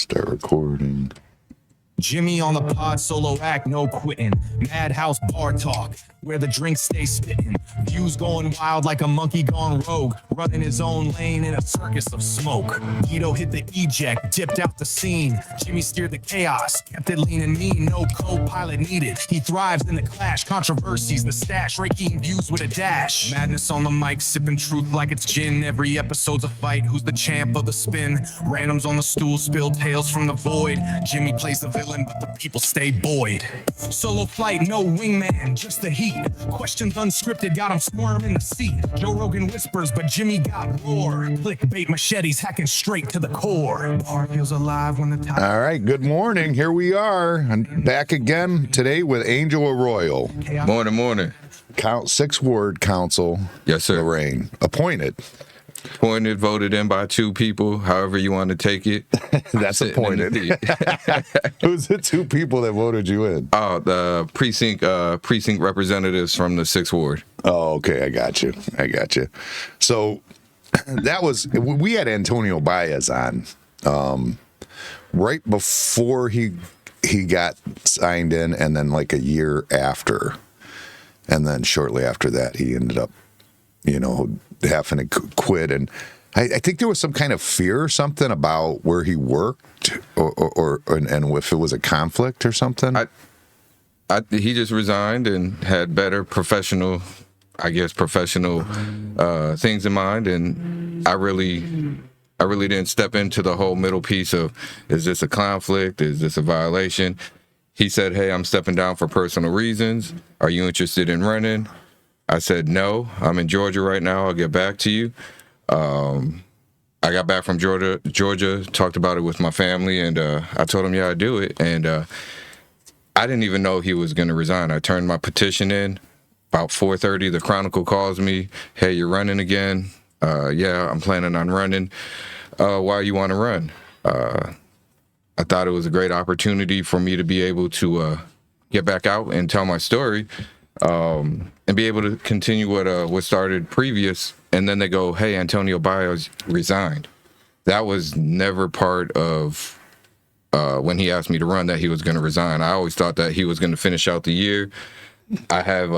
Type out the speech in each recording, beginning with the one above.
Start recording. Jimmy on the pod, solo act, no quitting. MAHD House bar talk, where the drinks stay spitting. Views going wild like a monkey gone rogue, running his own lane in a circus of smoke. Guido hit the eject, dipped out the scene. Jimmy steered the chaos, kept it lean and mean. No co-pilot needed. He thrives in the clash. Controversies, the stash, raking views with a dash. Madness on the mic, sipping truth like it's gin. Every episode's a fight. Who's the champ of the spin? Randoms on the stool, spill tales from the void. Jimmy plays the villain, but the people stay buoyed. Solo flight, no wingman, just the heat. Questions unscripted, got him squirming in the seat. Joe Rogan whispers, but Jimmy got roar. Clickbait machetes hacking straight to the core. Bar feels alive when the time. All right, good morning. Here we are. I'm back again today with Angel Arroyo. Morning. 6th Ward Council. Yes, sir. Lorain. Appointed. Appointed, voted in by 2 people, however you want to take it. That's appointed. Who's the 2 people that voted you in? Oh, the precinct representatives from the 6th Ward. Oh, okay. I got you. So we had Antonio Baez on right before he got signed in, and then like a year after. And then shortly after that, he ended up, having to quit. And I think there was some kind of fear or something about where he worked and if it was a conflict or something. He just resigned and had better professional things in mind. And I really didn't step into the whole middle piece of, is this a conflict? Is this a violation? He said, hey, I'm stepping down for personal reasons. Are you interested in running? I said, no, I'm in Georgia right now. I'll get back to you. I got back from Georgia, talked about it with my family, and I told him, yeah, I'd do it. And I didn't even know he was going to resign. I turned my petition in. About 4:30, the Chronicle calls me, hey, you're running again? Yeah, I'm planning on running. Why you want to run? I thought it was a great opportunity for me to be able to get back out and tell my story. And be able to continue what started previous. And then they go, hey, Antonio Baez resigned. That was never part of when he asked me to run, that he was going to resign. I always thought that he was going to finish out the year. I have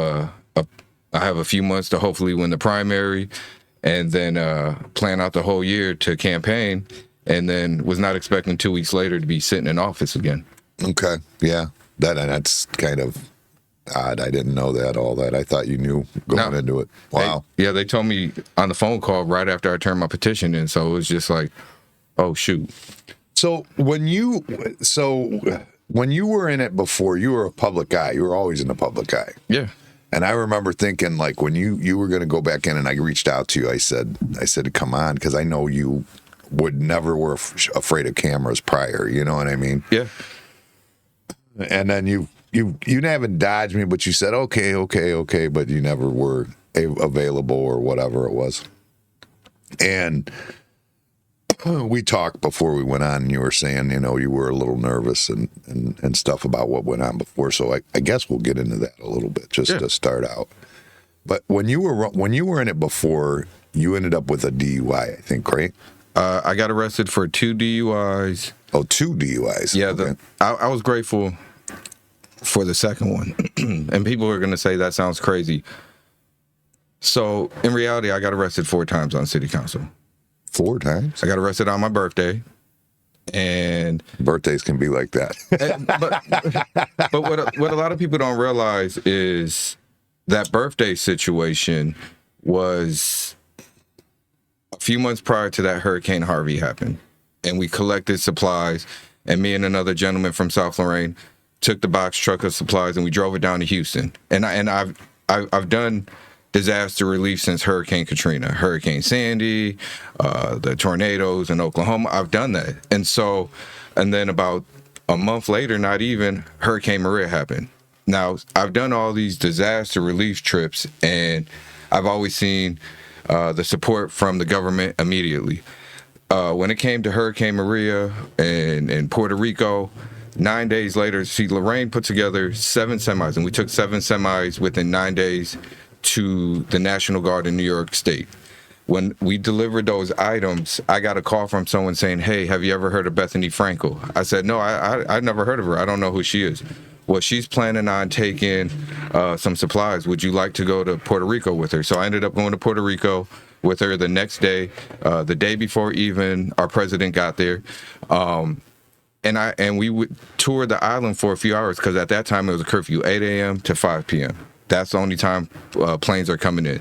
a few months to hopefully win the primary, and then plan out the whole year to campaign, and then was not expecting 2 weeks later to be sitting in office again. Okay, yeah, that's kind of odd. I didn't know all that. I thought you knew going into it. Wow. They told me on the phone call right after I turned my petition in, so it was just like, oh shoot. So when you were in it before, you were a public guy. You were always in the public eye. Yeah. And I remember thinking, like, when you were going to go back in, and I reached out to you, I said, come on, because I know you would never were afraid of cameras prior. You know what I mean? Yeah. And then you haven't dodged me, but you said, okay, but you never were available or whatever it was. And we talked before we went on, and you were saying, you were a little nervous and stuff about what went on before. So I guess we'll get into that a little bit just to start out. But when you were in it before, you ended up with a DUI, I think, right? I got arrested for 2 DUIs. Oh, 2 DUIs. Yeah, okay. I was grateful for the second one. And people are going to say that sounds crazy. So in reality, I got arrested 4 times on city council. 4 times? I got arrested on my birthday. And birthdays can be like that. but what a lot of people don't realize is that birthday situation was a few months prior to that Hurricane Harvey happened. And we collected supplies, and me and another gentleman from South Lorain took the box truck of supplies, and we drove it down to Houston. And I've done disaster relief since Hurricane Katrina, Hurricane Sandy, the tornadoes in Oklahoma. I've done that. And then about a month later, not even, Hurricane Maria happened. Now, I've done all these disaster relief trips, and I've always seen the support from the government immediately. When it came to Hurricane Maria in Puerto Rico, 9 days later, Lorain put together 7 semis, and we took 7 semis within 9 days to the National Guard in New York State. When we delivered those items, I got a call from someone saying, "Hey, have you ever heard of Bethany Frankel?" I said, "No, I never heard of her. I don't know who she is." Well, she's planning on taking some supplies. Would you like to go to Puerto Rico with her? So I ended up going to Puerto Rico with her the next day, the day before even our president got there. And we would tour the island for a few hours because at that time it was a curfew, 8 a.m. to 5 p.m. That's the only time planes are coming in.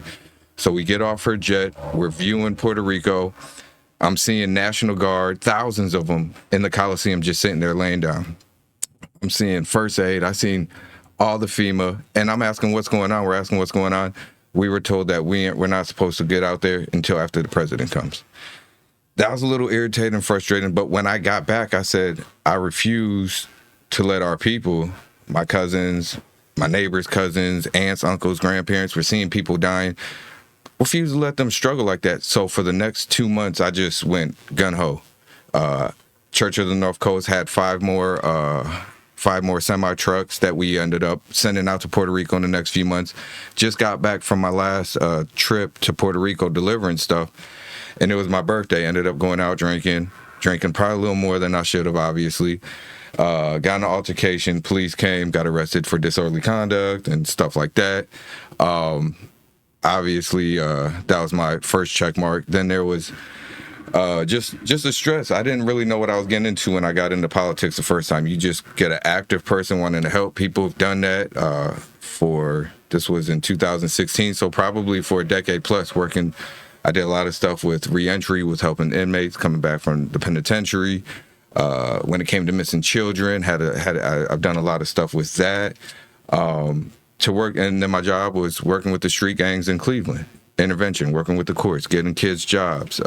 So we get off her jet, we're viewing Puerto Rico. I'm seeing National Guard, thousands of them in the Coliseum just sitting there laying down. I'm seeing first aid, I seen all the FEMA, and I'm asking what's going on. We're asking what's going on. We were told that we're not supposed to get out there until after the president comes. That was a little irritating and frustrating, but when I got back, I said, I refuse to let our people, my cousins, my neighbors' cousins, aunts, uncles, grandparents, we're seeing people dying, refuse to let them struggle like that. So for the next 2 months, I just went gun-ho. Church of the North Coast had five more semi-trucks that we ended up sending out to Puerto Rico in the next few months. Just got back from my last trip to Puerto Rico delivering stuff, and it was my birthday. Ended up going out drinking probably a little more than I should have, obviously. Got in an altercation, police came, got arrested for disorderly conduct and stuff like that. Obviously, that was my first check mark. Then there was just the stress. I didn't really know what I was getting into when I got into politics the first time. You just get an active person wanting to help people. Who've done that this was in 2016, so probably for a decade plus working. I did a lot of stuff with reentry, with helping inmates coming back from the penitentiary. When it came to missing children, I've done a lot of stuff with that. To work, and then my job was working with the street gangs in Cleveland, intervention, working with the courts, getting kids jobs,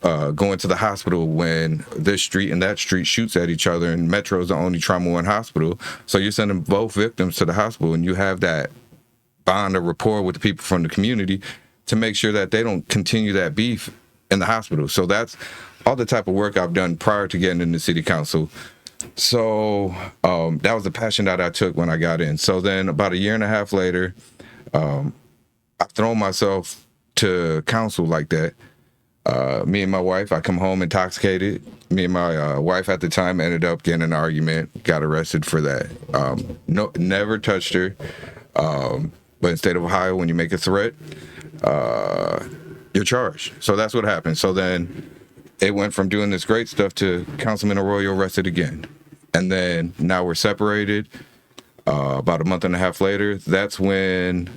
going to the hospital when this street and that street shoots at each other, and Metro's the only trauma one hospital. So you're sending both victims to the hospital, and you have that bond of rapport with the people from the community to make sure that they don't continue that beef in the hospital. So that's all the type of work I've done prior to getting into city council. So that was the passion that I took when I got in. So then about a year and a half later, I've thrown myself to council like that. Me and my wife, I come home intoxicated. Me and my wife at the time ended up getting in an argument, got arrested for that. Never touched her. But in the state of Ohio, when you make a threat, you're charged. So that's what happened. So then it went from doing this great stuff to Councilman Arroyo arrested again. And then now we're separated. About a month and a half later, that's when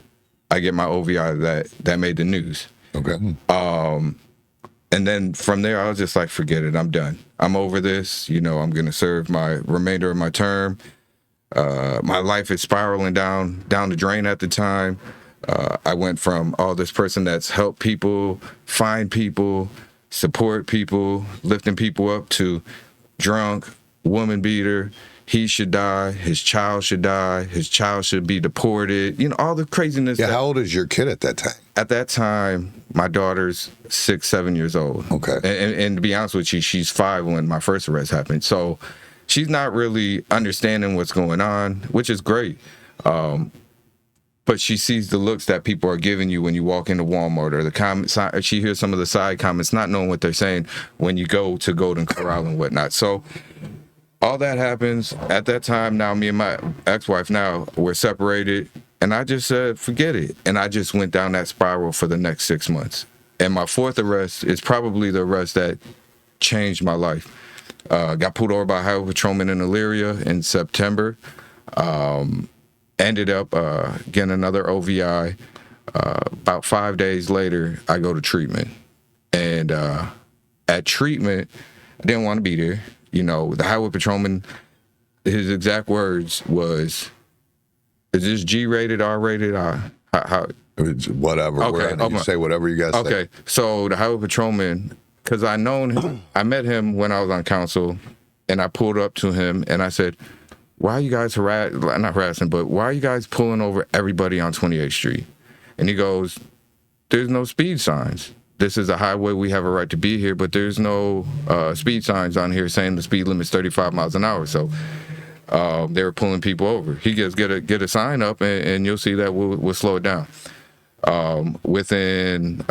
I get my OVI that made the news. Okay. And then from there, I was just like, forget it. I'm done. I'm over this. I'm going to serve my remainder of my term. My life is spiraling down the drain at the time. I went from this person that's helped people, find people, support people, lifting people up, to drunk, woman beater, he should die, his child should die, his child should be deported, all the craziness. Yeah, how old is your kid at that time? At that time, my daughter's 6-7 years old. Okay. And to be honest with you, she's 5 when my first arrest happened. So she's not really understanding what's going on, which is great. But she sees the looks that people are giving you when you walk into Walmart, or the comments. She hears some of the side comments, not knowing what they're saying when you go to Golden Corral and whatnot. So all that happens at that time. Now me and my ex-wife, now we're separated, and I just said, forget it. And I just went down that spiral for the next 6 months. And my fourth arrest is probably the arrest that changed my life. Got pulled over by a highway patrolman in Elyria in September. Ended up getting another OVI. About 5 days later, I go to treatment. And at treatment, I didn't want to be there. The highway patrolman, his exact words was, is this G-rated, R-rated? How? It's whatever. Okay. You say whatever you guys say. Okay. So the highway patrolman, because I met him when I was on council, and I pulled up to him and I said, why are you guys not harassing, but why are you guys pulling over everybody on 28th Street? And he goes, there's no speed signs. This is a highway. We have a right to be here, but there's no speed signs on here saying the speed limit is 35 miles an hour. So they were pulling people over. He goes, get a sign up, and you'll see that we'll slow it down. Within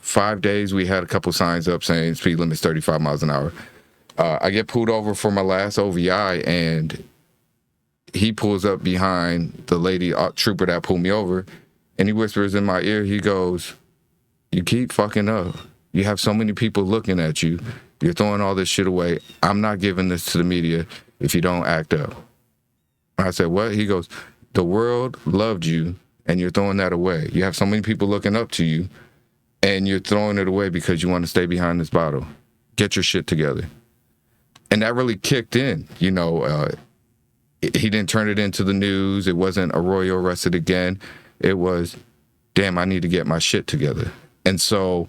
5 days, we had a couple signs up saying speed limit's 35 miles an hour. I get pulled over for my last OVI, and he pulls up behind the lady trooper that pulled me over, and he whispers in my ear, he goes, "You keep fucking up. You have so many people looking at you. You're throwing all this shit away. I'm not giving this to the media if you don't act up." I said, "What?" He goes, "The world loved you, and you're throwing that away. You have so many people looking up to you, and you're throwing it away because you want to stay behind this bottle. Get your shit together." And that really kicked in. You know, he didn't turn it into the news. It wasn't Arroyo arrested again. It was, damn, I need to get my shit together. And so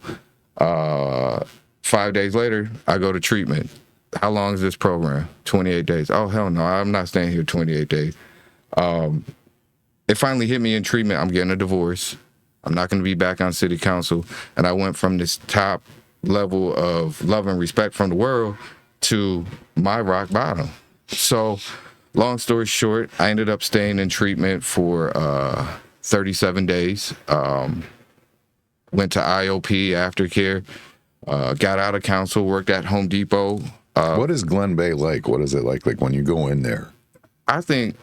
5 days later, I go to treatment. How long is this program? 28 days. Oh, hell no, I'm not staying here 28 days. It finally hit me in treatment. I'm getting a divorce. I'm not going to be back on city council. And I went from this top level of love and respect from the world to my rock bottom. So long story short, I ended up staying in treatment for 37 days. Went to IOP, aftercare, got out of council, worked at Home Depot. What is Glen Bay like? What is it like when you go in there? I think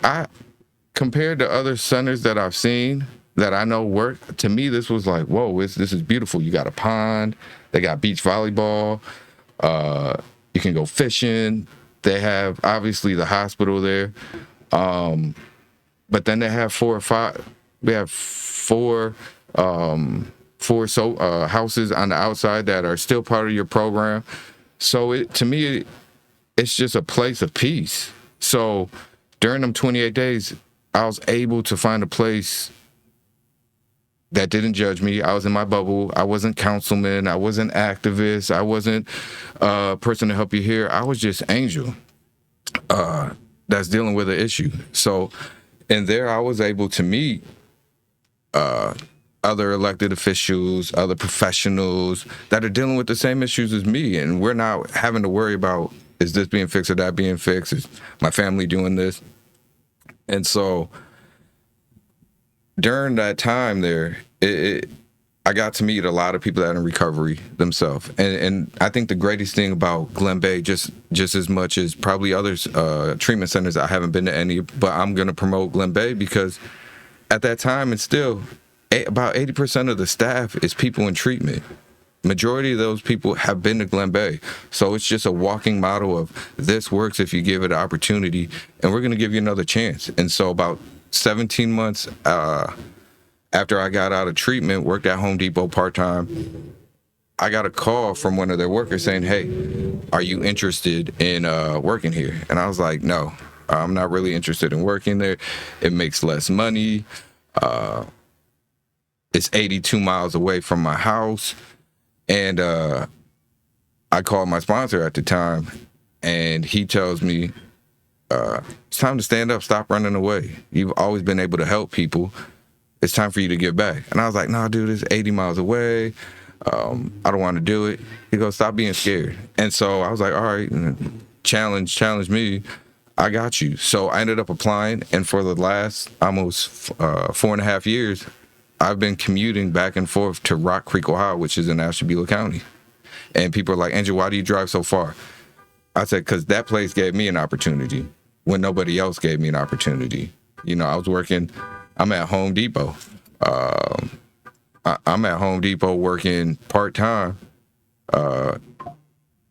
compared to other centers that I've seen that I know work, to me, this was like, whoa, this is beautiful. You got a pond. They got beach volleyball. You can go fishing. They have, obviously, the hospital there. But then they have four houses on the outside that are still part of your program. So to me, it's just a place of peace. So during them 28 days, I was able to find a place that didn't judge me. I was in my bubble. I wasn't councilman. I wasn't activist. I wasn't a person to help you here. I was just Angel that's dealing with an issue. So in there, I was able to meet other elected officials, other professionals that are dealing with the same issues as me. And we're not having to worry about, is this being fixed or that being fixed? Is my family doing this? And so during that time there, I got to meet a lot of people that are in recovery themselves. And I think the greatest thing about Glen Bay, just as much as probably other treatment centers, I haven't been to any, but I'm going to promote Glen Bay because at that time, it's still about 80% of the staff is people in treatment. Majority of those people have been to Glen Bay. So it's just a walking model of this works if you give it an opportunity, and we're going to give you another chance. And so about 17 months after I got out of treatment, worked at Home Depot part-time, I got a call from one of their workers saying, "Hey, are you interested in working here?" And I was like, "No, I'm not really interested in working there. It makes less money. It's 82 miles away from my house." And I called my sponsor at the time, and he tells me, "It's time to stand up, stop running away. You've always been able to help people. It's time for you to give back." And I was like, "No, dude, it's 80 miles away. I don't want to do it." He goes, "Stop being scared." And so I was like, "All right, challenge me. I got you." So I ended up applying, and for the last almost 4.5 years, I've been commuting back and forth to Rock Creek, Ohio, which is in Ashtabula County. And people are like, "Angel, why do you drive so far?" I said, "Because that place gave me an opportunity when nobody else gave me an opportunity." You know, I'm at Home Depot. I'm at Home Depot working part-time.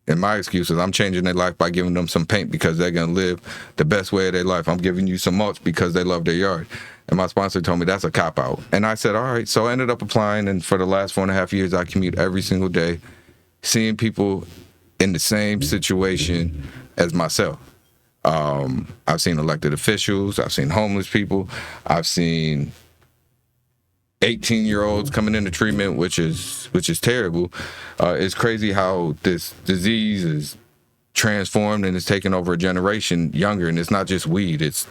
And my excuse is I'm changing their life by giving them some paint because they're going to live the best way of their life. I'm giving you some mulch because they love their yard. And my sponsor told me that's a cop-out. And I said, all right. So I ended up applying, and for the last 4.5 years, I commute every single day, seeing people in the same situation as myself. I've seen elected officials. I've seen homeless people. I've seen 18-year-olds coming into treatment, which is terrible. It's crazy how this disease is transformed and it's taken over a generation younger. And it's not just weed. It's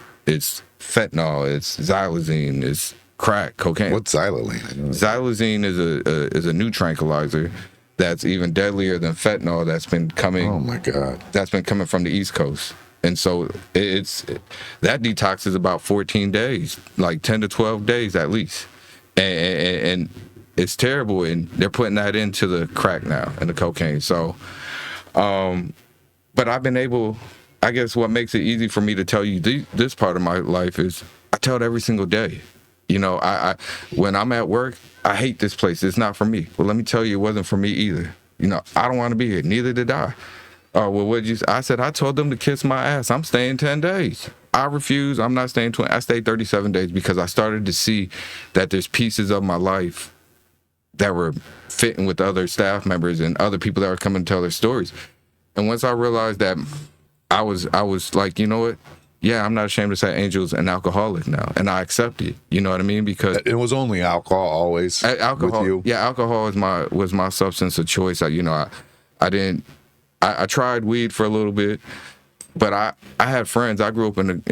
fentanyl. It's xylazine. It's crack, cocaine. What's xylazine? Xylazine is a new tranquilizer that's even deadlier than fentanyl. That's been coming. Oh my God. That's been coming from the East Coast. And so that detox is about 14 days, like 10 to 12 days at least. and it's terrible. And they're putting that into the crack now and the cocaine. So, but I've been able. I guess what makes it easy for me to tell you this part of my life is I tell it every single day. You know, I when I'm at work, I hate this place. It's not for me. Well, let me tell you, it wasn't for me either. You know, I don't want to be here. Neither did I. Well, what'd you say? I said, I told them to kiss my ass. I'm staying 10 days. I refuse. I'm not staying 20. I stayed 37 days because I started to see that there's pieces of my life that were fitting with other staff members and other people that were coming to tell their stories. And once I realized that, I was like, you know what? Yeah, I'm not ashamed to say Angel's an alcoholic now, and I accept it. You know what I mean? Because it was only alcohol always. Alcohol, with you. Yeah, alcohol was my substance of choice. I tried weed for a little bit, but I had friends. I grew up in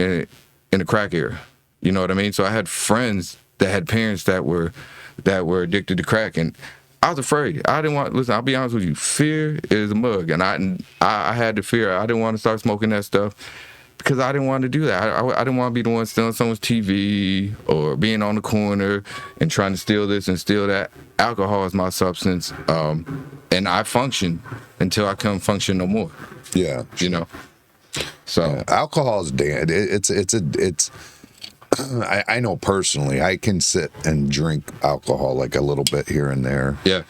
the crack era. You know what I mean? So I had friends that had parents that were addicted to crack, and I was afraid. I didn't want. Listen, I'll be honest with you. Fear is a mug, and I had the fear. I didn't want to start smoking that stuff because I didn't want to do that. I didn't want to be the one stealing someone's TV or being on the corner and trying to steal this and steal that. Alcohol is my substance, and I function until I can't function no more. Yeah, you know. So alcohol is damn. It's. I know personally, I can sit and drink alcohol like a little bit here and there. Yeah.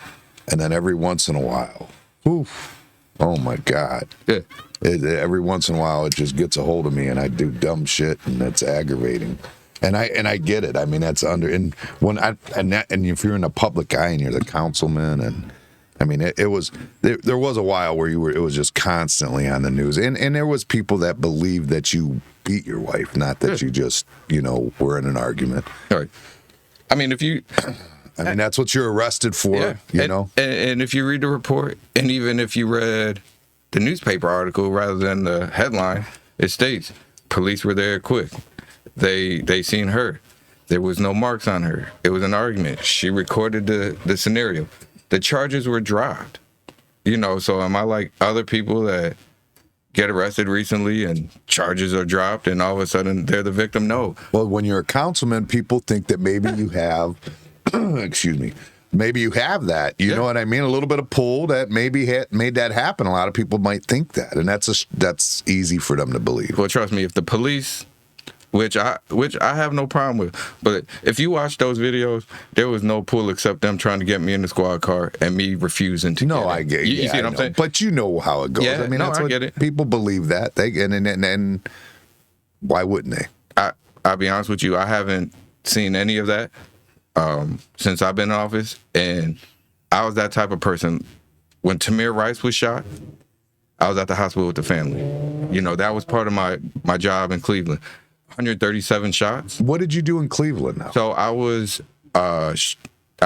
And then every once in a while, oof, oh my God. Yeah. Every once in a while, it just gets a hold of me, and I do dumb shit, and that's aggravating. And I get it. I mean, that's and if you're in the public eye and you're the councilman, and I mean, there was a while where it was just constantly on the news, and there was people that believed that you beat your wife, not that you just, were in an argument. All right. I mean, that's what you're arrested for, yeah. And if you read the report, and even if you read the newspaper article rather than the headline, it states police were there quick. They seen her. There was no marks on her. It was an argument. She recorded the scenario. The charges were dropped. So am I like other people that get arrested recently and charges are dropped and all of a sudden they're the victim? No. Well, when you're a councilman, people think that maybe you have, excuse me, maybe you have that. You know what I mean? A little bit of pull that maybe made that happen. A lot of people might think that, and that's easy for them to believe. Well, trust me, if the police, which I have no problem with, but if you watch those videos, there was no pull except them trying to get me in the squad car and me refusing to. No, I get it. You see what I'm saying? But you know how it goes. Yeah, I mean, I get it. People believe that. And why wouldn't they? I'll be honest with you, I haven't seen any of that since I've been in office, and I was that type of person. When Tamir Rice was shot, I was at the hospital with the family. That was part of my job in Cleveland. 137 shots. What did you do in Cleveland now? So I was, I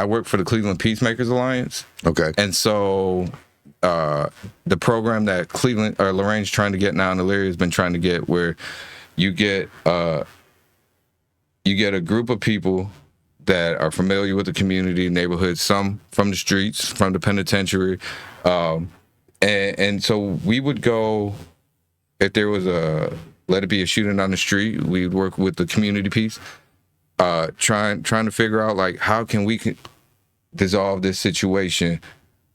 worked for the Cleveland Peacemakers Alliance. Okay. And so the program that Cleveland or Lorain's trying to get now, and Larry has been trying to get, where you get a group of people that are familiar with the community, neighborhood, some from the streets, from the penitentiary. And so we would go, if there was let it be a shooting on the street, we'd work with the community piece, trying to figure out, like, how can we dissolve this situation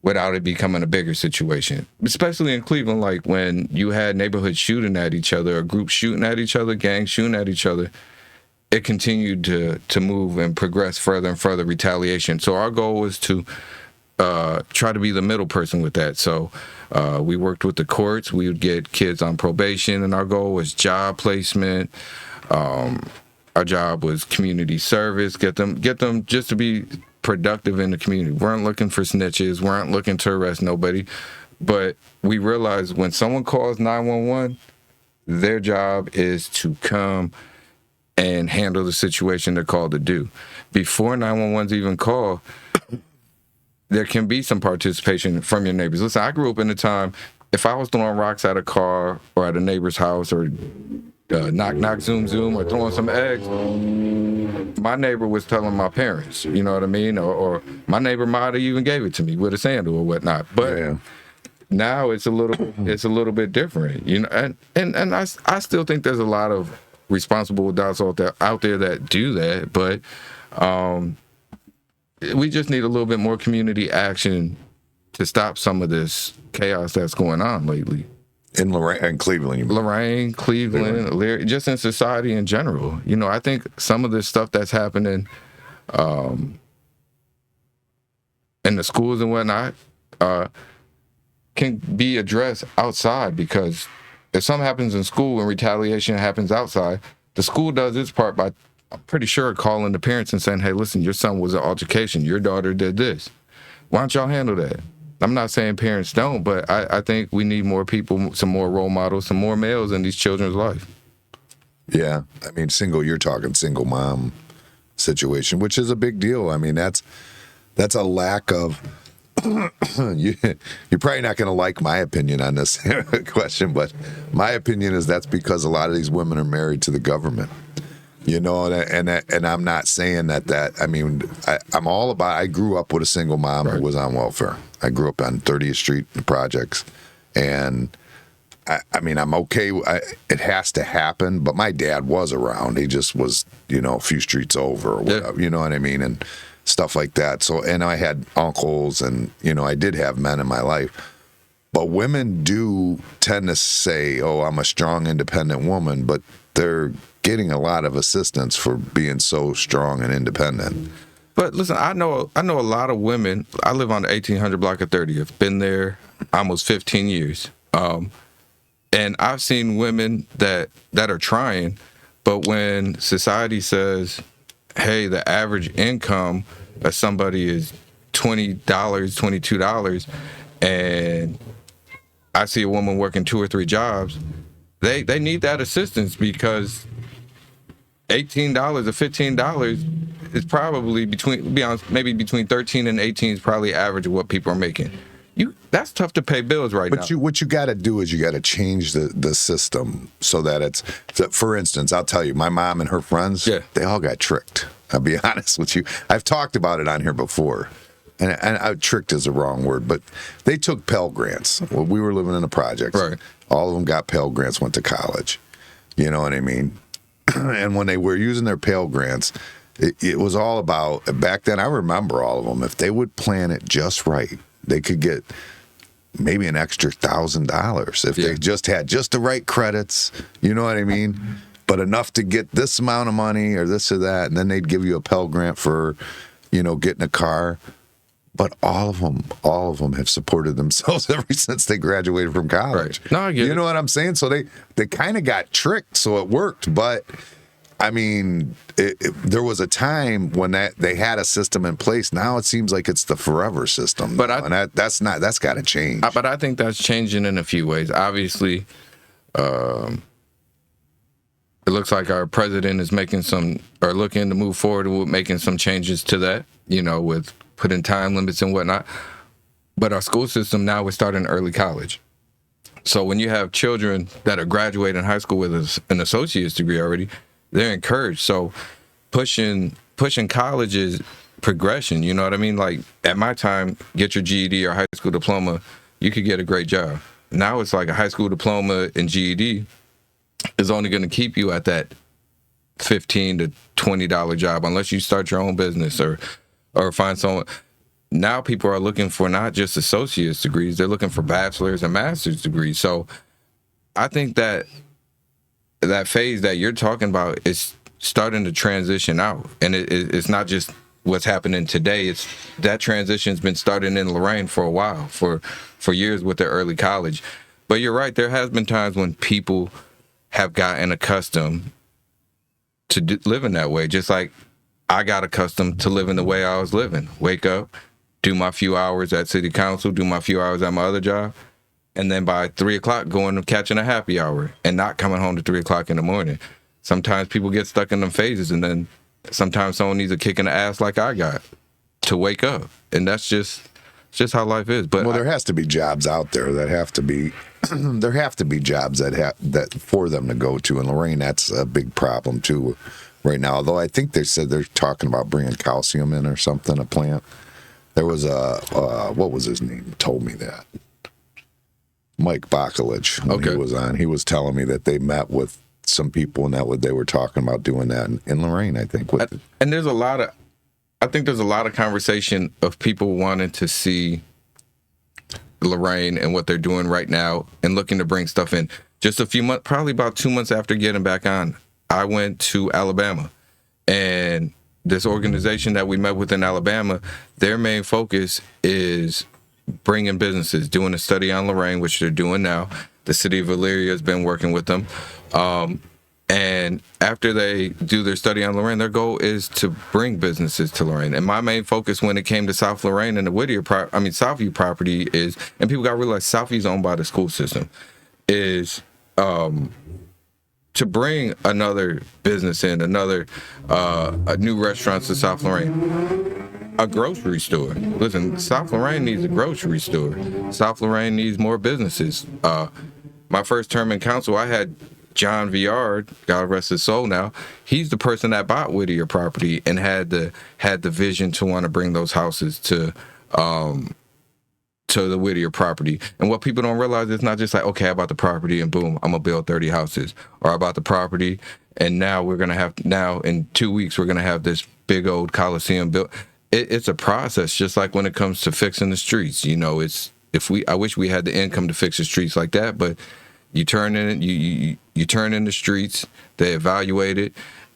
without it becoming a bigger situation, especially in Cleveland. Like, when you had neighborhoods shooting at each other, or groups shooting at each other, gangs shooting at each other, it continued to move and progress further and further retaliation. So our goal was to try to be the middle person with that. So we worked with the courts. We would get kids on probation, and our goal was job placement. Our job was community service, get them just to be productive in the community. Weren't looking for snitches, weren't looking to arrest nobody. But we realized when someone calls 911, their job is to come and handle the situation they're called to do. Before 911's even called, there can be some participation from your neighbors. Listen, I grew up in a time, if I was throwing rocks at a car or at a neighbor's house, or knock, knock, zoom, zoom, or throwing some eggs, my neighbor was telling my parents, you know what I mean? Or my neighbor might have even gave it to me with a sandal or whatnot. But now it's a little bit different, and I still think there's a lot of responsible adults out there that do that, but we just need a little bit more community action to stop some of this chaos that's going on lately. In Lorain and Cleveland, you mean? Lorain, Cleveland, just in society in general. You know, I think some of this stuff that's happening in the schools and whatnot can be addressed outside, because if something happens in school and retaliation happens outside, the school does its part by, I'm pretty sure, calling the parents and saying, hey, listen, your son was an altercation. Your daughter did this. Why don't y'all handle that? I'm not saying parents don't, but I think we need more people, some more role models, some more males in these children's life. Yeah. I mean, you're talking single mom situation, which is a big deal. I mean, that's a lack of, you're probably not going to like my opinion on this question, but my opinion is that's because a lot of these women are married to the government. You know, and I'm not saying that. I mean, I'm all about. I grew up with a single mom who was on welfare. I grew up on 30th Street in the projects, and I mean, I'm okay. It has to happen, but my dad was around. He just was, you know, a few streets over, or whatever. You know what I mean, and stuff like that. So, and I had uncles, and you know, I did have men in my life. But women do tend to say, "Oh, I'm a strong, independent woman," but they're getting a lot of assistance for being so strong and independent. But listen, I know a lot of women. I live on the 1800 block of 30th. Been there almost 15 years. And I've seen women that are trying, but when society says, hey, the average income of somebody is $20, $22, and I see a woman working 2 or 3 jobs, they need that assistance, because $18 or $15 is probably maybe between 13 and 18 is probably average of what people are making. That's tough to pay bills right now. But what you got to do is you got to change the system so that it's, for instance, I'll tell you, my mom and her friends, they all got tricked. I'll be honest with you. I've talked about it on here before. And tricked is the wrong word, but they took Pell Grants. Well, we were living in the projects. Right. All of them got Pell Grants, went to college. You know what I mean? And when they were using their Pell Grants, it was all about, back then, I remember all of them, if they would plan it just right, they could get maybe an extra $1,000 if they just had just the right credits. You know what I mean? But enough to get this amount of money or this or that, and then they'd give you a Pell Grant for, you know, getting a car. But all of them have supported themselves ever since they graduated from college. Right. No, I get You know what I'm saying? So they kind of got tricked, so it worked. But I mean, there was a time when they had a system in place. Now it seems like it's the forever system. But that's got to change. But I think that's changing in a few ways. Obviously, it looks like our president is looking to move forward with making some changes to that. You know, with putting time limits and whatnot. But our school system now is starting early college. So when you have children that are graduating high school with an associate's degree already, they're encouraged. So pushing college is progression. You know what I mean? Like at my time, get your GED or high school diploma, you could get a great job. Now it's like a high school diploma and GED is only going to keep you at that $15 to $20 job unless you start your own business or find someone. Now people are looking for not just associate's degrees, they're looking for bachelor's and master's degrees. So I think that phase that you're talking about is starting to transition out. And it's not just what's happening today. It's that transition's been starting in Lorain for a while, for years with their early college. But you're right, there has been times when people have gotten accustomed to living that way, just like I got accustomed to living the way I was living. Wake up, do my few hours at city council, do my few hours at my other job, and then by 3 o'clock going and catching a happy hour and not coming home to 3 o'clock in the morning. Sometimes people get stuck in them phases, and then sometimes someone needs a kick in the ass like I got to wake up. And that's just how life is. But there has to be jobs out there that have to be there have to be jobs that for them to go to. In Lorain, that's a big problem too right now. Although I think they said they're talking about bringing calcium in or something, a plant. There was what was his name? Told me that. Mike Bacalich, when he was on, he was telling me that they met with some people and they were talking about doing that in Lorain, I think. And there's a lot of I think there's a lot of conversation of people wanting to see Lorain and what they're doing right now and looking to bring stuff in. Just a few months, probably about 2 months after getting back on, I went to Alabama, and this organization that we met with in Alabama, their main focus is bringing businesses, doing a study on Lorain, which they're doing now. The city of Elyria has been working with them. And after they do their study on Lorain, their goal is to bring businesses to Lorain. And my main focus when it came to South Lorain and the Southview property is, and people got to realize Southview is owned by the school system, is to bring another business in, a new restaurant to South Lorain. A grocery store. Listen, South Lorain needs a grocery store. South Lorain needs more businesses. My first term in council, I had John Viard, God rest his soul now, he's the person that bought Whittier property and had the vision to want to bring those houses to the Whittier property. And what people don't realize, it's not just like, okay, I bought the property and boom, I'm gonna build 30 houses. Or I bought the property and now in 2 weeks, we're gonna have this big old Coliseum built. It's a process, just like when it comes to fixing the streets. You know, I wish we had the income to fix the streets like that, but you turn in the streets, they evaluate it.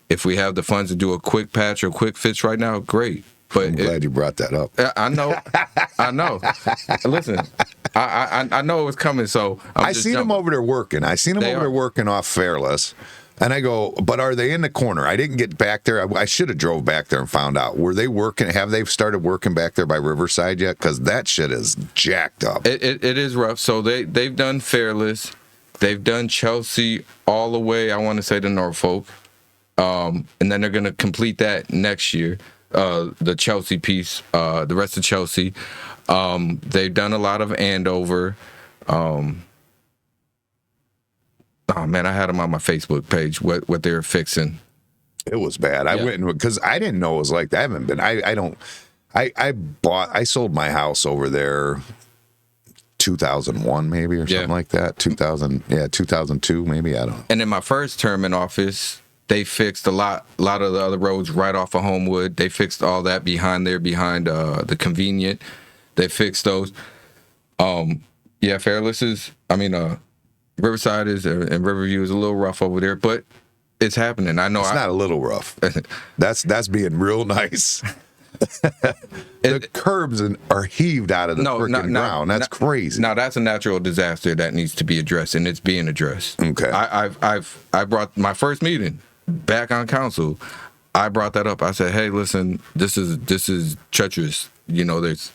If we have the funds to do a quick patch or quick fix right now, great. But I'm glad you brought that up. I know. Listen, I know it was coming, so I seen them over there working. I seen them over there working off Fairless. And I go, but are they in the corner? I didn't get back there. I should have drove back there and found out. Were they working? Have they started working back there by Riverside yet? Because that shit is jacked up. It is rough. So they've done Fairless. They've done Chelsea all the way, I want to say, to Norfolk. And then they're going to complete that next year, the Chelsea piece, the rest of Chelsea. They've done a lot of Andover. Oh man, I had them on my Facebook page. What they were fixing. It was bad. I went because I didn't know it was like that. I haven't been. I sold my house over there 2001 maybe or something like that. 2002 maybe. I don't know. And in my first term in office, they fixed a lot of the other roads right off of Homewood. They fixed all that behind the Convenient. They fixed those. Fairless is. Riverside is and Riverview is a little rough over there, but it's happening. I know it's not a little rough. That's being real nice. The curbs are heaved out of the freaking ground. That's crazy. Now that's a natural disaster that needs to be addressed, and it's being addressed. Okay. I brought my first meeting back on council. I brought that up. I said, hey, listen, this is treacherous. You know, there's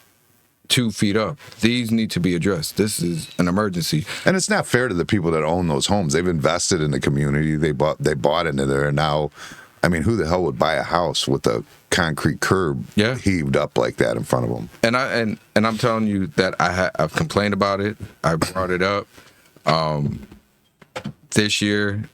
2 feet up. These need to be addressed. This is an emergency. And it's not fair to the people that own those homes. They've invested in the community. They bought into there. And now, I mean, who the hell would buy a house with a concrete curb heaved up like that in front of them? And I'm telling you that I've complained about it. I brought it up this year.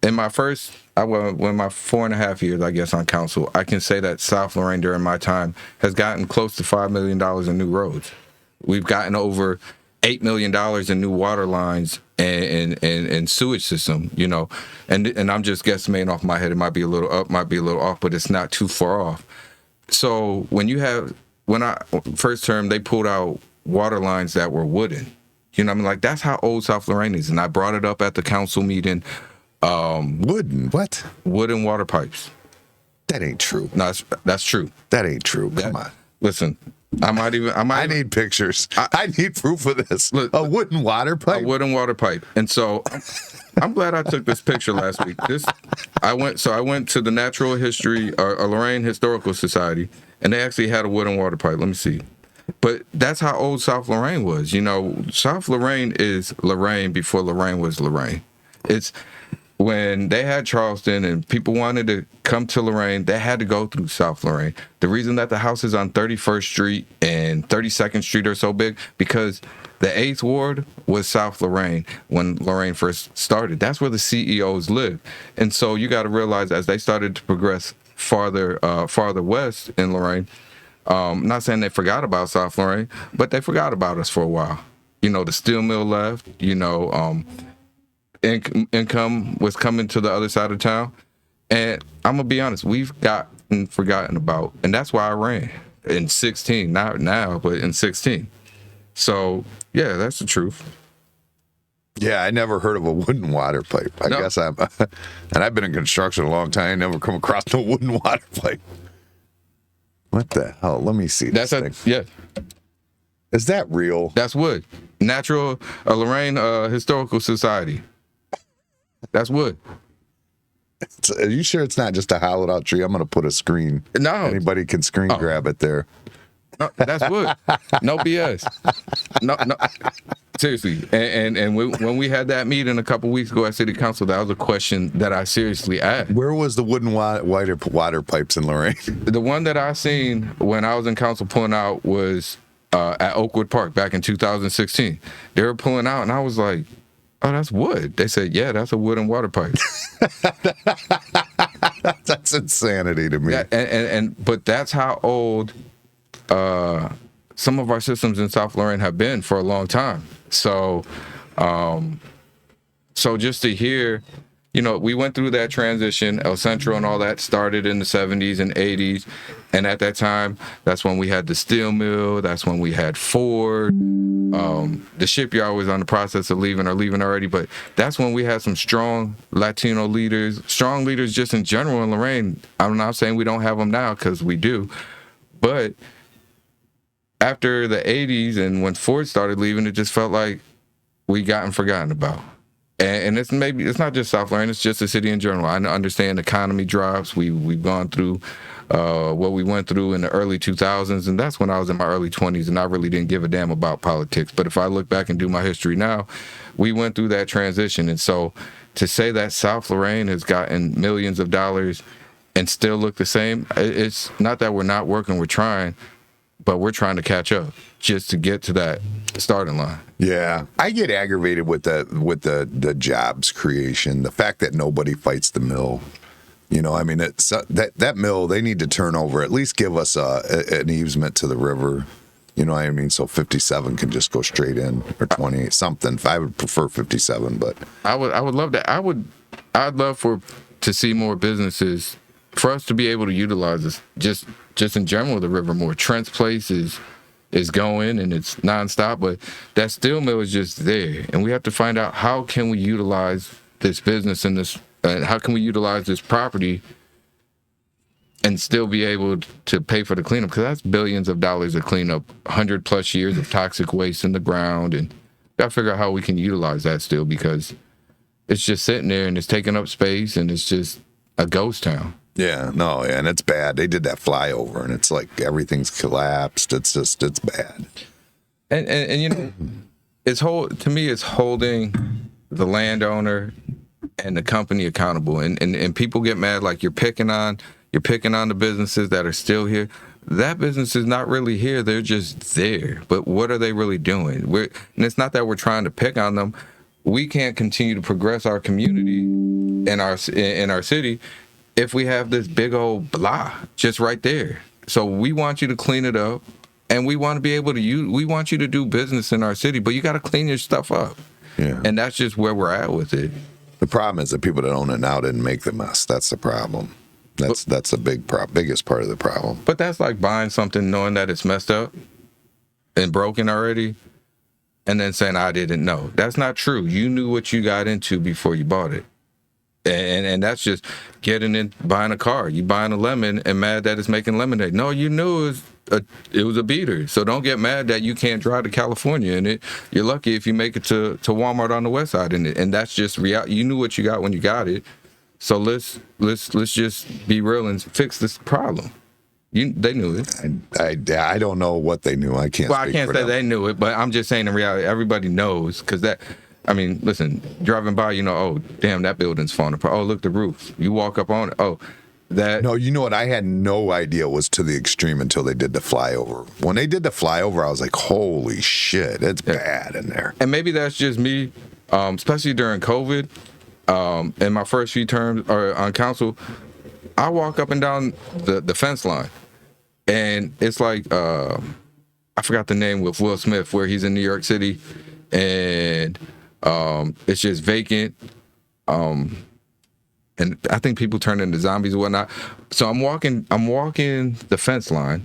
In my first, when my 4.5 years, I guess, on council, I can say that South Lorain during my time has gotten close to $5 million in new roads. We've gotten over $8 million in new water lines and sewage system, you know. And I'm just guesstimating off my head. It might be a little up, might be a little off, but it's not too far off. So when I first term, they pulled out water lines that were wooden. You know what I mean? Like, that's how old South Lorain is. And I brought it up at the council meeting. Wooden what? Wooden water pipes. That ain't true. No, that's true. That ain't true. Come on. Listen, I need pictures. I need proof of this. Look, a wooden water pipe. A wooden water pipe. And so I'm glad I took this picture last week. I went to the Natural History or Lorain Historical Society, and they actually had a wooden water pipe. Let me see. But that's how old South Lorain was. You know, South Lorain is Lorain before Lorain was Lorain. It's when they had Charleston and people wanted to come to Lorain, they had to go through South Lorain. The reason that the houses on 31st Street and 32nd Street are so big, because the 8th Ward was South Lorain when Lorain first started. That's where the CEOs lived. And so you got to realize, as they started to progress farther west in Lorain, not saying they forgot about South Lorain, but they forgot about us for a while. You know, the steel mill left, you know, income was coming to the other side of town. And I'm gonna be honest, we've gotten forgotten about, and that's why I ran in 16, not now, but in 16. So yeah, that's the truth. Yeah, I never heard of a wooden water pipe. I No. guess and I've been in construction a long time. I never come across no wooden water pipe. What the hell? Let me see this thing. Yeah, Is that real? that's wood. Natural Lorain Historical Society. That's wood. Are you sure it's not just a hollowed out tree? I'm going to put a screen. No. Anybody can screen grab it there. No, that's wood. No BS. No. Seriously. And when we had that meeting a couple weeks ago at City Council, that was a question that I seriously asked. Where was the wooden water pipes in Lorain? The one that I seen when I was in council pulling out was at Oakwood Park back in 2016. They were pulling out, and I was like, "Oh, that's wood." They said, "Yeah, that's a wooden water pipe." That's insanity to me. Yeah, but that's how old some of our systems in South Lorain have been for a long time. So, so just to hear, we went through that transition. El Centro and all that started in the 70s and 80s. And at that time, that's when we had the steel mill. That's when we had Ford. The shipyard was on the process of leaving or leaving already. But that's when we had some strong Latino leaders, strong leaders just in general in Lorain. I'm not saying we don't have them now, because we do. But after the 80s and when Ford started leaving, it just felt like we gotten forgotten about. And it's not just South Lorain, it's just the city in general. I understand economy drops. We've gone through what we went through in the early 2000s, and that's when I was in my early 20s, and I really didn't give a damn about politics. But if I look back and do my history now, we went through that transition. And so to say that South Lorain has gotten millions of dollars and still look the same, it's not that we're not working, we're trying, but we're trying to catch up just to get to that starting line. Yeah, I get aggravated with the jobs creation, the fact that nobody fights the mill. I mean, it's that mill, they need to turn over, at least give us an easement to the river. You know what I mean? So 57 can just go straight in, or 20 something. I would prefer 57, but I would love that. I'd love to see more businesses, for us to be able to utilize this just in general, the river more. Trent's Place is going and it's nonstop, but that steel mill is just there, and we have to find out how can we utilize this business and this, how can we utilize this property and still be able to pay for the cleanup, because that's billions of dollars to clean up 100+ years of toxic waste in the ground, and gotta figure out how we can utilize that still, because it's just sitting there and it's taking up space and it's just a ghost town. yeah, no, and it's bad. They did that flyover, and it's like everything's collapsed. It's bad. And to me, it's holding the landowner and the company accountable. And people get mad, like you're picking on the businesses that are still here. That business is not really here. They're just there. But what are they really doing? And it's not that we're trying to pick on them. We can't continue to progress our community in our city if we have this big old blah just right there. So we want you to clean it up, and we want to be able to we want you to do business in our city, but you got to clean your stuff up. Yeah. And that's just where we're at with it. The problem is the people that own it now didn't make the mess. That's the problem. That's the biggest part of the problem. But that's like buying something knowing that it's messed up and broken already, and then saying, I didn't know. That's not true. You knew what you got into before you bought it. And that's just buying a car. You buying a lemon and mad that it's making lemonade. No, you knew it was a beater. So don't get mad that you can't drive to California in it. You're lucky if you make it to Walmart on the west side in it. And that's just reality. You knew what you got when you got it. So let's just be real and fix this problem. They knew it. I don't know what they knew. I can't. Well, I speak can't for say them. they knew it, but I'm just saying in reality, everybody knows, because listen, driving by, oh, damn, that building's falling apart. Oh, look, the roof. You walk up on it. Oh, that. No, you know what? I had no idea it was to the extreme until they did the flyover. When they did the flyover, I was like, holy shit, it's bad in there. And maybe that's just me, especially during COVID. In my first few terms on council, I walk up and down the fence line, and it's like, I forgot the name with Will Smith, where he's in New York City, and it's just vacant. and I think people turn into zombies and whatnot. So I'm walking the fence line,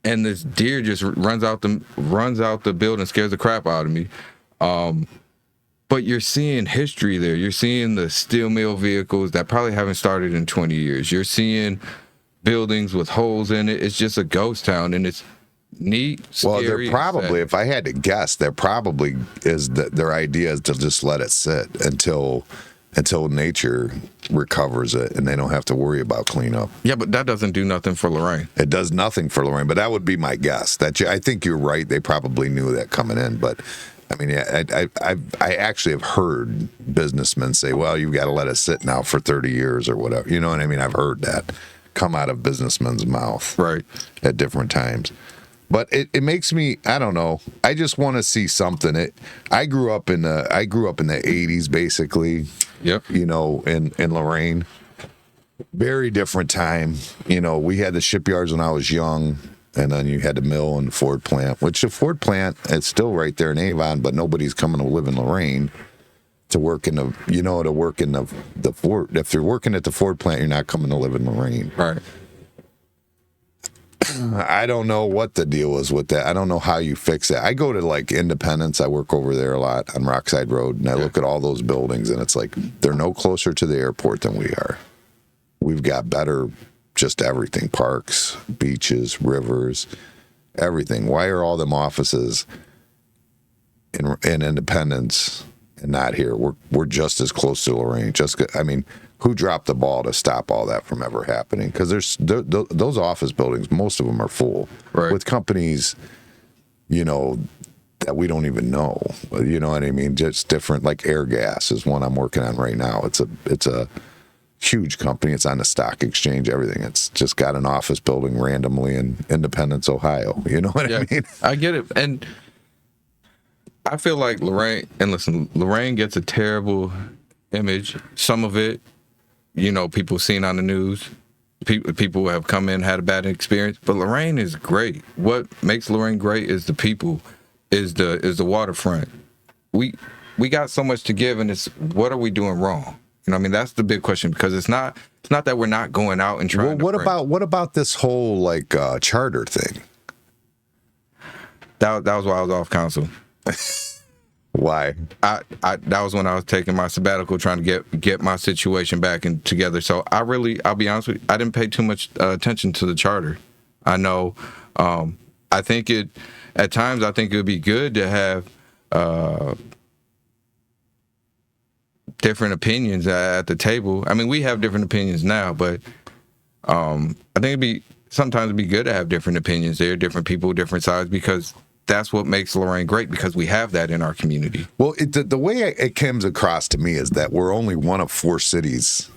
and this deer just runs out the building, scares the crap out of me. But you're seeing history there. You're seeing the steel mill vehicles that probably haven't started in 20 years. You're seeing buildings with holes in it. It's just a ghost town, and it's neat, Well, scary. they're probably, if I had to guess, they're probably their idea is to just let it sit until nature recovers it, and they don't have to worry about cleanup. Yeah, but that doesn't do nothing for Lorain. It does nothing for Lorain, but that would be my guess. I think you're right. They probably knew that coming in, but I mean, I actually have heard businessmen say, "Well, you've got to let it sit now for 30 years or whatever." You know what I mean? I've heard that come out of businessmen's mouth, Right. at different times. But it makes me, I don't know. I just want to see something. I grew up in the 80s, basically. Yep. You know, in Lorain. Very different time. You know, we had the shipyards when I was young, and then you had the mill and the Ford plant, which the Ford plant is still right there in Avon, but nobody's coming to live in Lorain to work in the Ford. If you're working at the Ford plant, you're not coming to live in Lorain. Right. I don't know what the deal is with that. I don't know how you fix that. I go to like Independence. I work over there a lot on Rockside Road, and I look at all those buildings, and it's like they're no closer to the airport than we are. We've got better, just everything: parks, beaches, rivers, everything. Why are all them offices in Independence and not here? We're just as close to Lorain. I mean, who dropped the ball to stop all that from ever happening? Because those office buildings, most of them are full with companies, you know, that we don't even know. You know what I mean? Just different. Like Air Gas is one I'm working on right now. It's a huge company. It's on the stock exchange. Everything. It's just got an office building randomly in Independence, Ohio. You know what I mean? I get it, and I feel like Lorain gets a terrible image. Some of it, you know, people seen on the news. People have come in, had a bad experience. But Lorain is great. What makes Lorain great is the people, is the waterfront. We got so much to give, and it's what are we doing wrong? You know, I mean, that's the big question, because it's not that we're not going out and trying. Well, what about this whole like charter thing? That was why I was off council. Why? I that was when I was taking my sabbatical, trying to get my situation back and together. So I'll be honest with you, I didn't pay too much attention to the charter. I know, I think at times I think it would be good to have different opinions at the table. I mean, we have different opinions now, but I think sometimes it'd be good to have different opinions there, different people, different sides, because that's what makes Lorain great, because we have that in our community. Well, the way it comes across to me is that we're only one of 4 cities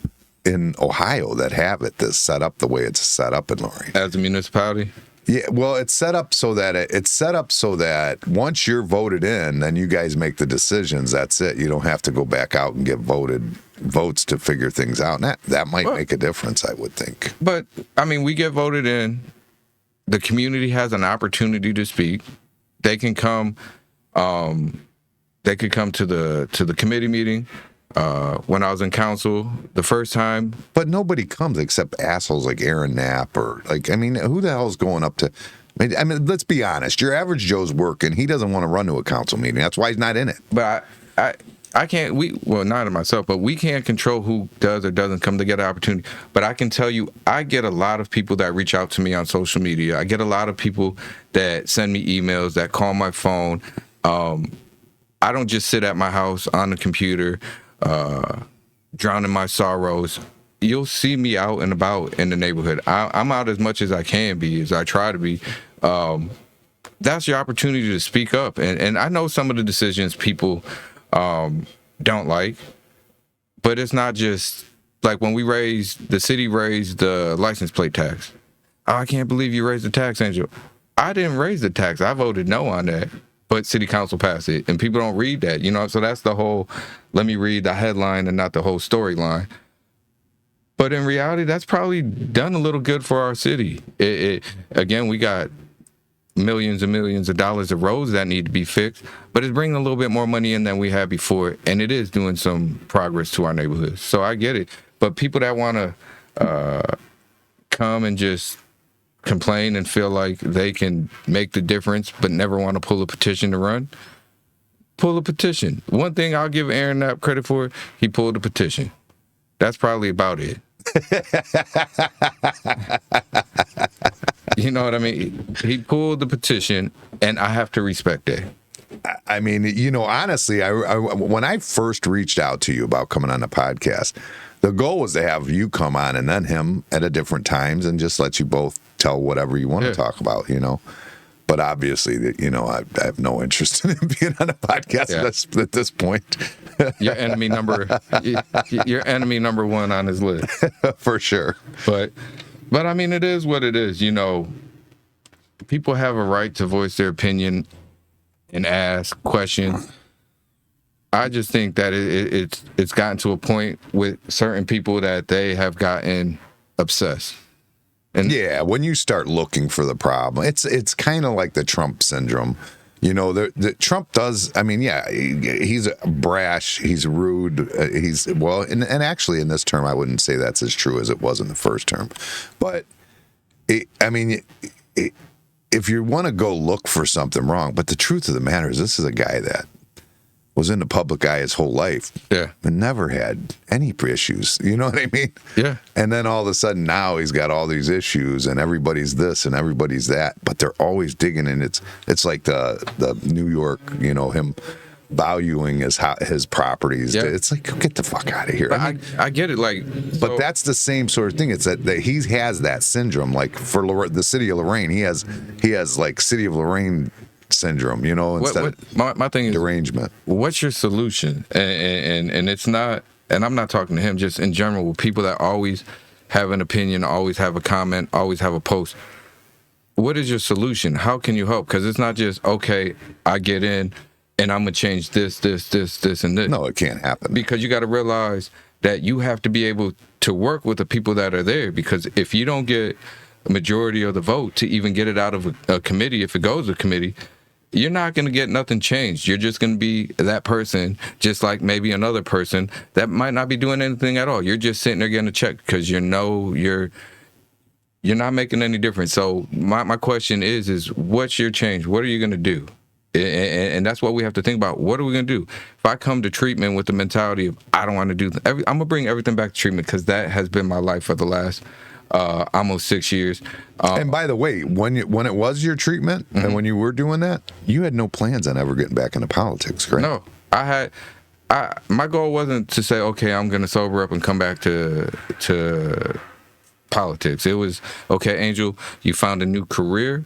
in Ohio that have it this set up the way it's set up in Lorain. As a municipality? Yeah, well, it's set up so that once you're voted in, then you guys make the decisions. That's it. You don't have to go back out and get votes to figure things out. And that might make a difference, I would think. But I mean, we get voted in. The community has an opportunity to speak. They can come. They could come to the committee meeting. When I was in council the first time. But nobody comes except assholes like Aaron Knapp or like, I mean, who the hell's going up to, I mean, let's be honest. Your average Joe's working. He doesn't want to run to a council meeting. That's why he's not in it. But I can't, not in myself, but we can't control who does or doesn't come to get an opportunity. But I can tell you, I get a lot of people that reach out to me on social media. I get a lot of people that send me emails, that call my phone. I don't just sit at my house on the computer, drowning my sorrows. You'll see me out and about in the neighborhood. I'm out as much as I can be, as I try to be. That's your opportunity to speak up. And I know some of the decisions people don't like, but it's not just like when the city raised the license plate tax. Oh, I can't believe you raised the tax, Angel. I didn't raise the tax. I voted no on that. But city council passed it, and people don't read that, you know? So that's the whole, let me read the headline and not the whole storyline. But in reality, that's probably done a little good for our city. Again, we got millions and millions of dollars of roads that need to be fixed, but it's bringing a little bit more money in than we had before, and it is doing some progress to our neighborhoods. So I get it. But people that want to come and just complain and feel like they can make the difference but never want to pull a petition to run, pull a petition. One thing I'll give Aaron Knapp credit for, he pulled a petition. That's probably about it. You know what I mean? He pulled the petition, and I have to respect that. I mean, you know, honestly, I when I first reached out to you about coming on the podcast, the goal was to have you come on and then him at a different times and just let you both tell whatever you want to talk about, you know. But obviously, you know, I have no interest in him being on a podcast at this point. Your enemy number one on his list. For sure. But I mean, it is what it is. You know, people have a right to voice their opinion and ask questions. I just think that it's gotten to a point with certain people that they have gotten obsessed. And yeah, when you start looking for the problem, it's kind of like the Trump syndrome. You know, the Trump does. I mean, yeah, he's brash, he's rude, and actually in this term, I wouldn't say that's as true as it was in the first term. But if you want to go look for something wrong, but the truth of the matter is, this is a guy that was in the public eye his whole life, and never had any issues. You know what I mean? Yeah. And then all of a sudden now he's got all these issues, and everybody's this and everybody's that, but they're always digging, and it's like the New York, you know, him valuing his properties. Yeah. It's like, get the fuck out of here. I get it, like, but that's the same sort of thing. It's that he has that syndrome. Like for the city of Lorain, he has like city of Lorain syndrome, you know, instead of my thing is derangement. What's your solution? And it's not, and I'm not talking to him, just in general, with people that always have an opinion, always have a comment, always have a post. What is your solution? How can you help? Because it's not just, okay, I get in and I'm gonna change this, and this. No, it can't happen. Because you got to realize that you have to be able to work with the people that are there. Because if you don't get a majority of the vote to even get it out of a committee, if it goes to committee, you're not going to get nothing changed. You're just going to be that person, just like maybe another person that might not be doing anything at all. You're just sitting there getting a check because you're not making any difference. So my question is what's your change? What are you going to do? And that's what we have to think about. What are we going to do? If I come to treatment with the mentality of I don't want to do I'm going to bring everything back to treatment, because that has been my life for the last almost 6 years. And by the way, when it was your treatment and when you were doing that, you had no plans on ever getting back into politics, correct? No, my goal wasn't to say, okay, I'm going to sober up and come back to politics. It was, okay, Angel, you found a new career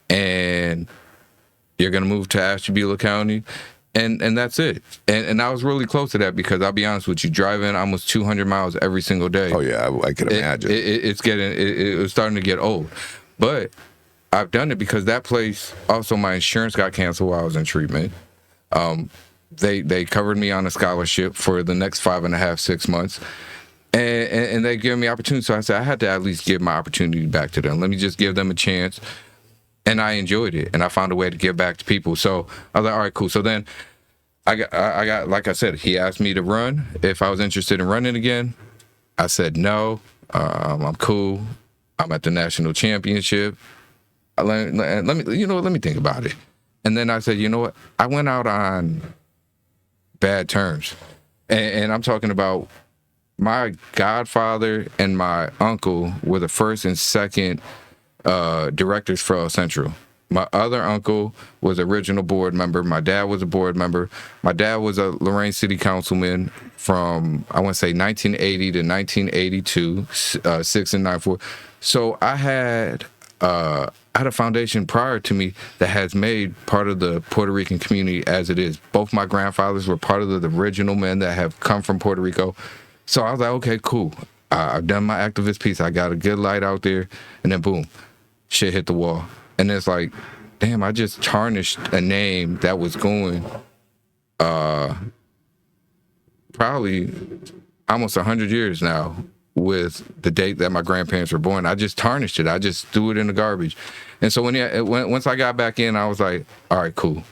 and you're going to move to Ashtabula County. And that's it. And I was really close to that, because I'll be honest with you, driving almost 200 miles every single day. Oh, yeah, I could imagine. It was starting to get old. But I've done it because that place, also my insurance got canceled while I was in treatment. They covered me on a scholarship for the next 5.5, 6 months. And they gave me opportunity. So I said, I had to at least give my opportunity back to them. Let me just give them a chance. And I enjoyed it, and I found a way to give back to people. So I was like, all right, cool. So then I got, like I said, he asked me to run if I was interested in running again. I said no. I'm cool. I'm at the national championship. Let me think about it. And then I said, you know what? I went out on bad terms, and I'm talking about my godfather and my uncle were the first and second directors for El Central. My other uncle was original board member. My dad was a board member. My dad was a Lorain City Councilman from, I want to say, 1980 to 1982, 6 and 9-4. So I had a foundation prior to me that has made part of the Puerto Rican community as it is. Both my grandfathers were part of the original men that have come from Puerto Rico. So I was like, okay, cool. I've done my activist piece. I got a good light out there. And then boom, shit hit the wall. And it's like, damn, I just tarnished a name that was going probably almost 100 years now with the date that my grandparents were born. I just tarnished it. I just threw it in the garbage. And so once I got back in, I was like, all right, cool.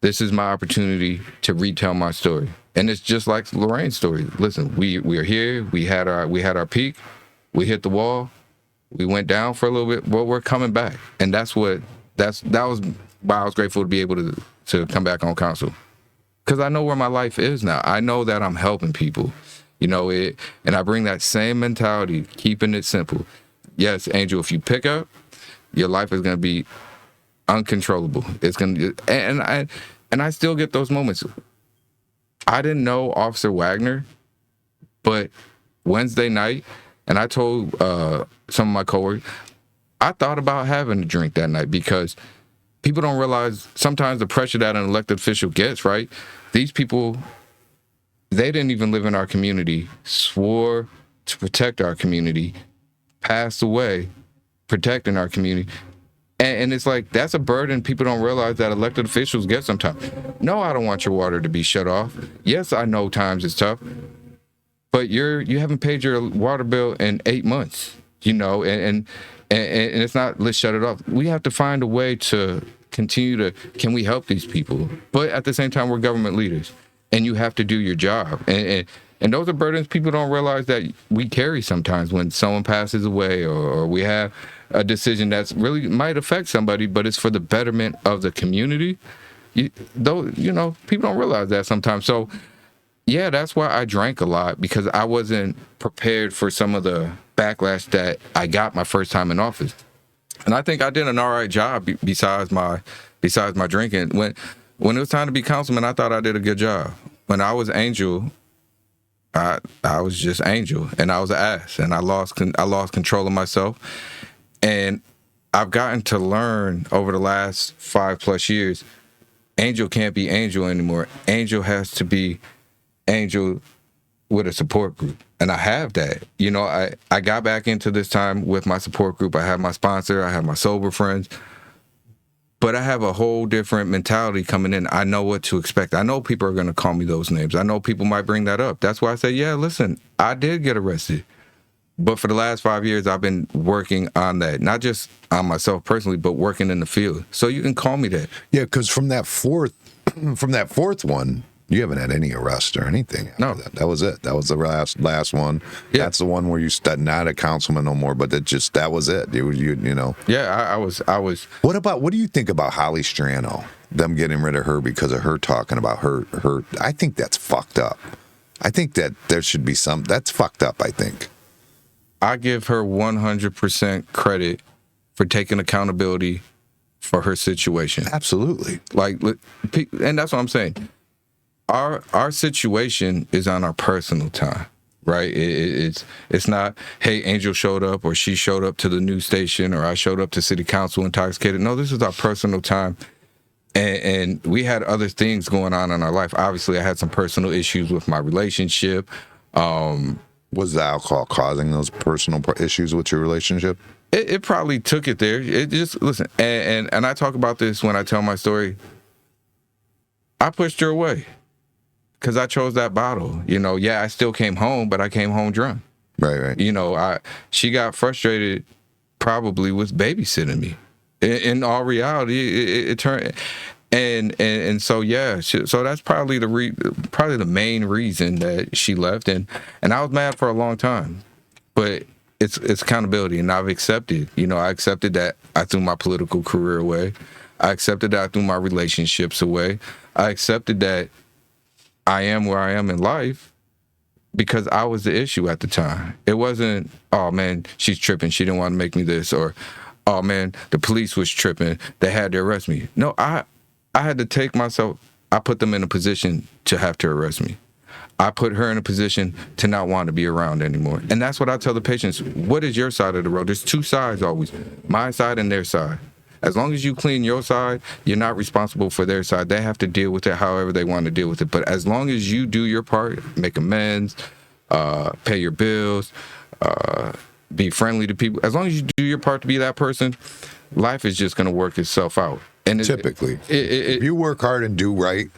this is my opportunity to retell my story. And it's just like Lorain's story. Listen, we are here. We had our peak. We hit the wall. We went down for a little bit, but we're coming back. And that was why I was grateful to be able to come back on council. Because I know where my life is now. I know that I'm helping people, and I bring that same mentality, keeping it simple. Yes, Angel, if you pick up, your life is going to be uncontrollable. It's going to, and I still get those moments. I didn't know Officer Wagner, but Wednesday night, and I told some of my coworkers, I thought about having a drink that night because people don't realize sometimes the pressure that an elected official gets, right? These people, they didn't even live in our community, swore to protect our community, passed away protecting our community. And it's like, that's a burden people don't realize that elected officials get sometimes. No, I don't want your water to be shut off. Yes, I know times is tough, but you haven't paid your water bill in 8 months, and it's not, let's shut it off. We have to find a way to continue can we help these people? But at the same time, we're government leaders, and you have to do your job. And those are burdens people don't realize that we carry sometimes when someone passes away or we have a decision that's really might affect somebody, but it's for the betterment of the community. People don't realize that sometimes. So, yeah, that's why I drank a lot, because I wasn't prepared for some of the backlash that I got my first time in office. And I think I did an all right job besides my drinking. When it was time to be councilman, I thought I did a good job. When I was Angel, I was just Angel, and I was an ass, and I lost control of myself. And I've gotten to learn over the last 5+ years, Angel can't be Angel anymore. Angel has to be Angel with a support group. And I have that. I got back into this time with my support group. I have my sponsor, I have my sober friends. But I have a whole different mentality coming in. I know what to expect. I know people are going to call me those names. I know people might bring that up. That's why I say, yeah, listen, I did get arrested. But for the last 5 years, I've been working on that. Not just on myself personally, but working in the field. So you can call me that. Yeah, because from that fourth one, you haven't had any arrests or anything. No, that was it. That was the last one. Yeah. That's the one where you not a councilman no more. But that was it. Yeah, I was. What do you think about Holly Strano? Them getting rid of her because of her talking about her. I think that's fucked up. I think that there should be that's fucked up. I think. I give her 100% credit for taking accountability for her situation. Absolutely. And that's what I'm saying. Our situation is on our personal time, right? It's not, hey, Angel showed up or she showed up to the news station or I showed up to city council intoxicated. No, this is our personal time. And we had other things going on in our life. Obviously, I had some personal issues with my relationship. Was the alcohol causing those personal issues with your relationship? It probably took it there. It just, listen, and I talk about this when I tell my story. I pushed her away. Because I chose that bottle. Yeah, I still came home, but I came home drunk. Right. She got frustrated probably with babysitting me. In all reality, it turned, and so yeah, so that's probably the main reason that she left, and I was mad for a long time, but it's accountability, and I've accepted. I accepted that I threw my political career away. I accepted that I threw my relationships away. I accepted that I am where I am in life because I was the issue at the time. It wasn't, oh man, she's tripping, she didn't want to make me this, or oh man, the police was tripping, they had to arrest me. No, I had to take myself, I put them in a position to have to arrest me. I put her in a position to not want to be around anymore. And that's what I tell the patients. What is your side of the road? There's two sides always, my side and their side. As long as you clean your side, you're not responsible for their side. They have to deal with it however they want to deal with it. But as long as you do your part, make amends, pay your bills, be friendly to people. As long as you do your part to be that person, life is just going to work itself out. And typically, if you work hard and do right,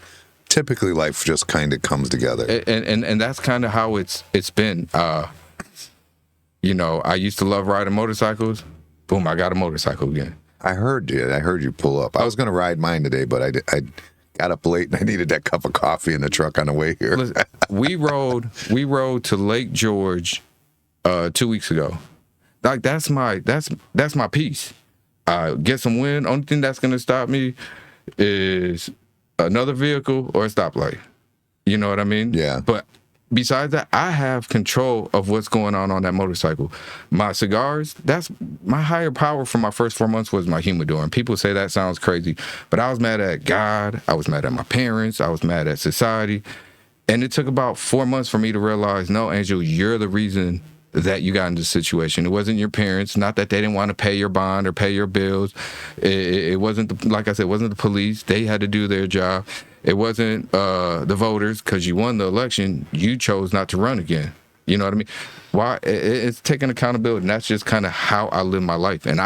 typically life just kind of comes together. And that's kind of how it's been. I used to love riding motorcycles. Boom, I got a motorcycle again. I heard you pull up. I was going to ride mine today, but got up late and I needed that cup of coffee in the truck on the way here. Listen, we rode to Lake George 2 weeks ago. Like that's my piece. Get some wind. Only thing that's gonna stop me is another vehicle or a stoplight. You know what I mean? Yeah. But besides that, I have control of what's going on that motorcycle. My cigars, that's my higher power for my first 4 months was my humidor. And people say that sounds crazy, but I was mad at God. I was mad at my parents. I was mad at society. And it took about 4 months for me to realize, no, Angel, you're the reason that you got into this situation. It wasn't your parents. Not that they didn't want to pay your bond or pay your bills. It wasn't, like I said, it wasn't the police. They had to do their job. It wasn't the voters, because you won the election. You chose not to run again. You know what I mean? Why? It's taking accountability, and that's just kind of how I live my life. And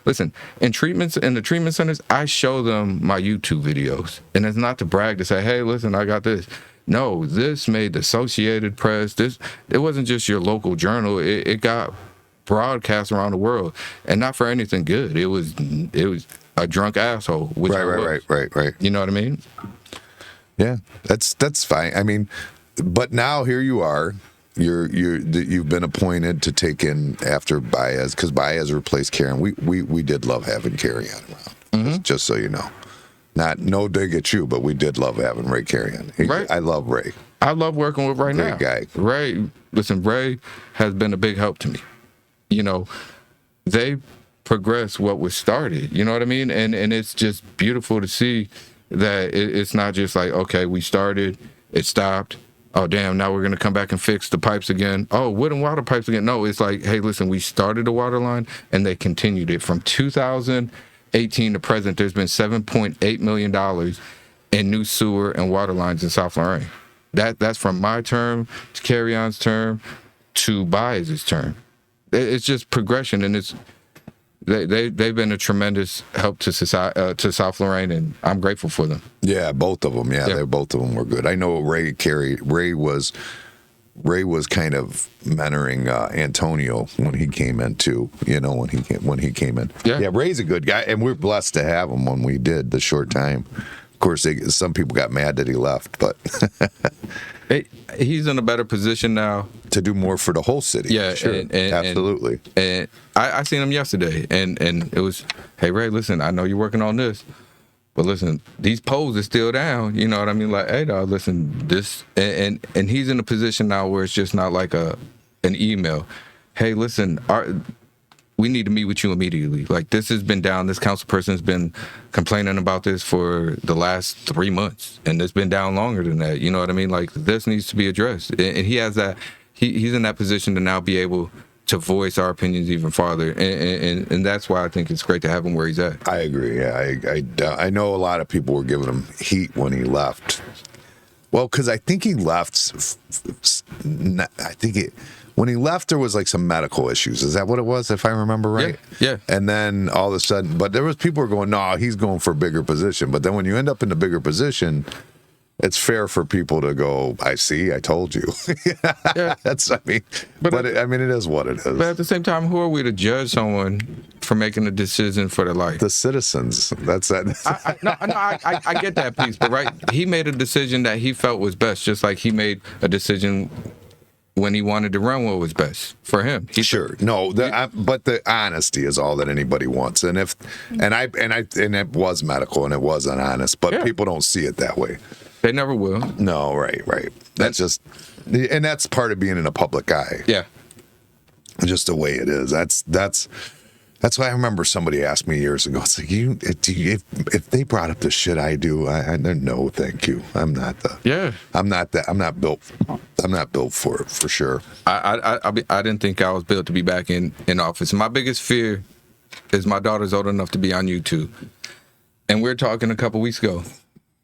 listen, in the treatment centers, I show them my YouTube videos, and it's not to brag to say, hey, listen, I got this. No, this made the Associated Press. It wasn't just your local journal. It got broadcast around the world, and not for anything good. It was a drunk asshole. Which Right. You know what I mean? Yeah, that's fine. I mean, but now here you are. You've been appointed to take in after Baez, because Baez replaced Karen. We did love having Carrie on around. Just so you know. No dig at you, but we did love having Ray Carrion. Right. I love Ray. I love working with Ray now. Great guy. Ray has been a big help to me. You know, they progressed what was started. You know what I mean? And it's just beautiful to see that it's not just like, okay, we started, it stopped. Oh, damn, now we're going to come back and fix the pipes again. Oh, wood and water pipes again. No, it's like, hey, listen, we started the water line, and they continued it. From 2018 to present, there's been $7.8 million in new sewer and water lines in South Lorain. That's from my term to Carry On's term to Baez's term. It's just progression, and they've been a tremendous help to society, to South Lorain, and I'm grateful for them. Yeah, both of them. Yeah, both of them were good. I know Ray was kind of mentoring Antonio when he came in too. You know, when he came in. Yeah, Ray's a good guy, and we're blessed to have him when we did the short time. Of course, some people got mad that he left, but he's in a better position now to do more for the whole city. Yeah, sure. Absolutely. And I seen him yesterday, and it was, hey Ray, listen, I know you're working on this, but listen, these poles are still down. You know what I mean? Like, hey, dog, listen, this, and he's in a position now where it's just not like an email. Hey, listen, we need to meet with you immediately. Like, this has been down. This council person's been complaining about this for the last 3 months, and it's been down longer than that. You know what I mean? Like, this needs to be addressed, and he has that. He's in that position to now be able to voice our opinions even farther, and that's why I think it's great to have him where he's at. I agree. Yeah, I know a lot of people were giving him heat when he left. Well, because I think he left. When he left, there was like some medical issues. Is that what it was, if I remember right? Yeah. And then all of a sudden, but there was people who were going, no, he's going for a bigger position. But then when you end up in the bigger position, it's fair for people to go, I told you. Yeah. But it is what it is. But at the same time, who are we to judge someone for making a decision for their life? The citizens. That's that. I get that piece, but right, he made a decision that he felt was best, just like he made a decision when he wanted to run what was best for him. But the honesty is all that anybody wants. And it was medical and it wasn't honest, but people don't see it that way. They never will. No, right. And that's part of being in a public eye. Yeah. Just the way it is. That's why I remember somebody asked me years ago. It's like, if they brought up the shit I do, no, thank you. I'm not built for it, for sure. I didn't think I was built to be back in office. My biggest fear is my daughter's old enough to be on YouTube. And we were talking a couple weeks ago.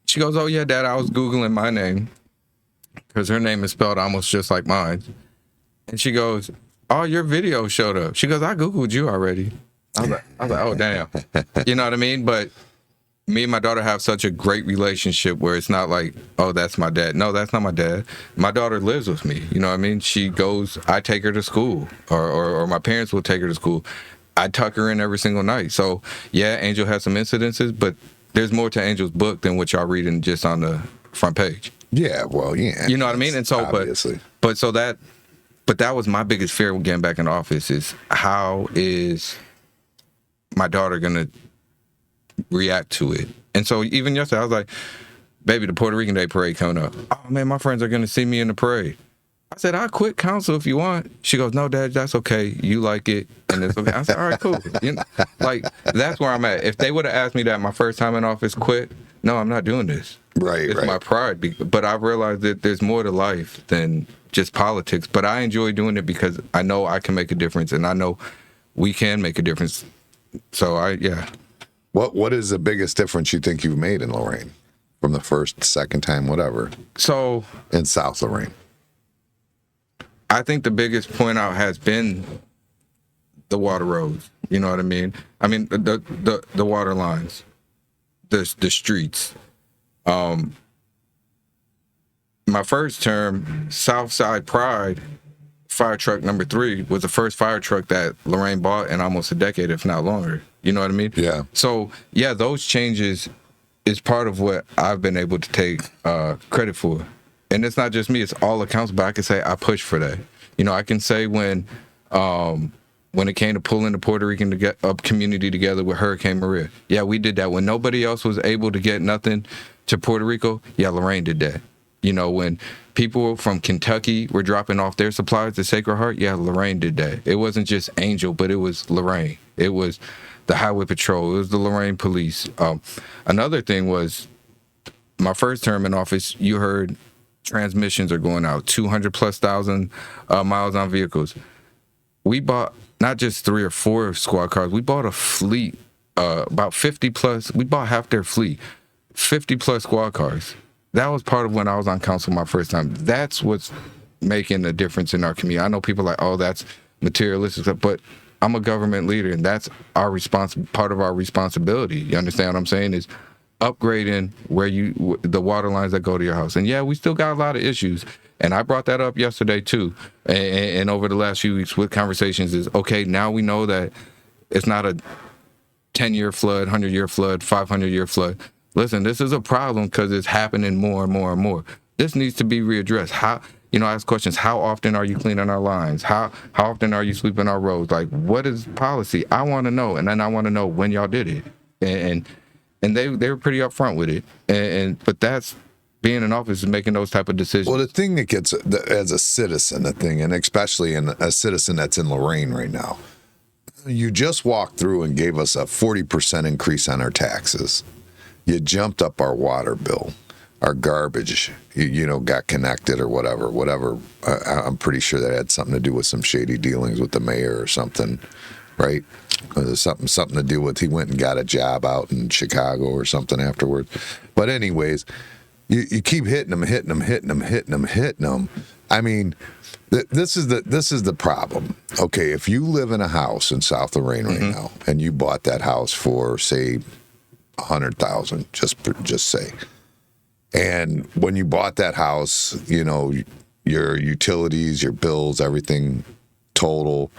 She goes, oh yeah, Dad, I was Googling my name because her name is spelled almost just like mine. And she goes, oh, your video showed up. She goes, I Googled you already. I was like, oh, damn. You know what I mean? But me and my daughter have such a great relationship where it's not like, oh, that's my dad. No, that's not my dad. My daughter lives with me. You know what I mean? She goes, I take her to school, or my parents will take her to school. I tuck her in every single night. So, yeah, Angel has some incidences, but there's more to Angel's book than what y'all reading just on the front page. Yeah, well, yeah. You know what I mean? And so, obviously. but that was my biggest fear when getting back in office is how is my daughter gonna react to it? And so even yesterday, I was like, baby, the Puerto Rican Day parade coming up. Oh man, my friends are gonna see me in the parade. I said, I'll quit council if you want. She goes, no, Dad, that's okay. You like it, and it's okay. I said, all right, cool. You know, like, that's where I'm at. If they would have asked me that my first time in office, quit, no, I'm not doing this. Right, It's right. my pride. But I've realized that there's more to life than just politics. But I enjoy doing it because I know I can make a difference, and I know we can make a difference. So, yeah. What is the biggest difference you think you've made in Lorain from the first, second time, whatever, So in South Lorain? I think the biggest point out has been the water roads. You know what I mean? I mean the water lines, the streets. My first term, Southside Pride, fire truck number 3 was the first fire truck that Lorain bought in almost a decade, if not longer. You know what I mean? Yeah. So yeah, those changes is part of what I've been able to take credit for. And it's not just me, it's all accounts, but I can say I pushed for that. You know, I can say when it came to pulling the Puerto Rican community together with Hurricane Maria, yeah, we did that. When nobody else was able to get nothing to Puerto Rico, yeah, Lorain did that. You know, when people from Kentucky were dropping off their supplies to Sacred Heart, yeah, Lorain did that. It wasn't just Angel, but it was Lorain. It was the Highway Patrol. It was the Lorain Police. Another thing was my first term in office, you heard transmissions are going out, 200,000+ miles on vehicles. We bought not just 3 or 4 squad cars, we bought a fleet, about 50+, we bought half their fleet, 50+ squad cars. That was part of when I was on council my first time. That's what's making a difference in our community. I know people are like, oh, that's materialistic, but I'm a government leader, and that's our part of our responsibility. You understand what I'm saying? Is upgrading the water lines that go to your house. And yeah, we still got a lot of issues. And I brought that up yesterday too. And over the last few weeks with conversations is, okay, now we know that it's not a 10-year flood, 100-year flood, 500-year flood. Listen, this is a problem because it's happening more and more and more. This needs to be readdressed. How, ask questions. How often are you cleaning our lines? How often are you sweeping our roads? Like, what is policy? I want to know. And then I want to know when y'all did it. And they were pretty upfront with it. But that's being in office is making those type of decisions. Well, the thing that gets, as a citizen, and especially a citizen that's in Lorain right now, you just walked through and gave us a 40% increase on our taxes. You jumped up our water bill, our garbage, got connected or whatever. I'm pretty sure that had something to do with some shady dealings with the mayor or something, right? There's something to do with he went and got a job out in Chicago or something afterwards. But anyways, you keep hitting them. I mean, this is the problem. Okay, if you live in a house in South Lorain right now and you bought that house for, say, $100,000, just say, and when you bought that house, your utilities, your bills, everything total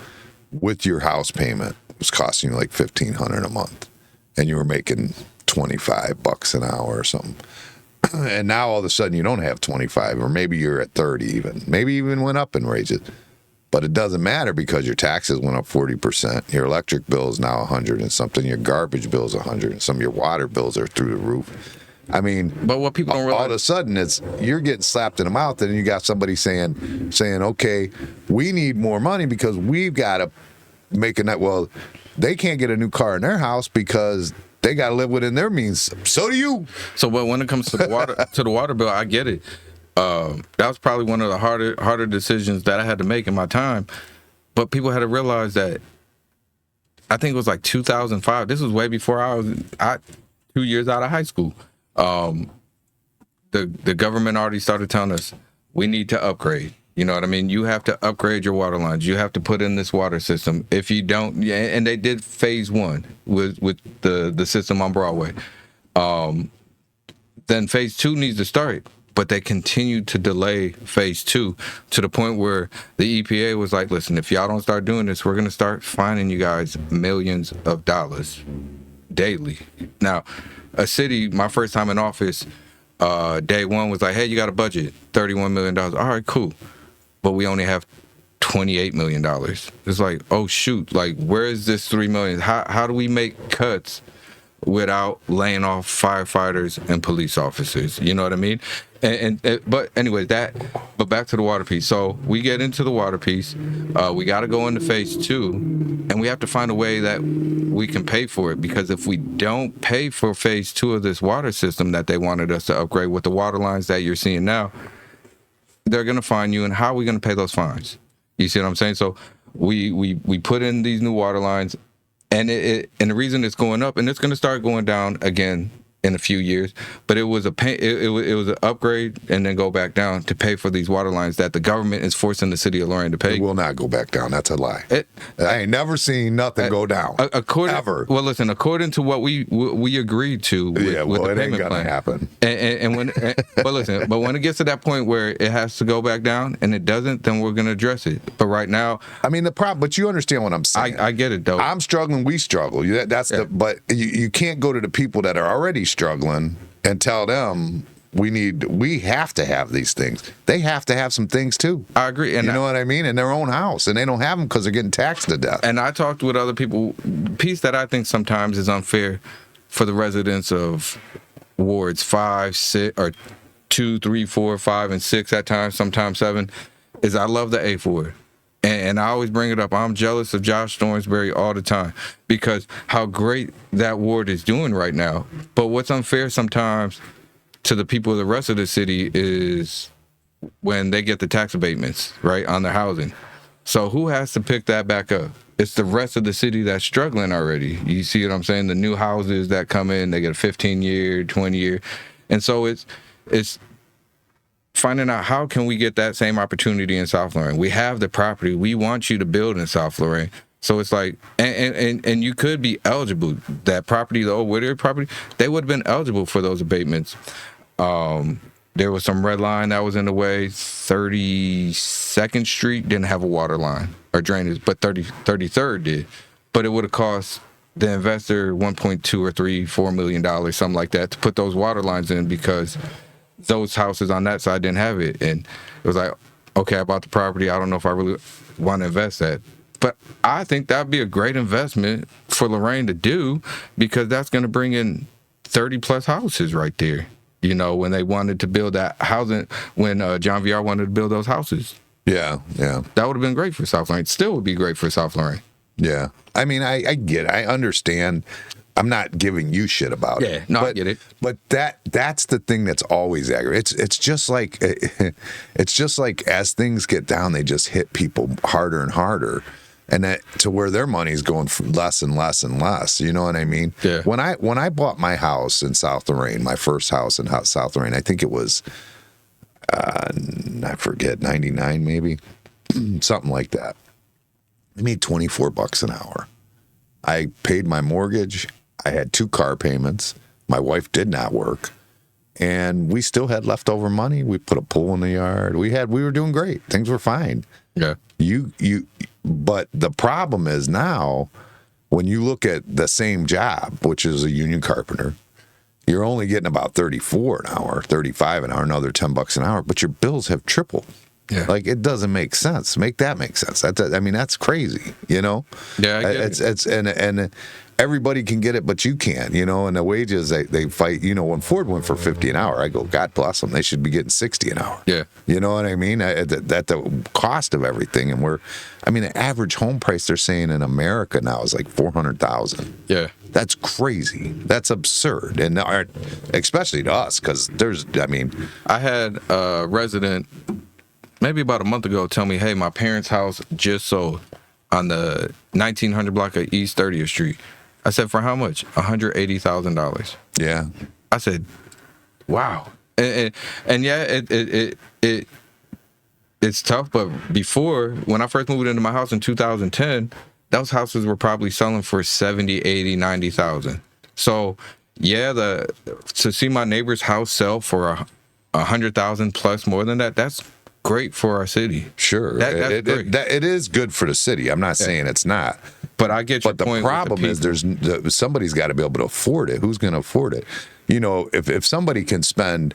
with your house payment was costing you like $1,500 a month, and you were making $25 an hour or something. And now all of a sudden you don't have 25, or maybe you're at 30 even. Maybe even went up in wages. But it doesn't matter because your taxes went up 40%. Your electric bill is now 100 and something. Your garbage bill is 100 and some. Your water bills are through the roof. I mean, but what people don't realize, all of a sudden you're getting slapped in the mouth, and you got somebody saying, okay, we need more money because we've got to make a net. Well, they can't get a new car in their house because they got to live within their means. So do you. So, but when it comes to the water bill, I get it. That was probably one of the harder decisions that I had to make in my time. But people had to realize that I think it was like 2005. This was way before I was 2 years out of high school. The government already started telling us we need to upgrade. You know what I mean? You have to upgrade your water lines. You have to put in this water system. If you don't, and they did phase 1 with the system on Broadway. Then phase 2 needs to start. But they continued to delay phase 2 to the point where the EPA was like, listen, if y'all don't start doing this, we're going to start fining you guys millions of dollars daily. Now, a city, my first time in office, day one was like, hey, you got a budget, $31 million. All right, cool. But we only have $28 million. It's like, oh shoot, like where is this $3 million? How do we make cuts without laying off firefighters and police officers? You know what I mean? But anyway, but back to the water piece. So we get into the water piece. We got to go into phase 2, and we have to find a way that we can pay for it, because if we don't pay for phase 2 of this water system that they wanted us to upgrade with the water lines that you're seeing now, they're going to fine you. And how are we going to pay those fines? You see what I'm saying? So we put in these new water lines, and and the reason it's going up, and it's going to start going down again in a few years, but it was it was an upgrade and then go back down to pay for these water lines that the government is forcing the city of Lorain to pay. It will not go back down. That's a lie. I ain't never seen nothing go down. Ever. Well, listen, according to what we agreed to with, with the it payment ain't gonna plan. happen. And when but listen, but when it gets to that point where it has to go back down and it doesn't, then we're gonna address it. But right now, I mean, the problem, but you understand what I'm saying. I get it though. I'm struggling, we struggle. But you can't go to the people that are already struggling and tell them we have to have these things. They have to have some things too. I agree. And you know what I mean? In their own house, and they don't have them because they're getting taxed to death. And I talked with other people. Piece that I think sometimes is unfair for the residents of wards 5, 6, or 2, 3, 4, 5, and 6 at times, sometimes 7, is I love the A ward. And I always bring it up. I'm jealous of Josh Thornsberry all the time because how great that ward is doing right now. But what's unfair sometimes to the people of the rest of the city is when they get the tax abatements, right, on their housing. So who has to pick that back up? It's the rest of the city that's struggling already. You see what I'm saying? The new houses that come in, they get a 15-year, 20-year. And so it's finding out how can we get that same opportunity in South Lorain. We have the property. We want you to build in South Lorain. So it's like, and you could be eligible. That property, the old Whittier property, they would have been eligible for those abatements. There was some red line that was in the way. 32nd Street didn't have a water line or drainage, but 33rd did. But it would have cost the investor $1.2 or $4 million, something like that, to put those water lines in because those houses on that side didn't have it. And it was like, okay, I bought the property. I don't know if I really want to invest that. But I think that'd be a great investment for Lorain to do because that's going to bring in 30 plus houses right there. You know, when they wanted to build that housing, when John VR wanted to build those houses. Yeah. That would have been great for South Lorain. Still would be great for South Lorain. Yeah. I mean, I get it. I understand. I'm not giving you shit about it. Yeah, no, I get it. But that's the thing that's always aggravating. It's just like as things get down, they just hit people harder and harder, and that to where their money's going from less and less and less. You know what I mean? Yeah. When I bought my house in South Lorain, my first house in South Lorain, I think it was I forget, 99 maybe, something like that. I made $24 an hour. I paid my mortgage. I had 2 car payments. My wife did not work, and we still had leftover money. We put a pool in the yard. We were doing great. Things were fine. Yeah. But the problem is now, when you look at the same job, which is a union carpenter, you're only getting about 34 an hour, 35 an hour, another $10 an hour, but your bills have tripled. Yeah. Like, it doesn't make sense. Make that make sense. I mean, that's crazy, you know? Yeah, I get it's and everybody can get it, but you can't, you know? And the wages, they fight. You know, when Ford went for 50 an hour, I go, God bless them. They should be getting 60 an hour. Yeah. You know what I mean? That the cost of everything. And the average home price they're saying in America now is like $400,000. Yeah. That's crazy. That's absurd. And especially to us, because I had a resident maybe about a month ago tell me, hey, my parents' house just sold on the 1900 block of East 30th Street. I said, for how much? $180,000. Yeah. I said, wow. And yeah, it's tough, but before, when I first moved into my house in 2010, those houses were probably selling for 70, 80, 90,000. So yeah, to see my neighbor's house sell for 100,000 plus more than that, that's great for our city. Sure. That's great. It is good for the city. I'm not saying it's not. But I get your But the point with problem is somebody's got to be able to afford it. Who's going to afford it? You know, if somebody can spend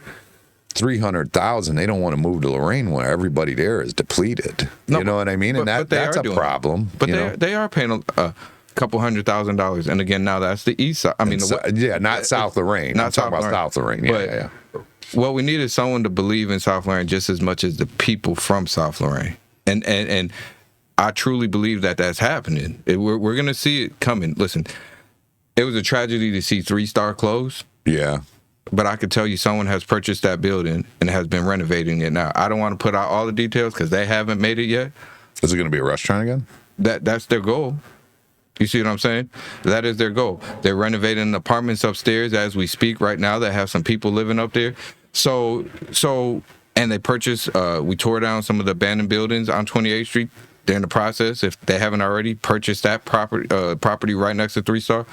$300,000, they don't want to move to Lorain where everybody there is depleted. No, you know what I mean? And that's a problem. But they are paying a couple $100,000. And again, now that's the east side. I mean, not South Lorain. Not I'm talking about South Lorain. Yeah. What we need is someone to believe in South Lorain just as much as the people from South Lorain. And I truly believe that that's happening. We're going to see it coming. Listen, it was a tragedy to see 3-Star close. Yeah. But I could tell you someone has purchased that building and has been renovating it now. I don't want to put out all the details because they haven't made it yet. Is it going to be a restaurant again? That's their goal. You see what I'm saying? That is their goal. They're renovating apartments upstairs as we speak right now that have some people living up there. So, and they purchased, we tore down some of the abandoned buildings on 28th Street. They're in the process, if they haven't already, purchased that property right next to 3-Star.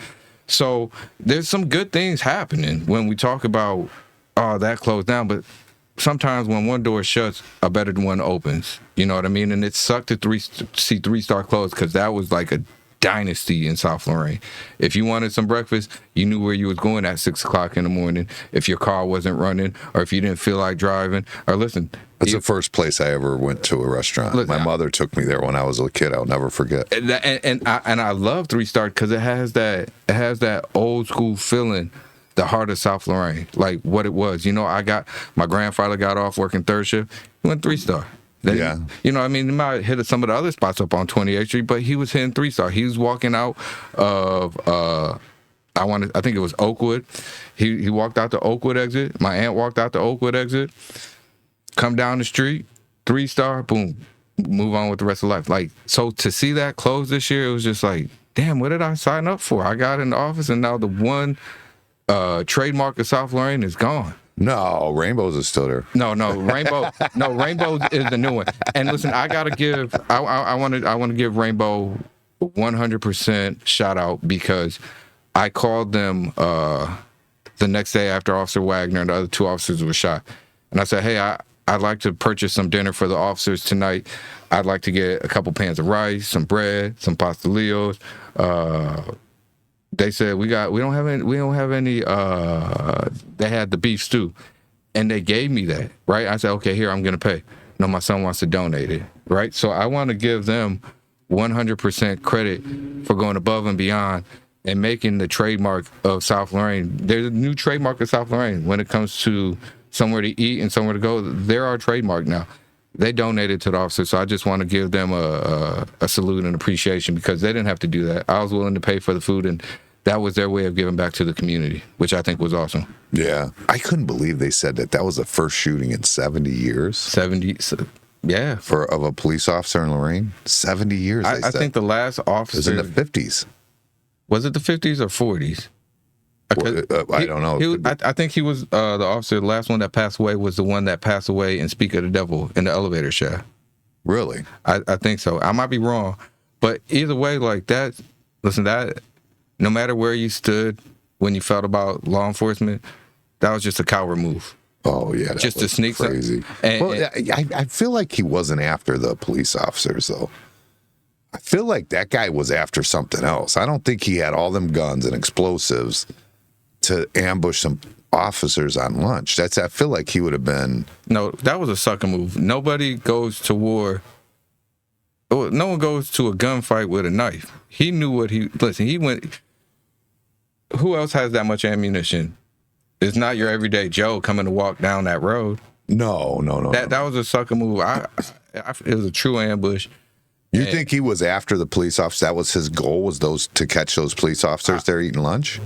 So there's some good things happening when we talk about, that closed down. But sometimes when one door shuts, a better one opens. You know what I mean? And it sucked to see 3-Star close because that was like a dynasty in South Lorain. If you wanted some breakfast, you knew where you was going at 6 o'clock in the morning. If your car wasn't running, or if you didn't feel like driving, or listen. That's the first place I ever went to a restaurant. Listen, my mother took me there when I was a kid. I'll never forget. And I love 3-Star because it has that old school feeling, the heart of South Lorain, like what it was. You know, my grandfather got off working third shift. He went 3-Star. Yeah. You know, I mean, he might hit some of the other spots up on 28th Street, but he was hitting 3-Star. He was walking out of, I think it was Oakwood. He walked out the Oakwood exit. My aunt walked out the Oakwood exit. Come down the street, 3-Star, boom, move on with the rest of life. Like, so to see that close this year, it was just like, damn, what did I sign up for? I got in the office and now the one trademark of South Lorain is gone. No, Rainbows is still there. No, Rainbow is the new one. And listen, I want to give Rainbow 100% shout out because I called them the next day after Officer Wagner and the other 2 officers were shot. And I said, hey, I'd like to purchase some dinner for the officers tonight. I'd like to get a couple pans of rice, some bread, some pastelillos. They said we don't have any. They had the beef stew, and they gave me that. Right? I said, okay, here, I'm gonna pay. No, my son wants to donate it. Right? So I want to give them 100% credit for going above and beyond and making the trademark of South Lorain. There's a new trademark of South Lorain when it comes to somewhere to eat and somewhere to go. They're our trademark now. They donated to the officers, so I just want to give them a salute and appreciation because they didn't have to do that. I was willing to pay for the food, and that was their way of giving back to the community, which I think was awesome. Yeah. I couldn't believe they said that was the first shooting in 70 years. 70, yeah. Of a police officer in Lorain? 70 years, I think the last officer... It was in the 50s. Was it the 50s or 40s? I don't know. I think he was the officer. The last one that passed away was the one that passed away in Speak of the Devil in the elevator shaft. Really? I think so. I might be wrong, but either way, like that. Listen, that no matter where you stood when you felt about law enforcement, that was just a coward move. Oh yeah, just to sneak crazy. I feel like he wasn't after the police officers though. I feel like that guy was after something else. I don't think he had all them guns and explosives to ambush some officers on lunch. I feel like he would have been... No, that was a sucker move. Nobody goes to war. No one goes to a gunfight with a knife. He knew what he... Listen, he went... Who else has that much ammunition? It's not your everyday Joe coming to walk down that road. No. That was a sucker move. It was a true ambush. You think he was after the police officers? That was his goal, was to catch those police officers there eating lunch?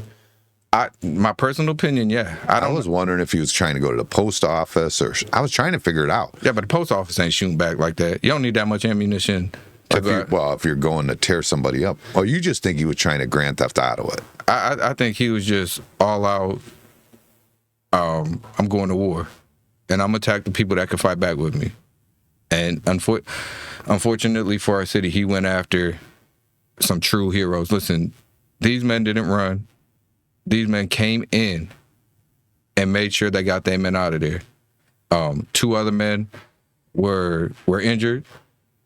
My personal opinion, yeah. I was wondering if he was trying to go to the post office, or I was trying to figure it out. Yeah, but the post office ain't shooting back like that. You don't need that much ammunition. If you're going to tear somebody up. Or you just think he was trying to Grand Theft Auto it? I think he was just all out, I'm going to war, and I'm going to attack the people that can fight back with me. And unfortunately for our city, he went after some true heroes. Listen, these men didn't run. These men came in and made sure they got their men out of there. 2 other men were injured.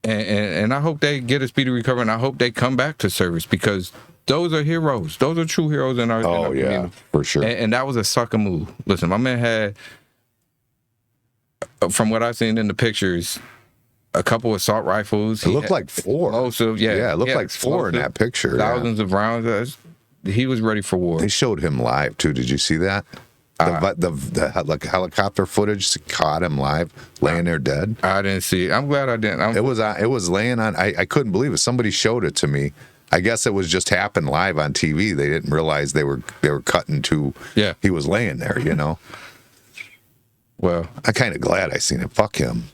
And I hope they get a speedy recovery, and I hope they come back to service, because those are heroes. Those are true heroes in our community. For sure. And that was a sucker move. Listen, my man had, from what I've seen in the pictures, a couple assault rifles. It looked like 4. Explosive, Yeah, it looked like 4 in that picture. Thousands of rounds. He was ready for war. They showed him live too. Did you see that? The like helicopter footage caught him live, laying there dead. I didn't see it. I'm glad I didn't. It was laying on. I couldn't believe it. Somebody showed it to me. I guess it was just happened live on TV. They didn't realize they were cutting to. Yeah. He was laying there. Well, I'm kind of glad I seen it. Fuck him.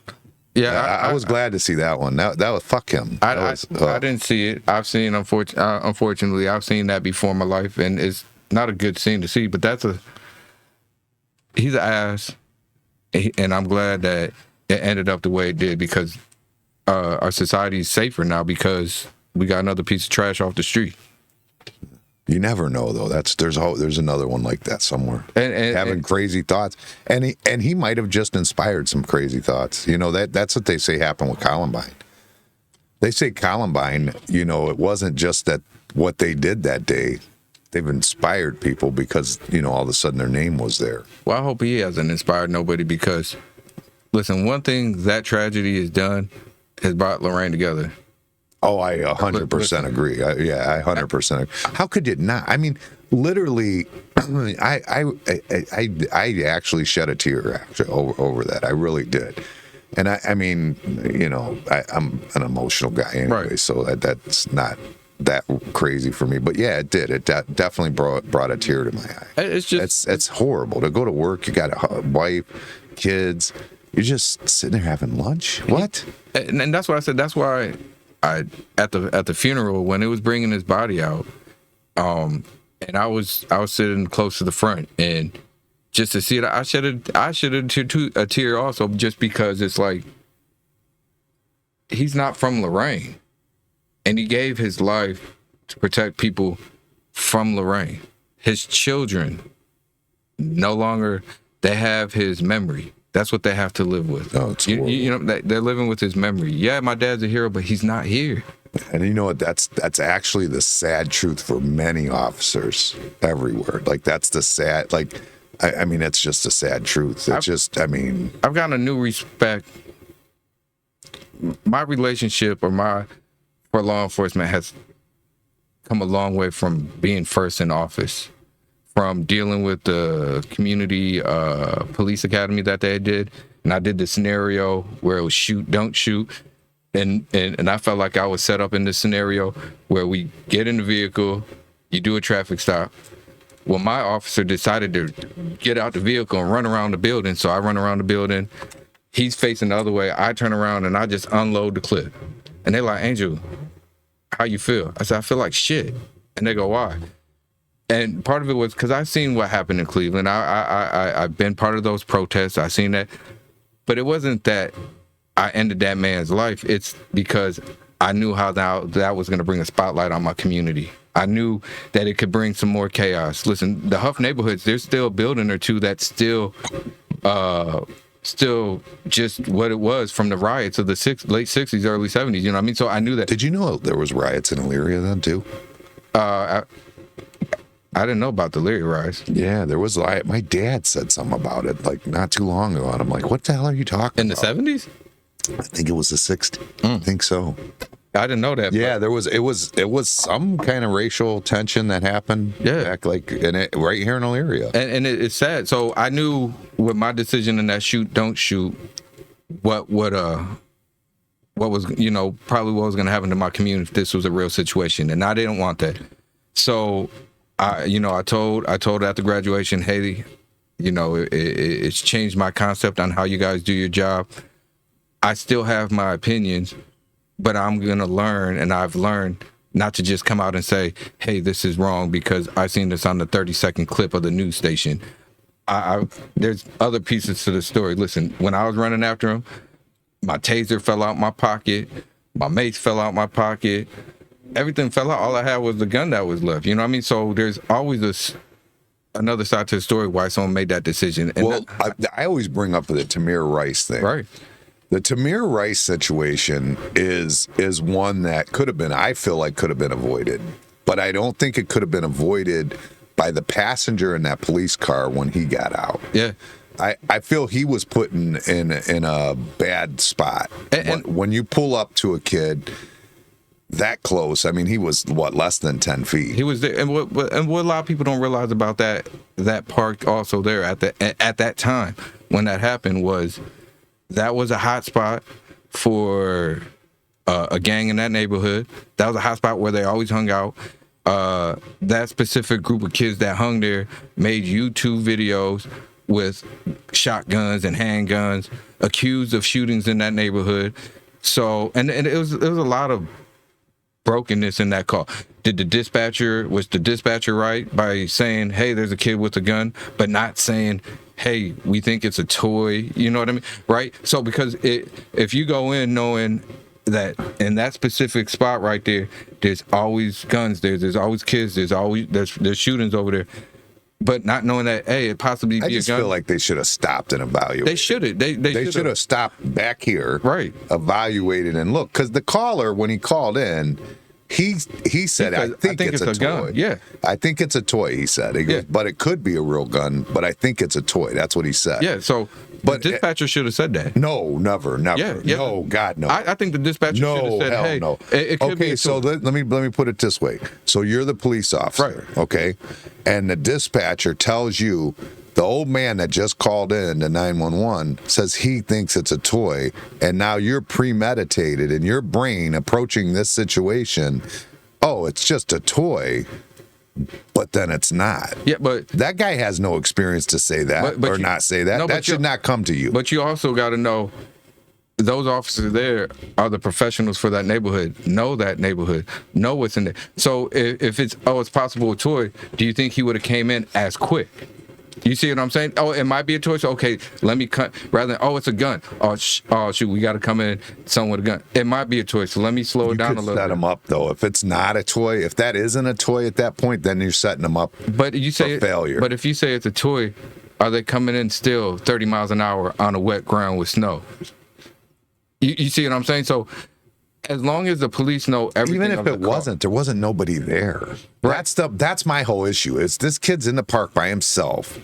Yeah, I was glad to see that one. That was fuck him. I didn't see it. I've seen, unfortunately, I've seen that before in my life, and it's not a good scene to see. But he's an ass, and I'm glad that it ended up the way it did, because our society is safer now because we got another piece of trash off the street. You never know, though. There's another one like that somewhere, and having crazy thoughts, and he might have just inspired some crazy thoughts. That's what they say happened with Columbine. They say Columbine, it wasn't just that what they did that day. They've inspired people because all of a sudden their name was there. Well, I hope he hasn't inspired nobody, because listen, one thing that tragedy has done has brought Lorain together. Oh, I 100% agree. I 100% agree. How could you not? I mean, literally, I actually shed a tear over that. I really did. And I'm an emotional guy anyway, right. So that's not that crazy for me. But yeah, it did. It definitely brought a tear to my eye. It's horrible to go to work. You got a wife, kids. You're just sitting there having lunch. What? And that's what I said. That's why at the funeral, when it was bringing his body out, and I was sitting close to the front, and just to see it, I shed a tear also, just because it's like, he's not from Lorain, and he gave his life to protect people from Lorain. His children no longer, they have his memory. That's what they have to live with. Oh, it's horrible. They're living with his memory. Yeah, my dad's a hero, but he's not here. And you know what? That's actually the sad truth for many officers everywhere. Like, that's the sad. Like, I mean, it's just a sad truth. I've gotten a new respect. My relationship for law enforcement has come a long way from being first in office, from dealing with the community police academy that they did. And I did the scenario where it was shoot, don't shoot. And I felt like I was set up in this scenario where we get in the vehicle, you do a traffic stop. Well, my officer decided to get out the vehicle and run around the building. So I run around the building. He's facing the other way. I turn around and I just unload the clip. And they're like, Angel, how you feel? I said, I feel like shit. And they go, why? And part of it was because I've seen what happened in Cleveland. I've been part of those protests. I've seen that. But it wasn't that I ended that man's life. It's because I knew how that was going to bring a spotlight on my community. I knew that it could bring some more chaos. Listen, the Huff neighborhoods, there's still a building or two that's still just what it was from the riots of the late 60s, early 70s. You know what I mean? So I knew that. Did you know there was riots in Elyria then too? I didn't know about the Leary riots. Yeah, there was. My dad said something about it like not too long ago, and I'm like, "What the hell are you talking in about?" In the 70s? I think it was the 60s. I think so. I didn't know that. Yeah, there was. It was some kind of racial tension that happened. Yeah, back right here in Elyria. And it's sad. So I knew with my decision in that shoot, don't shoot, what was probably what was going to happen to my community if this was a real situation, and I didn't want that. So I told at the graduation, hey, it's changed my concept on how you guys do your job. I still have my opinions, but I'm going to learn, and I've learned not to just come out and say, hey, this is wrong because I seen this on the 30-second clip of the news station. There's other pieces to the story. Listen, when I was running after him, my taser fell out my pocket, my mace fell out my pocket, everything fell out. All I had was the gun that was left. You know what I mean? So there's always another side to the story why someone made that decision. And I always bring up the Tamir Rice thing. Right. The Tamir Rice situation is one that could have been, I feel like could have been avoided, but I don't think it could have been avoided by the passenger in that police car when he got out. Yeah. I feel he was put in a bad spot. And when you pull up to a kid that close, I mean, he was less than 10 feet. He was there, and what a lot of people don't realize about that park also there at that time when that happened was that was a hot spot for a gang in that neighborhood. That was a hot spot where they always hung out. That specific group of kids that hung there made YouTube videos with shotguns and handguns, accused of shootings in that neighborhood. So, and it was a lot of brokenness in that call. Was the dispatcher right by saying, hey, there's a kid with a gun, but not saying, hey, we think it's a toy? You know what I mean? Right? So because if you go in knowing that in that specific spot right there, there's always guns, there's always kids, there's shootings over there, but not knowing that, hey, it possibly be a gun. I just feel like they should have stopped and evaluated. They should have. They should have stopped back here, right? Evaluated and look, because the caller, when he called in, he said, I think it's a toy. Gun. Yeah, I think it's a toy. He said, but it could be a real gun. But I think it's a toy. That's what he said. Yeah. So, but the dispatcher should have said that. No, never. Yeah. No, God, no. I think the dispatcher should have said, hey, no. It could be a toy. So let me put it this way. So you're the police officer, right? Okay, and the dispatcher tells you, the old man that just called in to 911 says he thinks it's a toy, and now you're premeditated in your brain approaching this situation. Oh, it's just a toy, but then it's not. Yeah, but that guy has no experience to say that or not say that. No, that should not come to you. But you also got to know those officers there are the professionals for that neighborhood, know that neighborhood, know what's in there. So if it's possible a toy, do you think he would have came in as quick? You see what I'm saying? Oh, it might be a toy. So, okay, let me cut. Rather than, it's a gun. Oh, shoot, we got to come in, someone with a gun. It might be a toy, so let me slow it down a little bit. Set them up, though. If it's not a toy, if that isn't a toy at that point, then you're setting them up for failure. But if you say it's a toy, are they coming in still 30 miles an hour on a wet ground with snow? You see what I'm saying? So as long as the police know everything, even if there wasn't nobody there. Right. That's my whole issue. Is this kid's in the park by himself?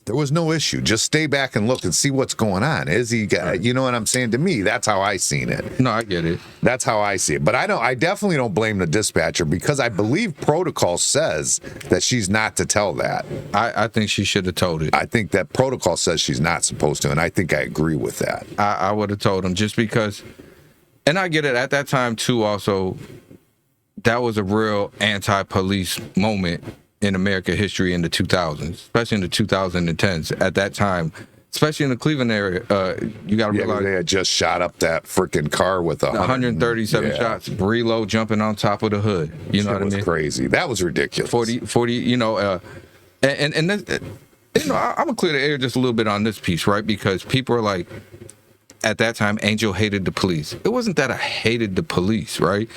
There was no issue. Just stay back and look and see what's going on. Is he? You know what I'm saying? To me, that's how I seen it. No, I get it. That's how I see it. But I definitely don't blame the dispatcher because I believe protocol says that she's not to tell that. I think she should have told it. I think that protocol says she's not supposed to, and I think I agree with that. I would have told him just because, and I get it at that time too. Also, that was a real anti-police moment in American history in the 2000s, especially in the 2010s. At that time, especially in the Cleveland area, you got to realize they had just shot up that freaking car with 137 shots, reload jumping on top of the hood. You know what I mean? That was crazy. That was ridiculous. 40. You know, and this, you know, I'm gonna clear the air just a little bit on this piece, right? Because people are like, at that time, Angel hated the police. It wasn't that I hated the police, right?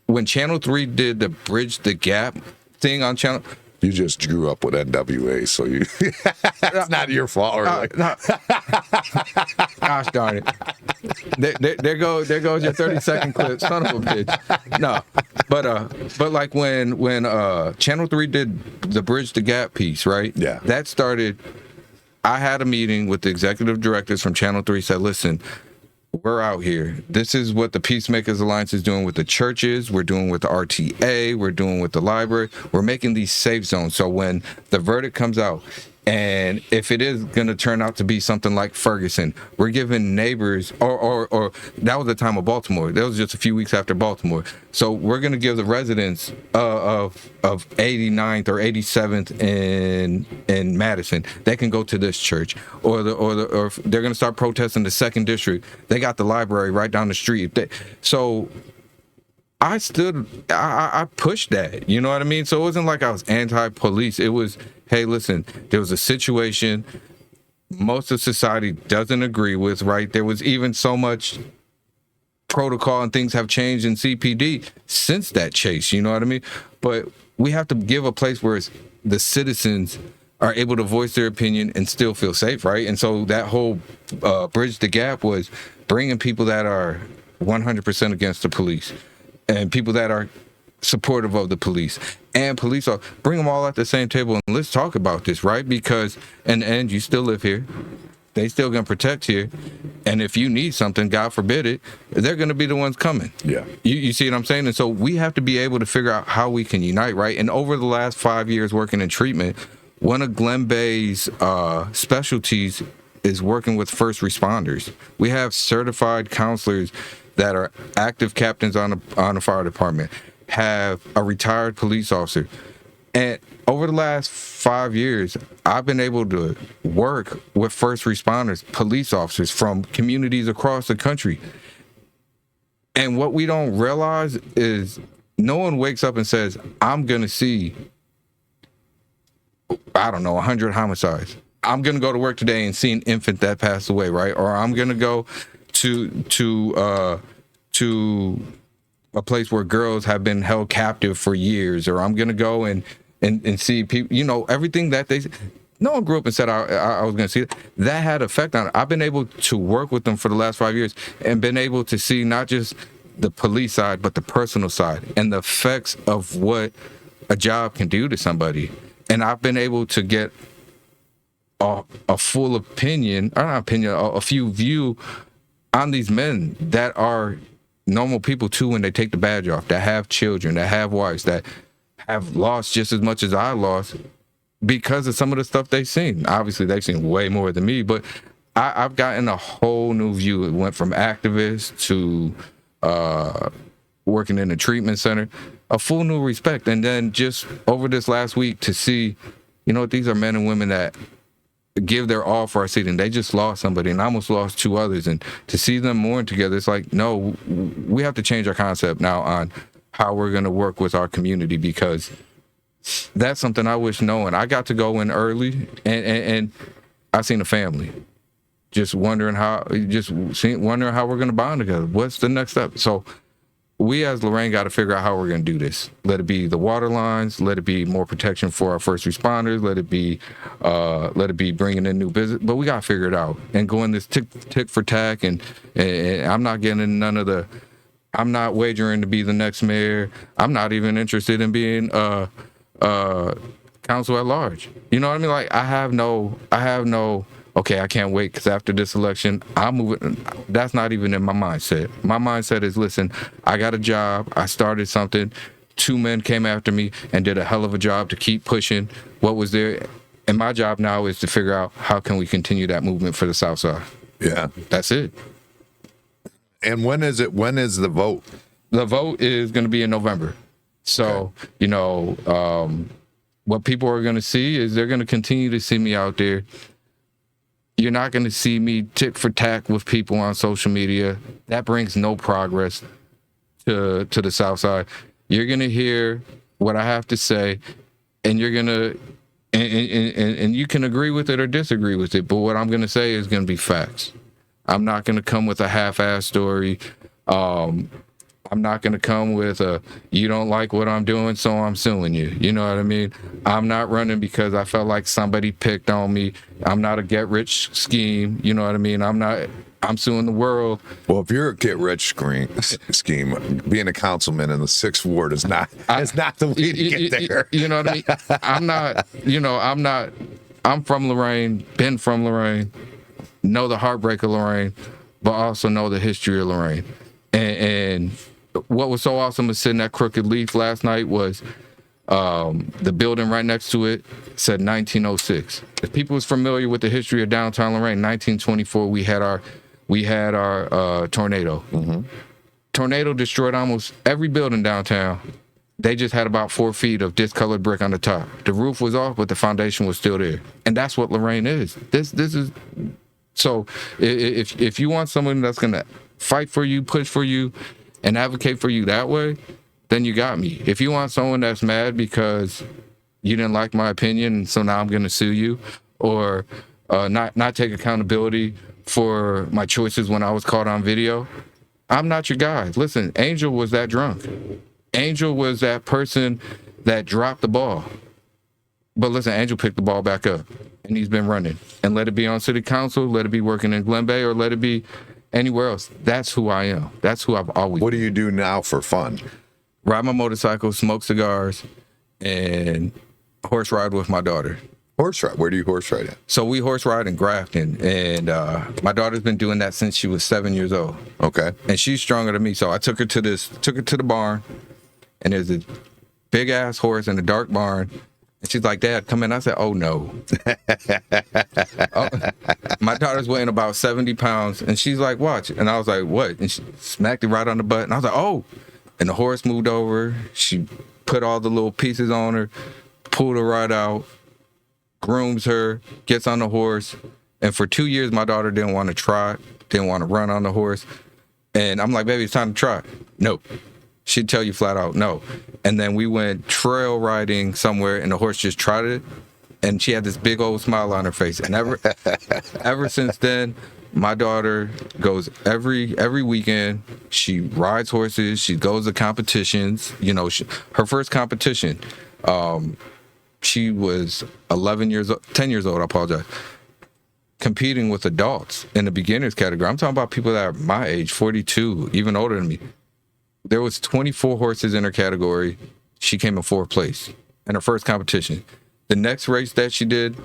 When Channel 3 did the Bridge the Gap thing on Channel. You just grew up with NWA, so you it's not your fault. Gosh darn it! There goes your 30-second clip, son of a bitch. No, but like when Channel 3 did the Bridge the Gap piece, right? Yeah. That started. I had a meeting with the executive directors from Channel 3. Said, listen, we're out here. This is what the Peacemakers Alliance is doing with the churches. We're doing with the RTA. We're doing with the library. We're making these safe zones. So when the verdict comes out, and if it is going to turn out to be something like Ferguson, we're giving neighbors, or that was the time of Baltimore. That was just a few weeks after Baltimore. So we're going to give the residents of 89th or 87th in Madison, they can go to this church, or if they're going to start protesting the 2nd District. They got the library right down the street. So I pushed that, you know what I mean? So it wasn't like I was anti-police. It was, hey, listen, there was a situation most of society doesn't agree with, right? There was even so much protocol and things have changed in CPD since that chase, you know what I mean? But we have to give a place where it's the citizens are able to voice their opinion and still feel safe, right? And so that whole bridge the gap was bringing people that are 100% against the police and people that are supportive of the police and police are bring them all at the same table and let's talk about this, right? Because in the end, you still live here. They still gonna protect here. And if you need something, God forbid it, they're gonna be the ones coming. Yeah. You see what I'm saying? And so we have to be able to figure out how we can unite, right? And over the last 5 years working in treatment, one of Glen Bay's specialties is working with first responders. We have certified counselors that are active captains on the fire department, have a retired police officer. And over the last 5 years, I've been able to work with first responders, police officers from communities across the country. And what we don't realize is no one wakes up and says, I'm going to see, I don't know, 100 homicides. I'm going to go to work today and see an infant that passed away, right? Or I'm going to go to a place where girls have been held captive for years, or I'm going to go and see people, you know, everything that they, no one grew up and said I was going to see it. That had effect on it. I've been able to work with them for the last 5 years and been able to see not just the police side, but the personal side and the effects of what a job can do to somebody. And I've been able to get a full opinion, or not opinion, a few view on these men that are normal people too when they take the badge off, that have children, that have wives, that have lost just as much as I lost because of some of the stuff they've seen. Obviously, they've seen way more than me, but I've gotten a whole new view. It went from activist to working in a treatment center, a full new respect. And then just over this last week to see, you know, these are men and women that give their all for our city, and they just lost somebody and almost lost two others, and to see them mourn together, it's like, no, we have to change our concept now on how we're going to work with our community, because that's something I wish knowing. I got to go in early, and I seen a family just wondering how we're going to bond together. What's the next step? So we as Lorain got to figure out how we're going to do this. Let it be the water lines. Let it be more protection for our first responders. Let it be bringing in new business. But we got to figure it out and go in this tick for tack. And I'm not getting none of the. I'm not wagering to be the next mayor. I'm not even interested in being council at large. You know what I mean? Like I have no. Okay, I can't wait because after this election, I'm moving. That's not even in my mindset. My mindset is, listen, I got a job. I started something. 2 men came after me and did a hell of a job to keep pushing what was there. And my job now is to figure out how can we continue that movement for the South Side. Yeah. That's it. And when is it? When is the vote? The vote is going to be in November. So, you know, what people are going to see is they're going to continue to see me out there. You're not going to see me tick for tack with people on social media. That brings no progress to the South Side. You're going to hear what I have to say, and you're going to, and you can agree with it or disagree with it, but what I'm going to say is going to be facts. I'm not going to come with a half-ass story. I'm not going to come with a, you don't like what I'm doing, so I'm suing you. You know what I mean? I'm not running because I felt like somebody picked on me. I'm not a get-rich scheme. You know what I mean? I'm suing the world. Well, if you're a get-rich scheme, being a councilman in the 6th Ward is not the way to get there. You know what I mean? I'm from Lorain, been from Lorain, know the heartbreak of Lorain, but also know the history of Lorain. And what was so awesome was sitting at Crooked Leaf last night was the building right next to it said 1906. If people was familiar with the history of downtown Lorain, 1924 we had our tornado. Mm-hmm. Tornado destroyed almost every building downtown. They just had about 4 feet of discolored brick on the top. The roof was off, but the foundation was still there. And that's what Lorain is. This is so. If you want someone that's gonna fight for you, push for you, and advocate for you that way, then you got me. If you want someone that's mad because you didn't like my opinion, so now I'm going to sue you, or not take accountability for my choices when I was caught on video, I'm not your guy. Listen, Angel was that drunk. Angel was that person that dropped the ball. But listen, Angel picked the ball back up, and he's been running. And let it be on city council, let it be working in Glen Bay, or let it be anywhere else. That's who I am. That's who I've always What do you do now for fun? ride my motorcycle, smoke cigars, and horse ride with my daughter. Horse ride. Where do you horse ride at? So we horse ride in Grafton, and my daughter's been doing that since she was 7 years old. Okay. And she's stronger than me, so I took her to the barn, and there's a big ass horse in a dark barn. And she's like, Dad, come in. I said, oh no. Oh, my daughter's weighing about 70 pounds, and she's like, watch. And I was like, what? And she smacked it right on the butt, and I was like, oh. And the horse moved over. She put all the little pieces on her, pulled her right out, grooms her, gets on the horse. And for 2 years, my daughter didn't want to trot, didn't want to run on the horse. And I'm like, baby, it's time to trot. No. She'd tell you flat out, no. And then we went trail riding somewhere, and the horse just trotted, and she had this big old smile on her face. And ever since then, my daughter goes every weekend. She rides horses. She goes to competitions. You know, her first competition, she was 10 years old, I apologize, competing with adults in the beginners category. I'm talking about people that are my age, 42, even older than me. There was 24 horses in her category. She came in 4th place in her first competition. The next race that she did,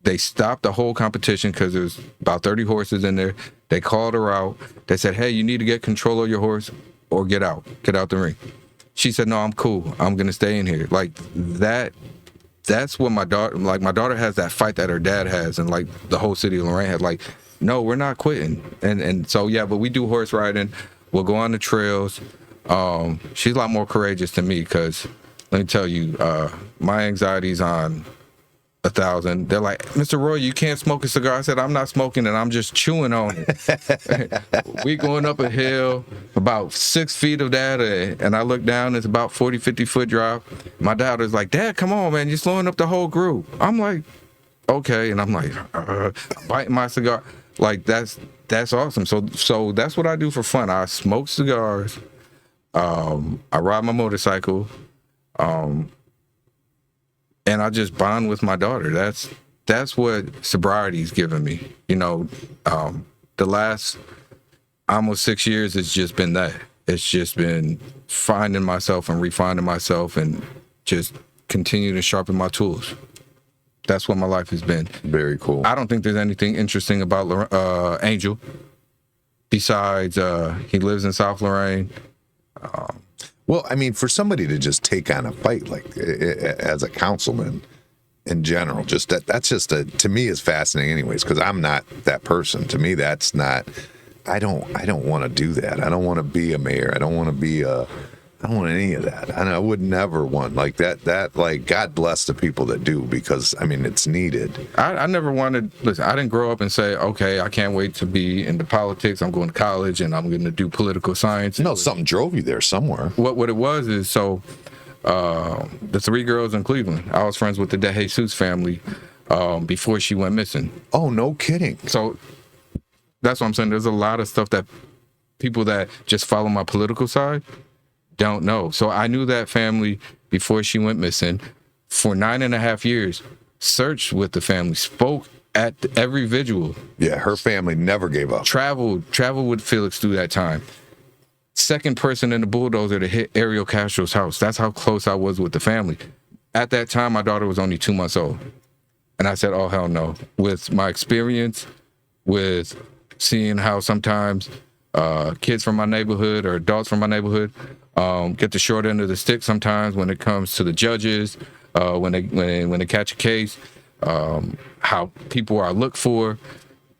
they stopped the whole competition because there was about 30 horses in there. They called her out. They said, hey, you need to get control of your horse or get out the ring. She said, no, I'm cool. I'm going to stay in here. Like that's what my daughter has that fight that her dad has, and like the whole city of Lorain had. Like, no, we're not quitting. And so, yeah, but we do horse riding. We'll go on the trails. She's a lot more courageous than me because, let me tell you, my anxiety's on 1,000. They're like, Mr. Roy, you can't smoke a cigar. I said, I'm not smoking and I'm just chewing on it. We going up a hill, about 6 feet of that, and I look down, it's about 40, 50 foot drop. My daughter's like, Dad, come on, man, you're slowing up the whole group. I'm like, okay. And I'm like, biting my cigar. Like, that's awesome. So that's what I do for fun. I smoke cigars. I ride my motorcycle. And I just bond with my daughter. That's what sobriety's given me. You know, the last almost 6 years, it's just been that. It's just been finding myself and refining myself and just continuing to sharpen my tools. That's what my life has been. Very cool. I don't think there's anything interesting about Angel besides he lives in South Lorain. Well, I mean, for somebody to just take on a fight like as a councilman in general, just that's just to me is fascinating anyways, because I'm not that person. To me, that's not, I don't want to do that. I don't want to be a mayor. I don't want any of that. I would never want like that, like, God bless the people that do, because I mean, it's needed. I never wanted, listen, I didn't grow up and say, okay, I can't wait to be into politics. I'm going to college and I'm going to do political science. No, something drove you there somewhere. What it was is, so the 3 girls in Cleveland, I was friends with the De Jesus family before she went missing. Oh, no kidding. So that's what I'm saying. There's a lot of stuff that people that just follow my political side don't know. So I knew that family before she went missing. For 9.5 years, searched with the family, spoke at every vigil. Yeah, her family never gave up. Traveled with Felix through that time. Second person in the bulldozer to hit Arroyo Castro's house. That's how close I was with the family. At that time, my daughter was only 2 months old. And I said, oh, hell no. With my experience, with seeing how sometimes kids from my neighborhood or adults from my neighborhood get the short end of the stick sometimes when it comes to the judges, when they catch a case, how people are looked for.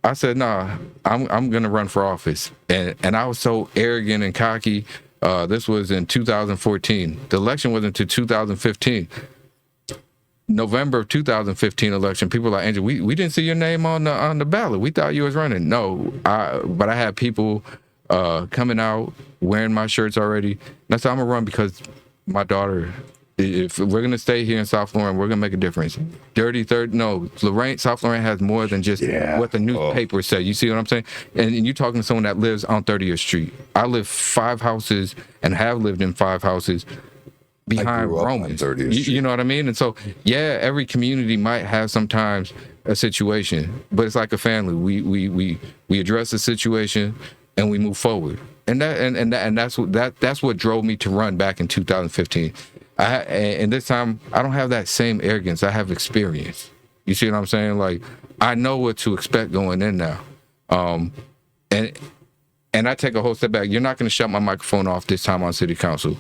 I said, nah, I'm gonna run for office, and I was so arrogant and cocky. This was in 2014. The election wasn't until 2015. November of 2015 election, people were like, Angel, we didn't see your name on the ballot. We thought you was running. No, but I had people coming out wearing my shirts already. And I said, I'm gonna run because my daughter, if we're gonna stay here in South Lorain, we're gonna make a difference. Lorain, South Lorain has more than just what the newspaper said. You see what I'm saying? And you're talking to someone that lives on 30th Street. I live 5 houses and have lived in 5 houses behind grew up on Roman. 30th You Street. know what I mean? And so, yeah, every community might have sometimes a situation, but it's like a family. We address the situation and we move forward. And that's what drove me to run back in 2015. And this time I don't have that same arrogance. I have experience. You see what I'm saying? Like, I know what to expect going in now. And I take a whole step back. You're not going to shut my microphone off this time on city council.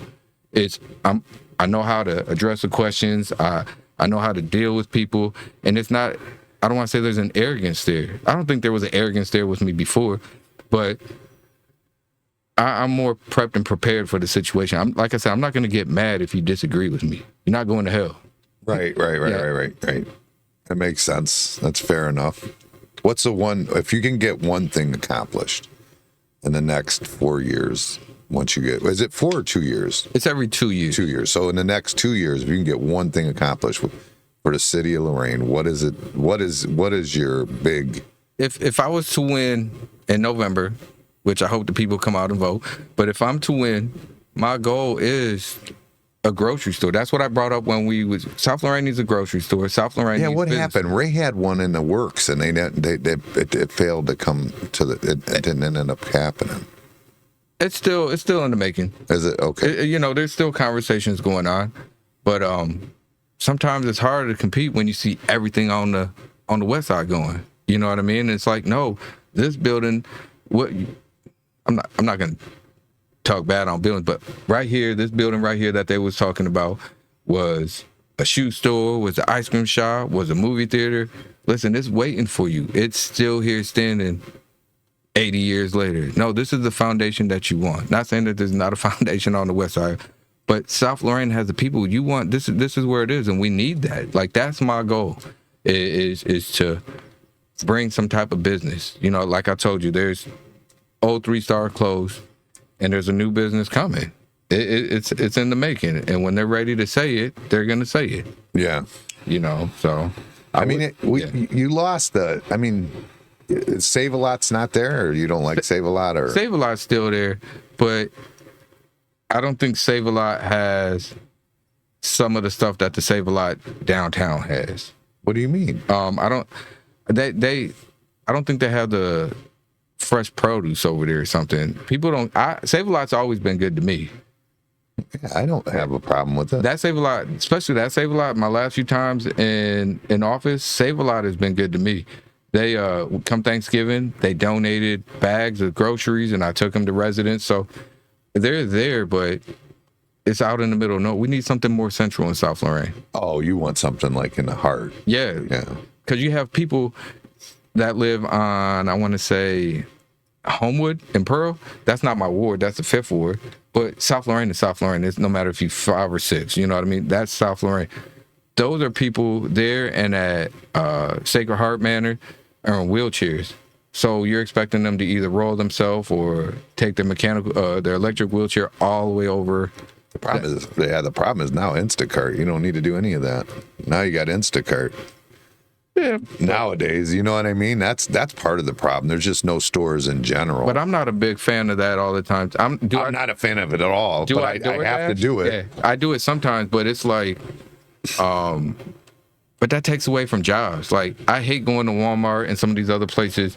I know how to address the questions. I know how to deal with people, and it's not. I don't want to say there's an arrogance there. I don't think there was an arrogance there with me before, but I'm more prepped and prepared for the situation. Like I said, I'm not going to get mad if you disagree with me. You're not going to hell. Right. That makes sense. That's fair enough. What's the one, if you can get one thing accomplished in the next 4 years, once you get, is it 4 or 2 years? It's every 2 years. 2 years. So in the next 2 years, if you can get one thing accomplished for the city of Lorain, what is it? What is your big? If I was to win in November, which I hope the people come out and vote, but if I'm to win, my goal is a grocery store. That's what I brought up when we was. South Lorain needs a grocery store. South Lorain. Yeah, needs what business. happened? Ray had one in the works, and it failed to come to the. It didn't end up happening. It's still in the making. Is it okay? There's still conversations going on, but sometimes it's harder to compete when you see everything on the west side going. You know what I mean? It's like, no, this building. I'm not gonna talk bad on buildings, but right here, this building right here that they was talking about was a shoe store, was an ice cream shop, was a movie theater. Listen, it's waiting for you. It's still here standing 80 years later. No, this is the foundation that you want. Not saying that there's not a foundation on the west side, but South Lorain has the people you want. This is where it is, and we need that. Like, that's my goal, is to bring some type of business. Like I told you, there's old 3-star closed, and there's a new business coming. It's in the making, and when they're ready to say it, they're gonna say it. Yeah. So you lost the. I mean, Save a Lot's not there, or you don't like Save a Lot, or Save a Lot's still there, but I don't think Save a Lot has some of the stuff that the Save a Lot downtown has. What do you mean? I don't think they have the fresh produce over there or something. People don't. Save a Lot's always been good to me. I don't have a problem with it. That Save a Lot, especially that Save a Lot, my last few times in office, Save a Lot has been good to me. They come Thanksgiving, they donated bags of groceries, and I took them to residents. So they're there, but it's out in the middle. No, we need something more central in South Lorain. Oh, you want something like in the heart? Yeah, because you have people that live on, I want to say, Homewood and Pearl. That's not my ward. That's the 5th ward. But South Lorain is South Lorain. It's no matter if you 5 or 6. You know what I mean? That's South Lorain. Those are people there and at Sacred Heart Manor are in wheelchairs. So you're expecting them to either roll themselves or take their their electric wheelchair all the way over. The problem is now Instacart. You don't need to do any of that. Now you got Instacart. Yeah. Nowadays, you know what I mean? That's part of the problem. There's just no stores in general. But I'm not a big fan of that all the time. I'm not a fan of it at all, but I have to do it. Yeah, I do it sometimes, but it's like, but that takes away from jobs. Like, I hate going to Walmart and some of these other places,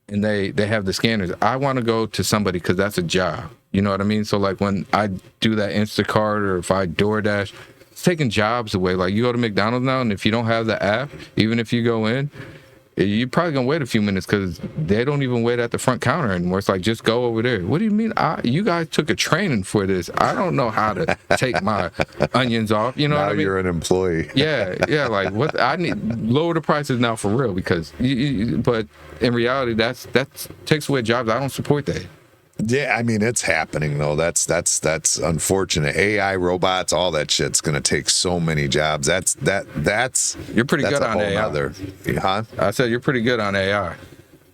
and they have the scanners. I want to go to somebody because that's a job. You know what I mean? So, like, when I do that Instacart or if I DoorDash, it's taking jobs away. Like, you go to McDonald's now, and if you don't have the app, even if you go in, you're probably going to wait a few minutes because they don't even wait at the front counter anymore. It's like, just go over there. What do you mean? You guys took a training for this. I don't know how to take my onions off. You know now what I mean? You're an employee. Yeah. Like, what? I need lower the prices now for real because, but in reality, that takes away jobs. I don't support that. Yeah, I mean, it's happening though. That's unfortunate. AI, robots, all that shit's gonna take so many jobs. That's You're pretty good on AI. Huh? I said you're pretty good on AI.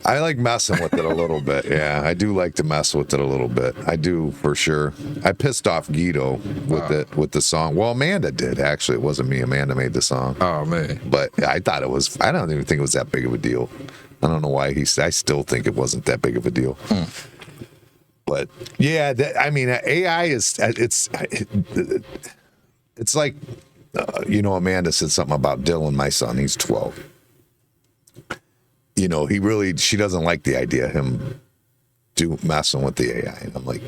I like messing with it a little bit. Yeah, I do like to mess with it a little bit. I do for sure. I pissed off Guido with the song. Well, Amanda did actually. It wasn't me. Amanda made the song. Oh man. But I thought it was. I don't even think it was that big of a deal. I don't know why I still think it wasn't that big of a deal. But yeah, I mean, AI is it's like, Amanda said something about Dylan, my son. He's 12. She doesn't like the idea of him messing with the AI. And I'm like,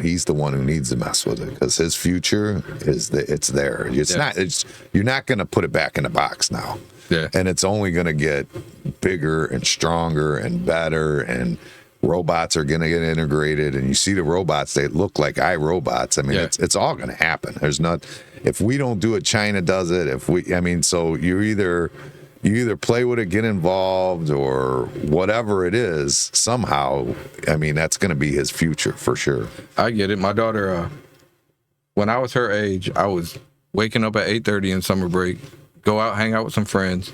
he's the one who needs to mess with it because his future it's there. You're not going to put it back in the box now. Yeah. And it's only going to get bigger and stronger and better, and robots are going to get integrated. And you see the robots, they look like iRobots. I mean, it's all going to happen. If we don't do it, China does it. So you either play with it, get involved, or whatever it is, somehow, that's going to be his future for sure. I get it. My daughter, when I was her age, I was waking up at 8:30 in summer break, go out, hang out with some friends,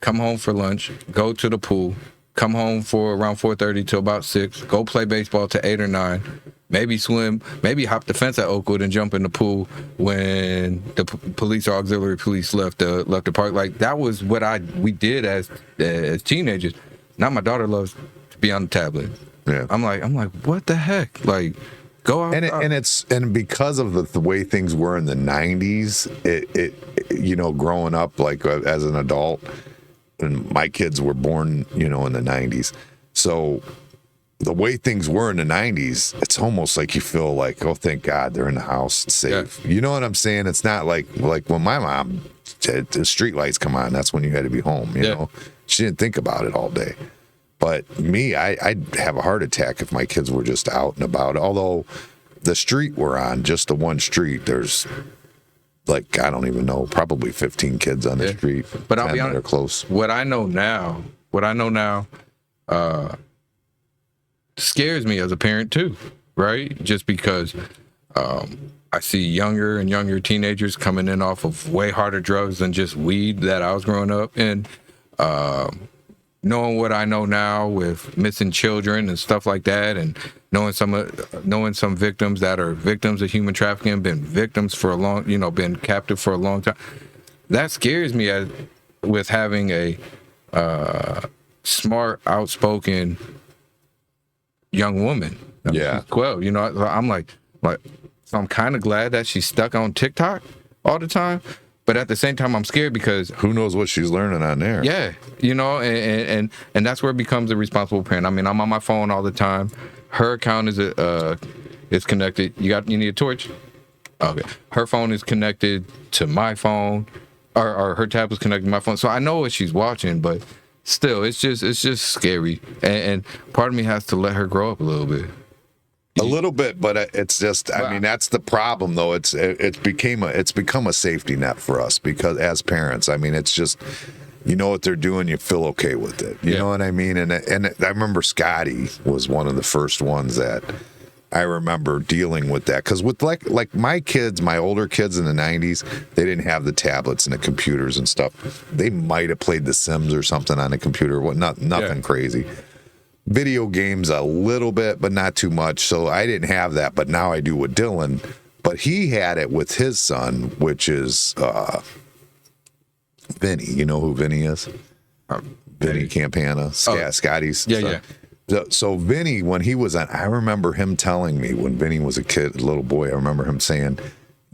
come home for lunch, go to the pool, come home for around 4:30 till about 6, go play baseball to 8 or 9, maybe swim, maybe hop the fence at Oakwood and jump in the pool when the police or auxiliary police left the park. Like, that was what we did as teenagers. Now my daughter loves to be on the tablet. Yeah. I'm like, what the heck? Like, go out. And because of the way things were in the 90s, it growing up like as an adult, and my kids were born, in the 90s. So the way things were in the 90s, it's almost like you feel like, oh, thank God they're in the house, it's safe. Yeah. You know what I'm saying? It's not like when my mom, the street lights come on, that's when you had to be home, you know? She didn't think about it all day. But me, I'd have a heart attack if my kids were just out and about. Although the street we're on, just the one street, there's like, I don't even know, probably 15 kids on the street. But I'll be honest, they're close. What I know now scares me as a parent too, right? Just because I see younger and younger teenagers coming in off of way harder drugs than just weed that I was growing up in. Knowing what I know now with missing children and stuff like that, and knowing some victims that are victims of human trafficking, been victims for been captive for a long time. That scares me with having a smart, outspoken young woman. Yeah. She's 12. I'm like, so I'm kind of glad that she's stuck on TikTok all the time. But at the same time, I'm scared because who knows what she's learning on there? Yeah, and that's where it becomes a responsible parent. I mean, I'm on my phone all the time. Her account is connected. You need a torch? Okay. Her phone is connected to my phone, or her tablet's connected to my phone. So I know what she's watching, but still, it's just scary. And part of me has to let her grow up a little bit. A little bit, but it's just, that's the problem though. It's become a safety net for us because as parents, it's just, what they're doing, you feel okay with it. You know what I mean? And I remember Scotty was one of the first ones that I remember dealing with that. Cause with like my kids, my older kids in the 90s, they didn't have the tablets and the computers and stuff. They might've played The Sims or something on the computer. Nothing crazy. Video games a little bit, but not too much. So I didn't have that, but now I do with Dylan. But he had it with his son, which is Vinny. You know who Vinny is? Vinny Campana, Scotty's son. Yeah. So Vinny, when he was on, I remember him telling me when Vinny was a little boy, I remember him saying,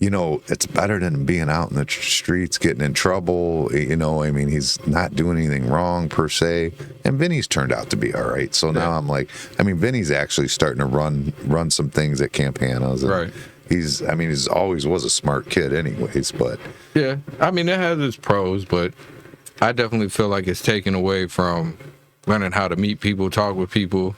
it's better than being out in the streets, getting in trouble. He's not doing anything wrong per se. And Vinny's turned out to be all right. So now I'm like, Vinny's actually starting to run some things at Campana's. Right. He's always was a smart kid anyways, but. Yeah. it has its pros, but I definitely feel like it's taken away from learning how to meet people, talk with people.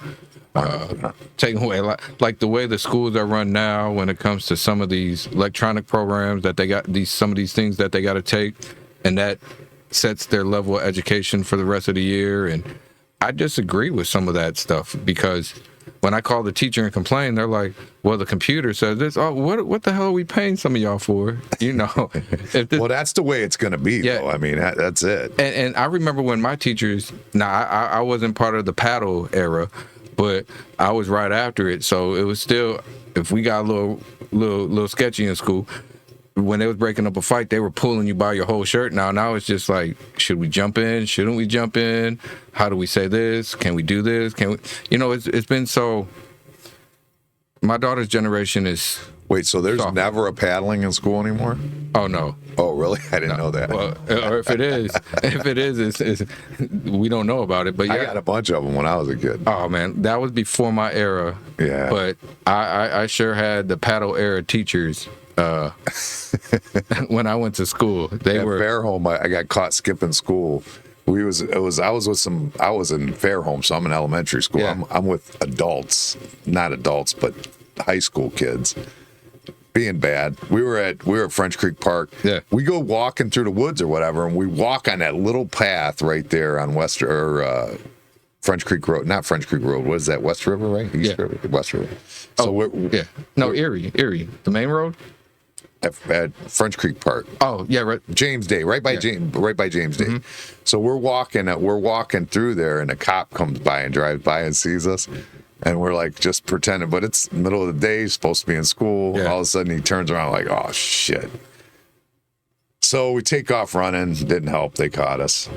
Taking away like the way the schools are run now when it comes to some of these electronic programs that they got, some of these things that they got to take, and that sets their level of education for the rest of the year. And I disagree with some of that stuff because when I call the teacher and complain, they're like, well, the computer says this. Oh, what the hell are we paying some of y'all for? Well, that's the way it's going to be, though. That's it. And I remember when my teachers, I wasn't part of the paddle era, but I was right after it. So it was still, if we got a little sketchy in school, when they was breaking up a fight, they were pulling you by your whole shirt. Now it's just like, should we jump in? Shouldn't we jump in? How do we say this? Can we do this? Can we? It's been so. My daughter's generation is. Wait, so there's never a paddling in school anymore? Oh no. Oh, really? I didn't know that. Well, or if it is, it's we don't know about it. But yeah, I got a bunch of them when I was a kid. oh man, that was before my era. Yeah. But I sure had the paddle era teachers when I went to school. They At were Fairholm, I got caught skipping school. I was in Fairholm, so I'm in elementary school. Yeah. I'm with adults, not adults, but high school kids. Being bad. We were at French Creek Park. Yeah. We go walking through the woods or whatever, and we walk on that little path right there on French Creek Road. Not French Creek Road. What is that? West River, right? East Yeah. River, West River. So yeah. No, Erie, the main road. at French Creek Park. Oh yeah, right. James Day, right by James Day. Mm-hmm. So we're walking through there, and a cop comes by and drives by and sees us, and we're like just pretending, but it's middle of the day, supposed to be in school. Yeah. All of a sudden, he turns around like, "Oh shit!" So we take off running. Didn't help. They caught us,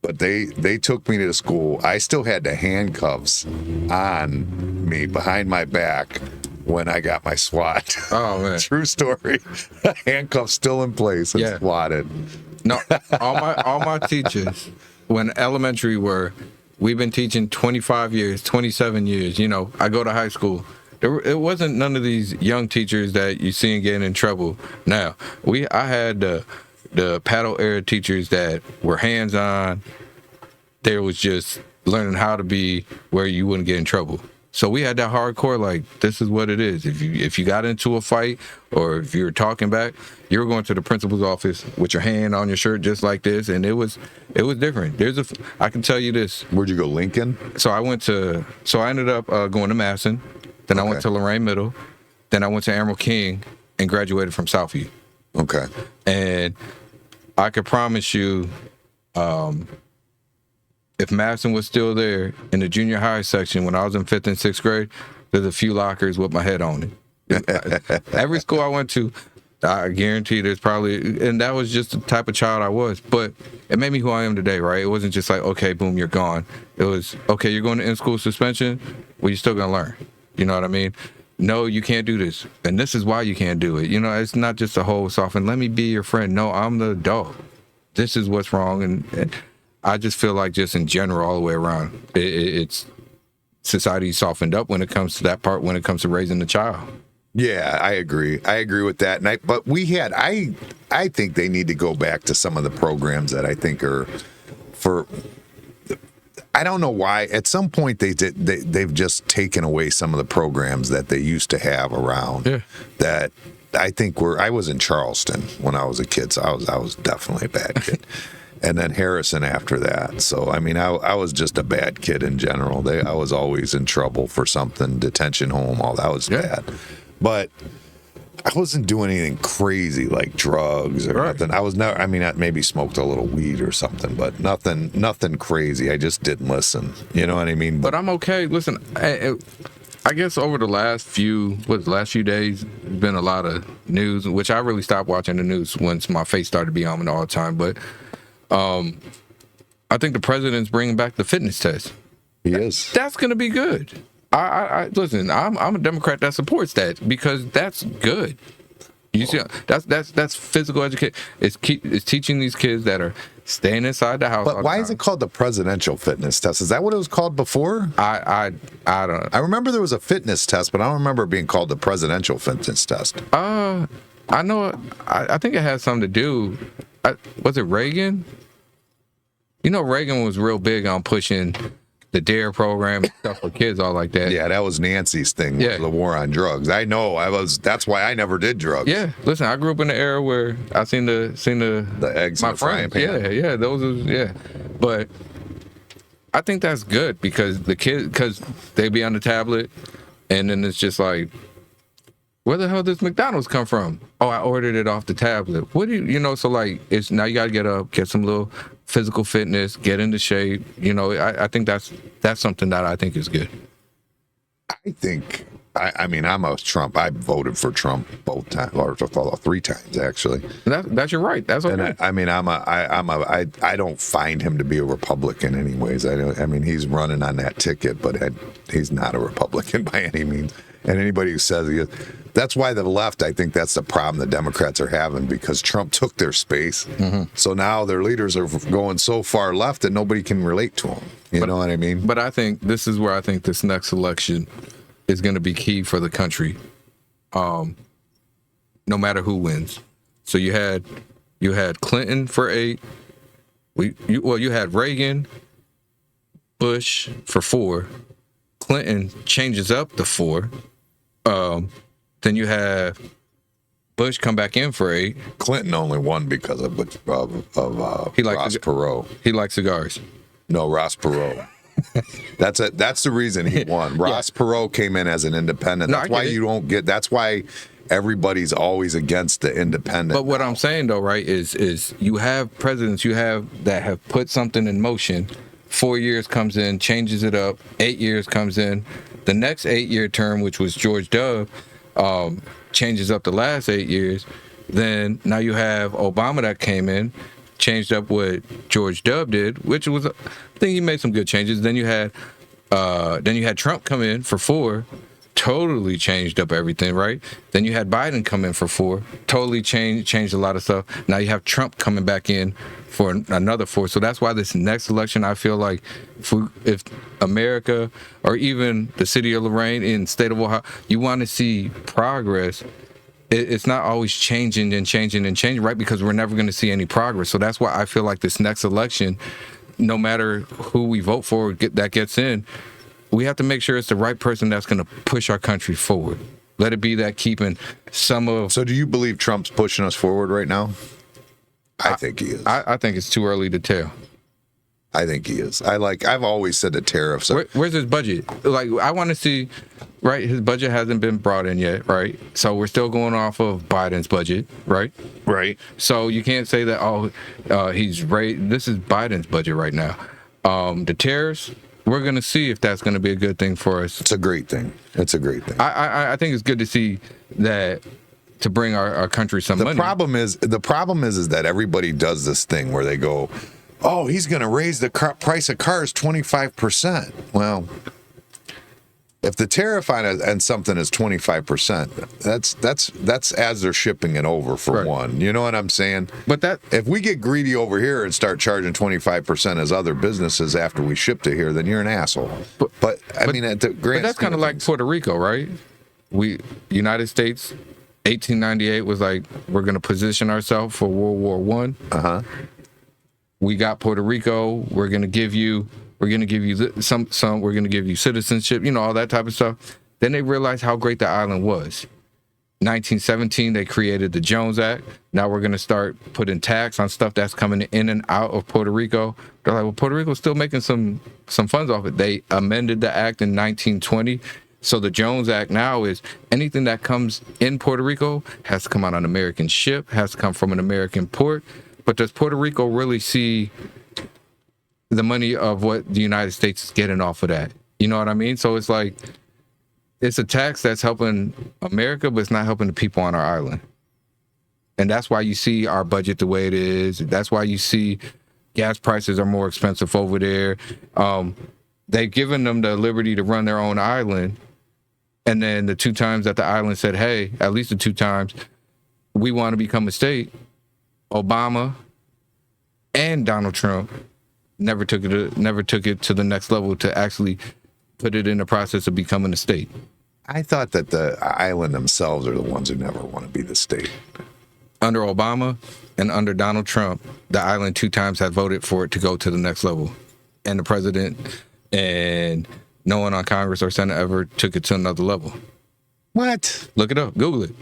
but they took me to the school. I still had the handcuffs on me behind my back when I got my SWAT. Oh man. True story. Handcuffs still in place and Yeah. swatted. No, all my teachers, when elementary we've been teaching 25 years, 27 years. You know, I go to high school. It wasn't none of these young teachers that you see getting in trouble. Now, I had the paddle era teachers that were hands-on. There was just learning how to be where you wouldn't get in trouble. So we had that hardcore, like, this is what it is. If you got into a fight or if you were talking back, you were going to the principal's office with your hand on your shirt just like this, and it was different. I can tell you this. Where'd you go, Lincoln? So I ended up going to Madison, then I went to Lorain Middle, then I went to Emerald King and graduated from Southview. Okay. And I could promise you, if Madison was still there in the junior high section when I was in 5th and 6th grade, there's a few lockers with my head on it. Every school I went to, I guarantee there's probably, and that was just the type of child I was. But it made me who I am today, right? It wasn't just like, okay, boom, you're gone. It was, okay, you're going to in-school suspension, well, you're still going to learn. You know what I mean? No, you can't do this. And this is why you can't do it. You know, it's not just a whole soft and let me be your friend. No, I'm the adult. This is what's wrong. And I just feel like just in general, all the way around, it's society softened up when it comes to that part, when it comes to raising the child. Yeah, I agree. I agree with that. And I think they need to go back to some of the programs that I think are for. I don't know why. At some point, they've just taken away some of the programs that they used to have around. Yeah. That I think I was in Charleston when I was a kid, so I was definitely a bad kid. And then Harrison after that. So, I mean, I was just a bad kid in general. I was always in trouble for something, detention home, all that was bad. But I wasn't doing anything crazy like drugs or nothing. I was never, I mean, I maybe smoked a little weed or something, but nothing crazy. I just didn't listen. You know what I mean? But I'm okay. Listen, I guess over the last few days, there's been a lot of news, which I really stopped watching the news once my face started to be on all the time. But I think the president's bringing back the fitness test. He is. That's going to be good. I listen. I'm a Democrat that supports that because that's good. You see, that's physical education. It's teaching these kids that are staying inside the house. But why is it called the presidential fitness test? Is that what it was called before? I don't. I remember there was a fitness test, but I don't remember it being called the presidential fitness test. I know. I think it has something to do. Was it Reagan? You know, Reagan was real big on pushing the DARE program and stuff for kids, all like that. Yeah, that was Nancy's thing. Yeah. The war on drugs. I know. That's why I never did drugs. Yeah, listen, I grew up in the era where I seen the eggs my in the frying friends. pan. Yeah, those are, yeah. But I think that's good because because they be on the tablet, and then it's just like, where the hell does McDonald's come from? Oh, I ordered it off the tablet. What do you know? So like, it's now you gotta get up, get some little physical fitness, get into shape. You know, I think that's something that I think is good. I think. I mean, I'm a Trump. I voted for Trump both times, or 3 times actually. That's your right. That's okay. And I mean, I don't find him to be a Republican anyways. I mean, he's running on that ticket, but he's not a Republican by any means. And anybody who says he is, That's why the left, I think that's the problem the Democrats are having, because Trump took their space. So now their leaders are going so far left that nobody can relate to them. You know what I mean? But I think this is where I think this next election is going to be key for the country. No matter who wins. So you had Clinton for 8. You had Reagan, Bush for 4. Clinton changes up to 4. Then you have Bush come back in for 8. Clinton only won because of He likes Ross Perot. He likes cigars. No, Ross Perot. That's the reason he won. Ross Perot came in as an independent. No, That's why you don't get. That's why everybody's always against the independent. But what I'm saying though, right, is you have presidents that have put something in motion. 4 years comes in, changes it up. 8 years comes in. The next 8-year term, which was George W., changes up the last 8 years. Then now you have Obama that came in, changed up what George W. did, which was, I think he made some good changes. Then you had Trump come in for 4, totally changed up everything, right? Then you had Biden come in for 4, totally changed a lot of stuff. Now you have Trump coming back in for another 4. So that's why this next election, I feel like if America or even the city of Lorain in state of Ohio, you want to see progress, it's not always changing, right? Because we're never going to see any progress. So that's why I feel like this next election, no matter who we vote for that gets in, we have to make sure it's the right person that's going to push our country forward. Let it be that keeping some of... So do you believe Trump's pushing us forward right now? I think he is. I think it's too early to tell. I think he is. I've always said the tariffs. Where's his budget? Like, I want to see, right? His budget hasn't been brought in yet, right? So we're still going off of Biden's budget, right? Right. So you can't say that, he's right. This is Biden's budget right now. The tariffs, we're going to see if that's going to be a good thing for us. It's a great thing. I think it's good to see that, to bring our country some money. The problem is that everybody does this thing where they go, oh, he's going to raise the price of cars 25%. Well, if the tariff on something is 25%, that's as they're shipping it over for right. one. You know what I'm saying? But if we get greedy over here and start charging 25% as other businesses after we ship to here, then you're an asshole. But I mean, at the grand but that's kind of like Puerto Rico, right? United States, 1898 was like, we're going to position ourselves for World War I. Uh-huh. We got Puerto Rico. We're going to give you some. We're going to give you citizenship. All that type of stuff. Then they realized how great the island was. 1917, they created the Jones Act. Now we're going to start putting tax on stuff that's coming in and out of Puerto Rico. They're like, well, Puerto Rico's still making some funds off it. They amended the act in 1920. So the Jones Act now is anything that comes in Puerto Rico has to come on an American ship, has to come from an American port. But does Puerto Rico really see the money of what the United States is getting off of that? You know what I mean? So it's like, it's a tax that's helping America, but it's not helping the people on our island. And that's why you see our budget the way it is. That's why you see gas prices are more expensive over there. They've given them the liberty to run their own island. And then the 2 times that the island said, hey, at least the 2 times, we want to become a state, Obama and Donald Trump never took it to the next level to actually put it in the process of becoming a state. I thought that the island themselves are the ones who never want to be the state. Under Obama and under Donald Trump, the island 2 times had voted for it to go to the next level. And the president and no one on Congress or Senate ever took it to another level. What? Look it up. Google it.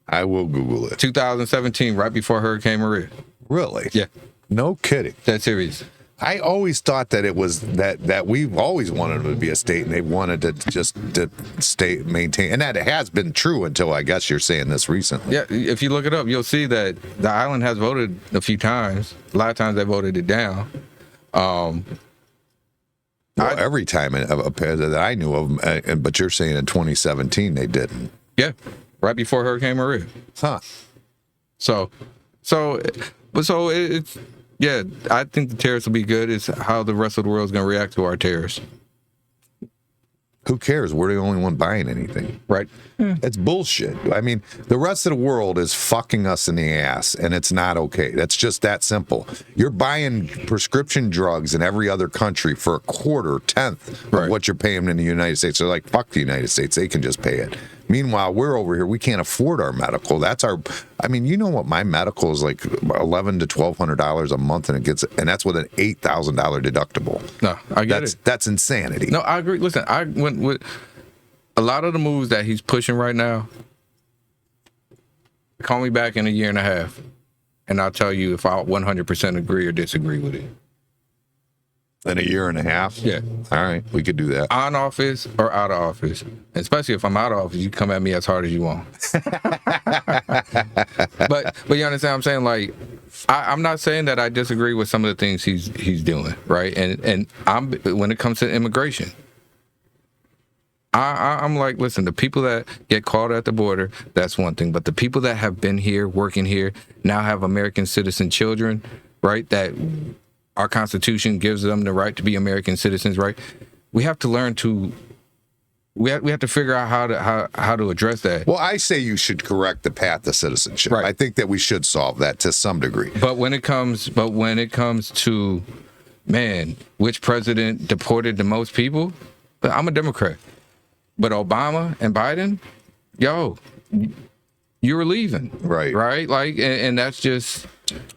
I will Google it. 2017, right before Hurricane Maria. Really? Yeah. No kidding. That's serious. I always thought that it was that we've always wanted them to be a state, and they wanted to just to stay maintain, and that has been true until I guess you're saying this recently. Yeah, if you look it up, you'll see that the island has voted a few times. A lot of times they voted it down. Every time that I knew of, but you're saying in 2017 they didn't. Yeah, right before Hurricane Maria. Huh. So it's. Yeah, I think the tariffs will be good. It's how the rest of the world is going to react to our tariffs. Who cares? We're the only one buying anything. Right. It's bullshit. I mean, the rest of the world is fucking us in the ass, and it's not okay. That's just that simple. You're buying prescription drugs in every other country for a quarter, tenth of what you're paying in the United States. They're like, fuck the United States. They can just pay it. Meanwhile, we're over here. We can't afford our medical. I mean, you know what? My medical is like $1,100 to $1,200 a month, and that's with an $8,000 deductible. No, I get it. That's insanity. No, I agree. Listen, I went with a lot of the moves that he's pushing right now. Call me back in a year and a half, and I'll tell you if I 100% agree or disagree with it. In a year and a half? Yeah. All right, we could do that. On office or out of office. Especially if I'm out of office, you come at me as hard as you want. But you understand what I'm saying? Like, I'm not saying that I disagree with some of the things he's doing, right? And when it comes to immigration, I'm like, listen, the people that get caught at the border, that's one thing. But the people that have been here, working here, now have American citizen children, right? That our Constitution gives them the right to be American citizens, right? We have to learn to. We have to figure out how to address that. Well, I say you should correct the path to citizenship. Right. I think that we should solve that to some degree. But when it comes to, man, which president deported the most people? I'm a Democrat. But Obama and Biden, yo, you were leaving, right? Like, and that's just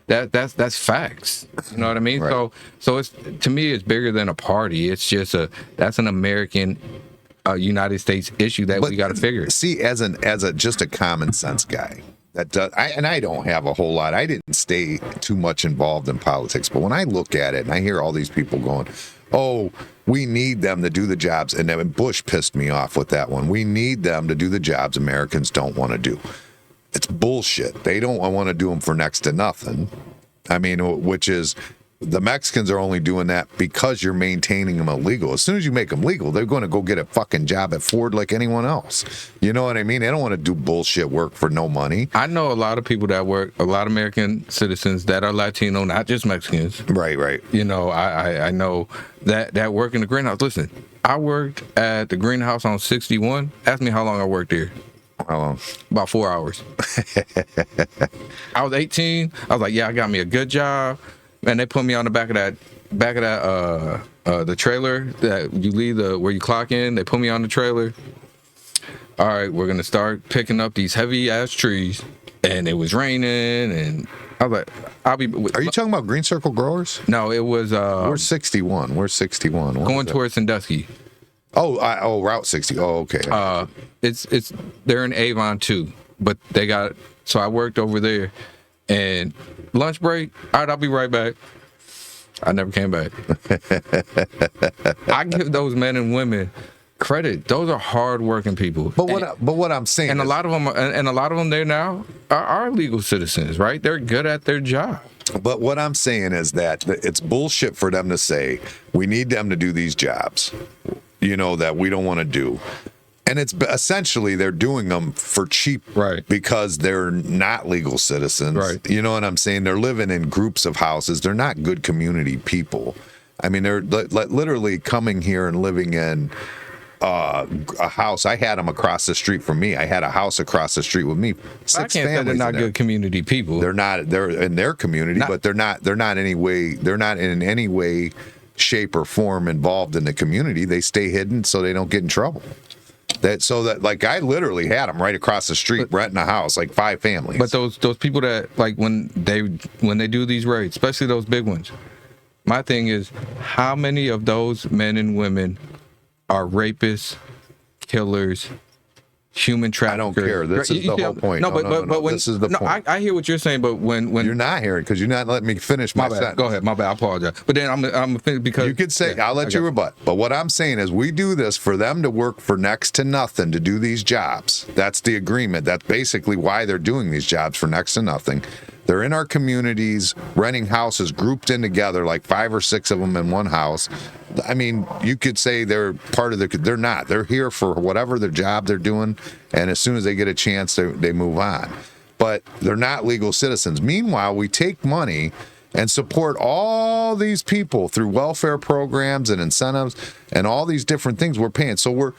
that's facts. You know what I mean? Right. So it's, to me, it's bigger than a party. It's just that's an American, United States issue that we got to figure. See, as just a common sense guy, I don't have a whole lot. I didn't stay too much involved in politics, but when I look at it and I hear all these people going, oh, we need them to do the jobs. And then Bush pissed me off with that one. We need them to do the jobs Americans don't want to do. It's bullshit. They don't want to do them for next to nothing. I mean, which is, the Mexicans are only doing that because you're maintaining them illegal. As soon as you make them legal, they're going to go get a fucking job at Ford like anyone else. You know what I mean? They don't want to do bullshit work for no money. I know a lot of people that work, a lot of American citizens that are Latino, not just Mexicans. Right. You know, I know that work in the greenhouse. Listen, I worked at the greenhouse on 61. Ask me how long I worked there. How long? About 4 hours. I was 18. I was like, yeah, I got me a good job. And they put me on the back of that the trailer that you leave where you clock in. They put me on the trailer. All right, we're gonna start picking up these heavy ass trees, and it was raining, and I was like, I'll be. Are you talking about Green Circle Growers? No, it was. We're 61. We're 61. Going towards Sandusky. Oh, Route 60. Oh, okay. It's they're in Avon too, but they got. So I worked over there. And lunch break, all right, I'll be right back. I never came back. I give those men and women credit. Those are hardworking people. But what I'm saying, and a lot of them there now are legal citizens, right? They're good at their job. But what I'm saying is that it's bullshit for them to say we need them to do these jobs, you know, that we don't want to do. And it's essentially they're doing them for cheap, right? Because they're not legal citizens, right? You know what I'm saying? They're living in groups of houses. They're not good community people. I mean, they're literally coming here and living in a house. I had them across the street from me. I had a house across the street with me. I can't say they're not good community people. They're not. They're in their community, but they're not. They're not in any way, shape, or form involved in the community. They stay hidden so they don't get in trouble. Like I literally had them right across the street renting a house, like 5 families. But those people that, like, when they do these raids, especially those big ones, my thing is, how many of those men and women are rapists, killers, human traffickers? I don't care. This is the whole point. No, but when, this is the point. I hear what you're saying, but when you're not hearing because you're not letting me finish my sentence. Go ahead. My bad. I apologize. But then I'm because you could say I'll let you rebut. But what I'm saying is we do this for them to work for next to nothing to do these jobs. That's the agreement. That's basically why they're doing these jobs for next to nothing. They're in our communities, renting houses, grouped in together, like 5 or 6 of them in one house. I mean, you could say they're part of they're not. They're here for whatever their job they're doing, and as soon as they get a chance, they move on. But they're not legal citizens. Meanwhile, we take money and support all these people through welfare programs and incentives and all these different things we're paying. So we're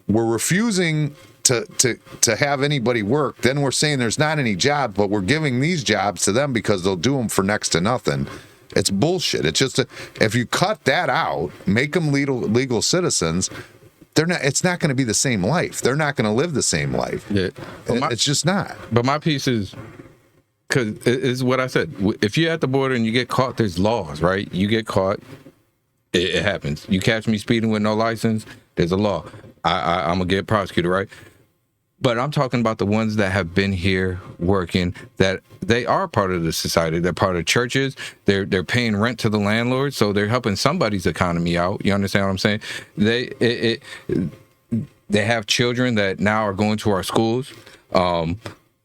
refusing to have anybody work. Then we're saying there's not any jobs, but we're giving these jobs to them because they'll do them for next to nothing. It's bullshit. It's just if you cut that out, make them legal citizens, they're not. It's not going to be the same life. They're not going to live the same life. Yeah, it's just not. But my piece is, because it's what I said. If you're at the border and you get caught, there's laws, right? You get caught, it happens. You catch me speeding with no license, there's a law. I'm gonna get prosecuted, right? But I'm talking about the ones that have been here working, that they are part of the society. They're part of churches. They're paying rent to the landlord, so they're helping somebody's economy out. You understand what I'm saying? They have children that now are going to our schools.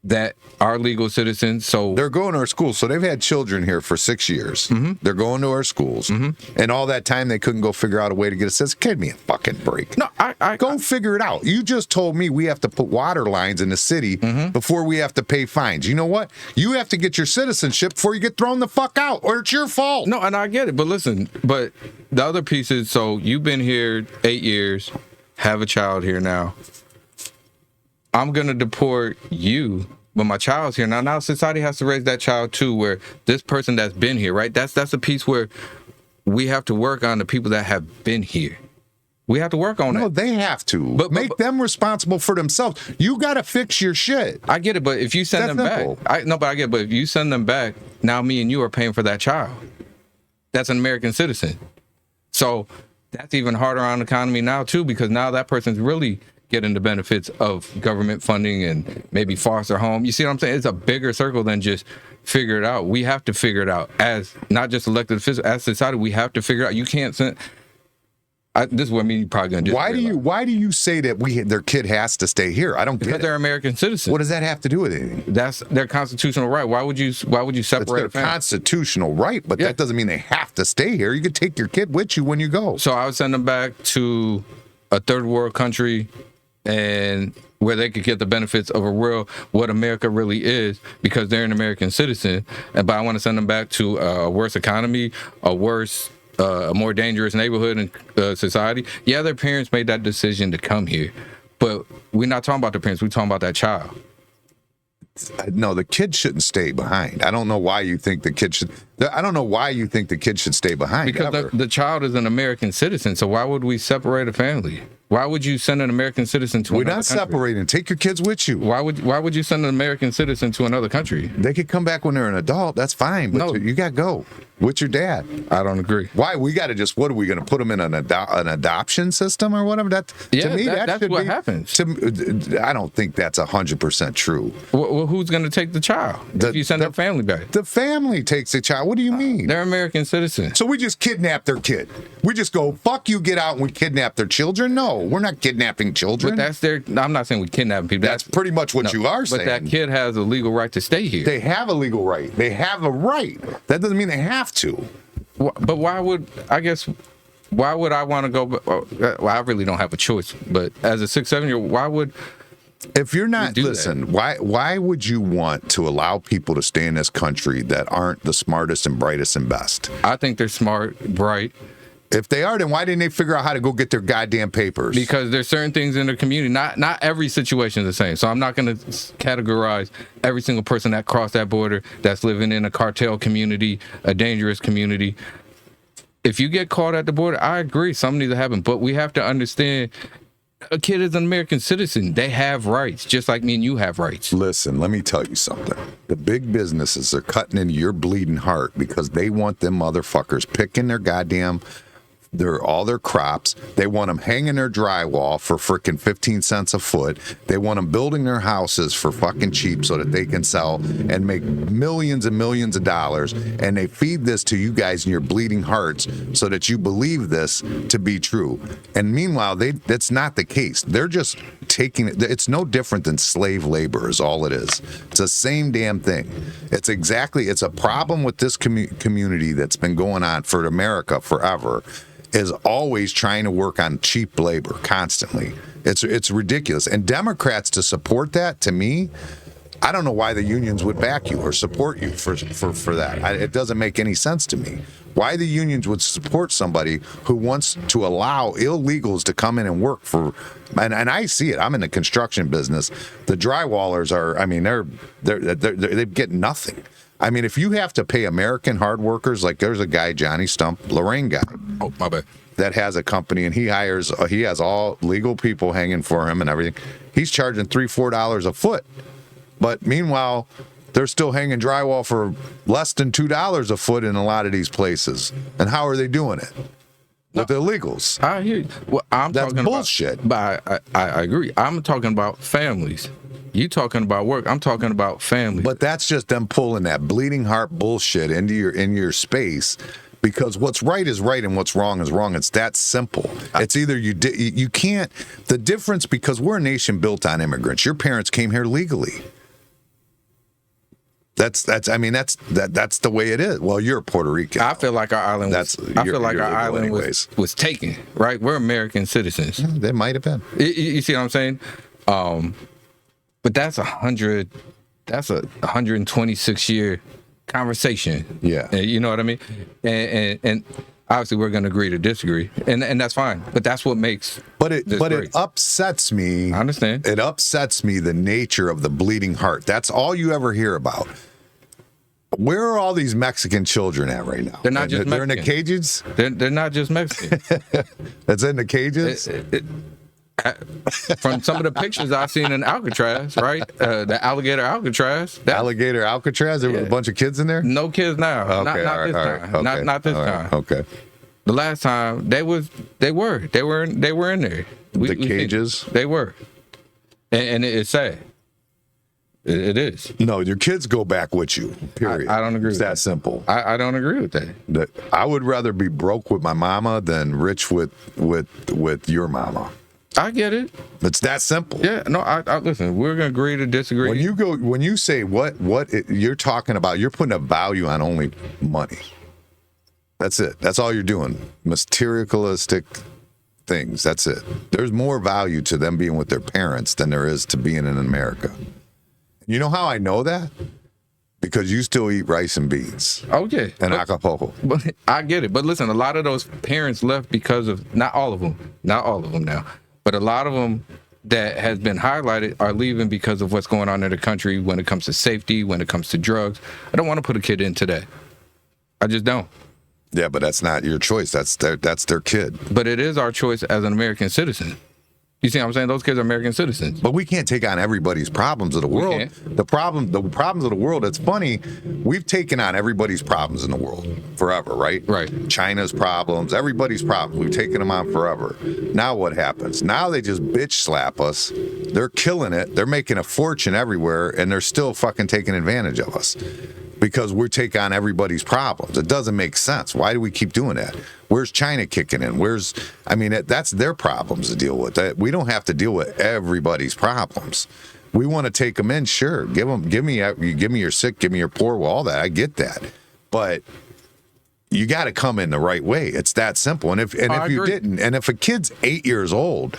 That are legal citizens, so they're going to our schools. So they've had children here for 6 years. Mm-hmm. They're going to our schools, and all that time they couldn't go figure out a way to get a citizen. Give me a fucking break. No, I figure it out. You just told me we have to put water lines in the city before we have to pay fines. You know what? You have to get your citizenship before you get thrown the fuck out, or it's your fault. No, and I get it, but listen. But the other piece is, so you've been here 8 years, have a child here now. I'm gonna deport you. But my child's here now. Now society has to raise that child too, where this person that's been here, right? That's a piece where we have to work on the people that have been here. We have to work on that. No, they have to. But make them responsible for themselves. You got to fix your shit. I get it, but if you send them back, I get it, but if you send them back, now me and you are paying for that child. That's an American citizen. So that's even harder on the economy now too, because now that person's really getting the benefits of government funding and maybe foster home. You see what I'm saying? It's a bigger circle than just figure it out. We have to figure it out as not just elected officials, as society. We have to figure it out. You can't send. This is what you're probably gonna do. Why do you say that their kid has to stay here? I don't get it. Because they're American citizens. What does that have to do with anything? That's their constitutional right. Why would you separate? It's their constitutional right, but that doesn't mean they have to stay here. You could take your kid with you when you go. So I would send them back to a third world country, and where they could get the benefits of what America really is, because they're an American citizen. But I want to send them back to a worse economy, a more dangerous neighborhood and society. Yeah, their parents made that decision to come here, but we're not talking about the parents. We're talking about that child. No, the kid shouldn't stay behind. I don't know why you think the kid should. I don't know why you think the kid should stay behind. Because the child is an American citizen. So why would we separate a family? Why would you send an American citizen to another country? We're not separating. Take your kids with you. Why would you send an American citizen to another country? They could come back when they're an adult. That's fine. But you got to go with your dad. I don't agree. Why? We got to just, what are we going to put them in an adoption system or whatever? That, to me, that's what happens. I don't think that's 100% true. Well, who's going to take the child if you send their family back? The family takes the child. What do you mean? They're American citizens. So we just kidnap their kid. We just go, fuck you, get out, and we kidnap their children? No, we're not kidnapping children. But that's I'm not saying we kidnapping people. That's pretty much what you are saying. But that kid has a legal right to stay here. They have a legal right. They have a right. That doesn't mean they have to. But why would I want to go? Well, I really don't have a choice. But as a 6-7-year-old, why would? If you're not, listen, why would you want to allow people to stay in this country that aren't the smartest and brightest and best? I think they're smart, bright. If they are, then why didn't they figure out how to go get their goddamn papers? Because there's certain things in their community. Not every situation is the same. So I'm not going to categorize every single person that crossed that border that's living in a cartel community, a dangerous community. If you get caught at the border, I agree, something needs to happen. But we have to understand, a kid is an American citizen. They have rights, just like me and you have rights. Listen, let me tell you something. The big businesses are cutting into your bleeding heart because they want them motherfuckers picking their goddamn all their crops. They want them hanging their drywall for frickin' 15 cents a foot. They want them building their houses for fucking cheap so that they can sell and make millions and millions of dollars. And they feed this to you guys in your bleeding hearts so that you believe this to be true. And meanwhile, that's not the case. They're just taking it. It's no different than slave labor is all it is. It's the same damn thing. It's a problem with this community that's been going on for America forever, is always trying to work on cheap labor constantly. It's ridiculous. And Democrats to support that, to me, I don't know why the unions would back you or support you for that. It doesn't make any sense to me. Why the unions would support somebody who wants to allow illegals to come in and work for, and I see it. I'm in the construction business. The drywallers are, I mean, they get nothing. I mean, if you have to pay American hard workers, like there's a guy, Johnny Stump, Lorain guy. Oh, my bad. That has a company, and he has all legal people hanging for him and everything. He's charging $3-4 a foot. But meanwhile, they're still hanging drywall for less than $2 a foot in a lot of these places. And how are they doing it? With illegals. I hear you. Well, That's bullshit. But I agree. I'm talking about families. You talking about work. I'm talking about families. But that's just them pulling that bleeding heart bullshit into your space. Because what's right is right and what's wrong is wrong. It's that simple. It's either you can't. The difference, because we're a nation built on immigrants. Your parents came here legally. That's the way it is. Well, you're Puerto Rican. I feel like our island was taken, right? We're American citizens. Yeah, they might have been. You see what I'm saying? But that's 126 year conversation. Yeah. You know what I mean? And obviously we're going to agree to disagree, and that's fine. But that's what makes. It upsets me. I understand. It upsets me, the nature of the bleeding heart. That's all you ever hear about. Where are all these Mexican children at right now? They're not just They're Mexican. in the cages? They're not just Mexican. That's in the cages? From some of the pictures I've seen in Alcatraz, right? The alligator Alcatraz. Alligator Alcatraz? There was a bunch of kids in there? No kids now. Okay, not this time. Okay. Not this time. Okay. The last time they were in there. The cages? They were. And it's sad. It is. No, your kids go back with you, period. I don't agree It's with that simple. I don't agree with that. I would rather be broke with my mama than rich with your mama. I get it. It's that simple. Yeah, no, I listen, we're going to agree to disagree. When you say you're talking about, you're putting a value on only money. That's it. That's all you're doing. Materialistic things. That's it. There's more value to them being with their parents than there is to being in America. You know how I know that? Because you still eat rice and beans. Oh, yeah. And Acapulco. But I get it. But listen, a lot of those parents left because of, not all of them now, but a lot of them that has been highlighted are leaving because of what's going on in the country when it comes to safety, when it comes to drugs. I don't want to put a kid into that. I just don't. Yeah, but that's not your choice. That's their kid. But it is our choice as an American citizen. You see what I'm saying? Those kids are American citizens. But we can't take on everybody's problems of the world. The problems of the world, it's funny, we've taken on everybody's problems in the world forever, right? Right. China's problems, everybody's problems. We've taken them on forever. Now what happens? Now they just bitch slap us. They're killing it. They're making a fortune everywhere, and they're still fucking taking advantage of us. Because we take on everybody's problems. It doesn't make sense. Why do we keep doing that? Where's China kicking in? That's their problems to deal with. We don't have to deal with everybody's problems. We want to take them in, sure. Give me your sick, give me your poor, well, all that. I get that. But you got to come in the right way. It's that simple. And if you didn't, and if a kid's 8 years old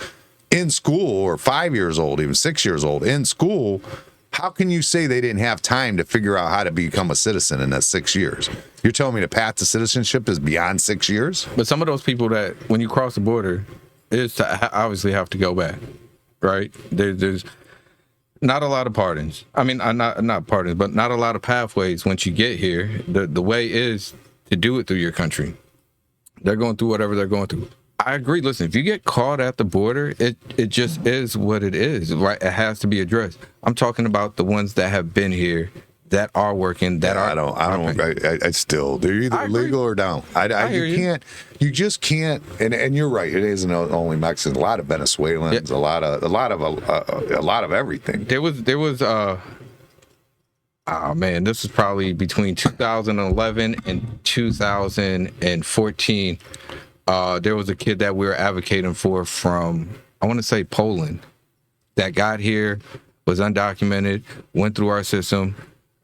in school, or 5 years old, even 6 years old in school, how can you say they didn't have time to figure out how to become a citizen in that 6 years? You're telling me the path to citizenship is beyond 6 years? But some of those people that, when you cross the border, is to obviously have to go back, right? There's not a lot of pardons. I mean, not pardons, but not a lot of pathways once you get here. The way is to do it through your country. They're going through whatever they're going through. I agree. Listen, if you get caught at the border, it just is what it is, right? It has to be addressed. I'm talking about the ones that have been here, that are working, that are. I still, they're either legal or down. You just can't. And you're right. It isn't only Mexicans. A lot of Venezuelans. Yeah. A lot of everything. There was. Oh man, this is probably between 2011 and 2014. There was a kid that we were advocating for from, I want to say, Poland, that got here, was undocumented, went through our system,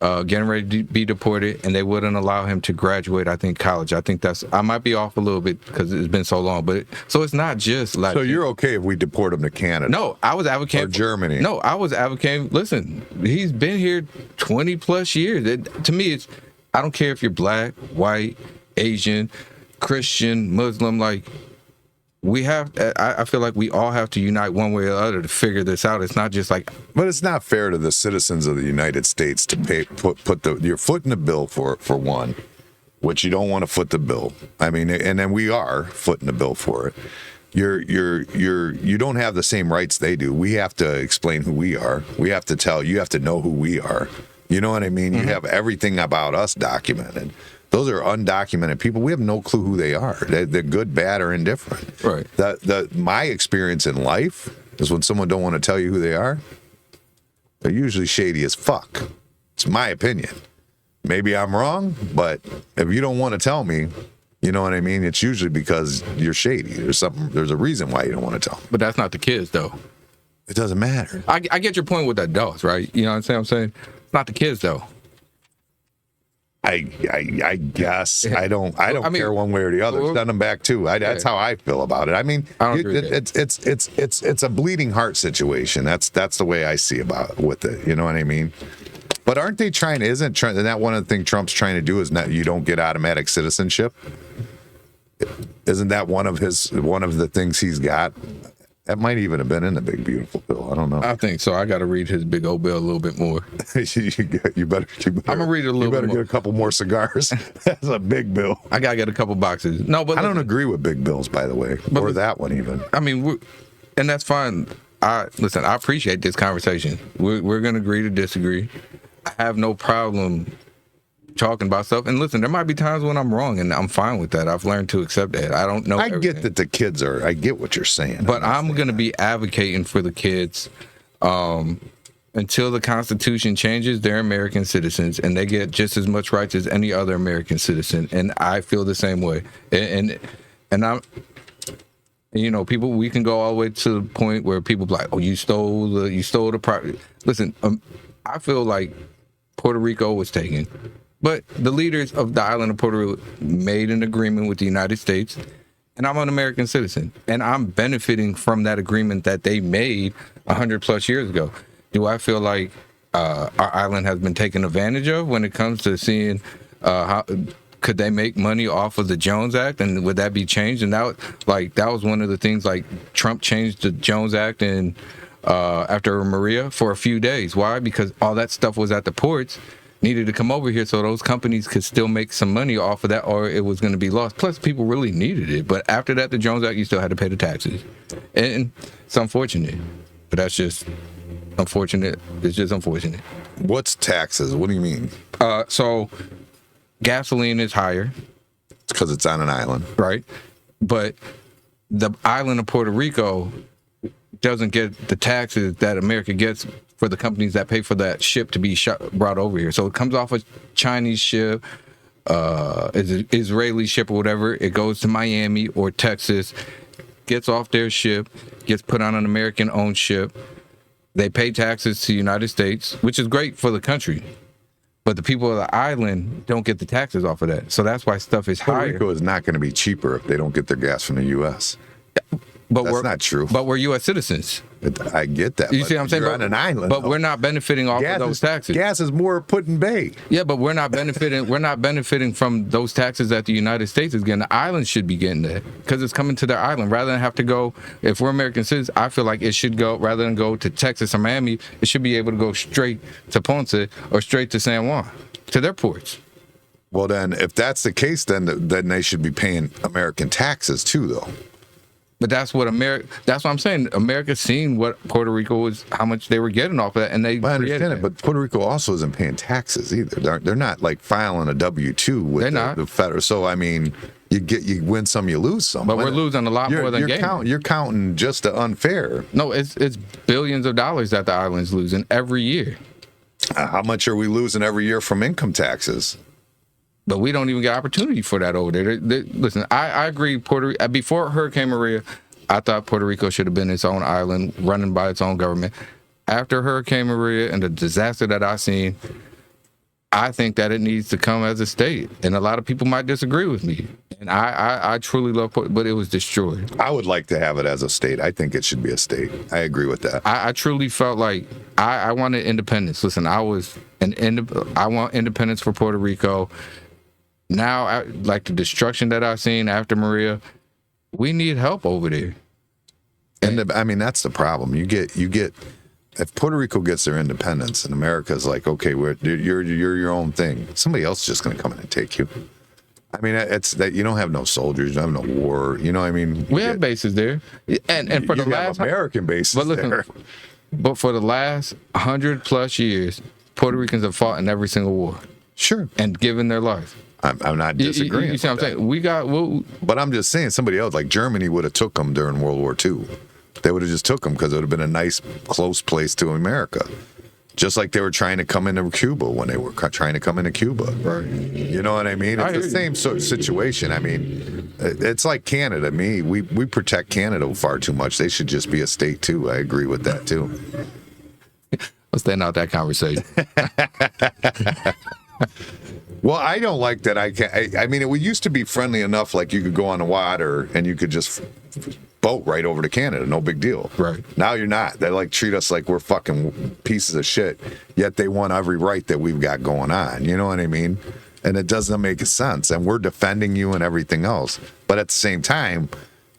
getting ready to be deported, and they wouldn't allow him to graduate, I think, college. I think I might be off a little bit because it's been so long, but so it's not just like. So you're okay if we deport him to Canada? No, I was advocating. Or Germany? No, I was advocating. Listen, he's been here 20 plus years. To me, I don't care if you're black, white, Asian, Christian, Muslim, like. I feel like we all have to unite one way or the other to figure this out. It's not just like. But it's not fair to the citizens of the United States to put your foot in the bill for one, which you don't want to foot the bill. I mean, and then we are footing the bill for it. You don't have the same rights they do. We have to explain who we are. We have to you have to know who we are. You know what I mean? Mm-hmm. You have everything about us documented. Those are undocumented people. We have no clue who they are. They're good, bad, or indifferent. Right. My experience in life is when someone don't want to tell you who they are, they're usually shady as fuck. It's my opinion. Maybe I'm wrong, but if you don't want to tell me, you know what I mean? It's usually because you're shady. There's a reason why you don't want to tell. But that's not the kids, though. It doesn't matter. I get your point with adults, right? You know what I'm saying? It's not the kids, though. I guess I don't care one way or the other. Send them back too. That's how I feel about it. I mean, it's a bleeding heart situation. That's the way I see with it. You know what I mean? But aren't they trying? Isn't that one of the things Trump's trying to do? Is not you don't get automatic citizenship? Isn't that one of the things he's got? That might even have been in the big beautiful bill. I don't know. I think so. I got to read his big old bill a little bit more. you better. I'm gonna read it a little. You better bit more. Get a couple more cigars. That's a big bill. I gotta get a couple boxes. No, but I don't agree with big bills, by the way, or that one even. I mean, and that's fine. I appreciate this conversation. We're gonna agree to disagree. I have no problem talking about stuff. And listen, there might be times when I'm wrong, and I'm fine with that. I've learned to accept that. I don't know. I get that the kids are. I get what you're saying. But I'm going to be advocating for the kids until the Constitution changes. They're American citizens, and they get just as much rights as any other American citizen. And I feel the same way. And I'm. You know, people. We can go all the way to the point where people be like, "Oh, you stole the property." Listen, I feel like Puerto Rico was taken. But the leaders of the island of Puerto Rico made an agreement with the United States, and I'm an American citizen, and I'm benefiting from that agreement that they made 100 plus years ago. Do I feel like our island has been taken advantage of when it comes to seeing how could they make money off of the Jones Act, and would that be changed? And that was one of the things, like Trump changed the Jones Act and after Maria for a few days. Why? Because all that stuff was at the ports. Needed to come over here so those companies could still make some money off of that, or it was going to be lost. Plus, people really needed it. But after that, the Jones Act, you still had to pay the taxes. And it's unfortunate. But that's just unfortunate. It's just unfortunate. What's taxes? What do you mean? So gasoline is higher. It's because it's on an island. Right. But the island of Puerto Rico doesn't get the taxes that America gets for the companies that pay for that ship to be brought over here. So it comes off a Chinese ship, Israeli ship or whatever. It goes to Miami or Texas, gets off their ship, gets put on an American-owned ship. They pay taxes to the United States, which is great for the country. But the people of the island don't get the taxes off of that. So that's why stuff is higher. Puerto Rico is not going to be cheaper if they don't get their gas from the U.S. But that's not true. But we're U.S. citizens. I get that. You see what I'm saying? You're on an island. But we're not benefiting off of those taxes. Gas is more put in bay. Yeah, but we're not benefiting. We're not benefiting from those taxes that the United States is getting. The island should be getting that because it's coming to their island rather than have to go. If we're American citizens, I feel like it should go rather than go to Texas or Miami. It should be able to go straight to Ponce or straight to San Juan, to their ports. Well, then, if that's the case, then they should be paying American taxes too, though. But that's what I'm saying. America's seen what Puerto Rico was, how much they were getting off of that, and they. I understand it, but Puerto Rico also isn't paying taxes either. They're not like filing a W-2 with the federal. So I mean, you win some, you lose some. But we're losing a lot more than gaining. You're counting just the unfair. No, it's billions of dollars that the island's losing every year. How much are we losing every year from income taxes? But we don't even get opportunity for that over there. Listen, I agree. Before Hurricane Maria, I thought Puerto Rico should have been its own island, running by its own government. After Hurricane Maria and the disaster that I seen, I think that it needs to come as a state, and a lot of people might disagree with me. And I truly love Puerto, but it was destroyed. I would like to have it as a state. I think it should be a state. I agree with that. I truly felt like I wanted independence. Listen, I want independence for Puerto Rico. Now, like the destruction that I've seen after Maria, we need help over there. And I mean, that's the problem. You get. If Puerto Rico gets their independence and America's like, okay, you're your own thing, somebody else is just going to come in and take you. I mean, it's that you don't have no soldiers, you don't have no war. You know what I mean? We have bases there, and for the last American bases but listen, there. But for the last 100+ years, Puerto Ricans have fought in every single war. Sure. And given their life. I'm not disagreeing. You see what I'm saying? But I'm just saying, somebody else like Germany would have took them during World War II. They would have just took them because it would have been a nice, close place to America. Just like they were trying to come into Cuba when they were trying to come into Cuba. Right. You know what I mean? It's the same sort of situation. I mean, it's like Canada. We protect Canada far too much. They should just be a state, too. I agree with that, too. Let's stand out that conversation. Well, I don't like that. I mean, it used to be friendly enough, like you could go on the water and you could just boat right over to Canada, no big deal. Right. Now you're not. They like treat us like we're fucking pieces of shit, yet they want every right that we've got going on. You know what I mean? And it doesn't make sense. And we're defending you and everything else. But at the same time,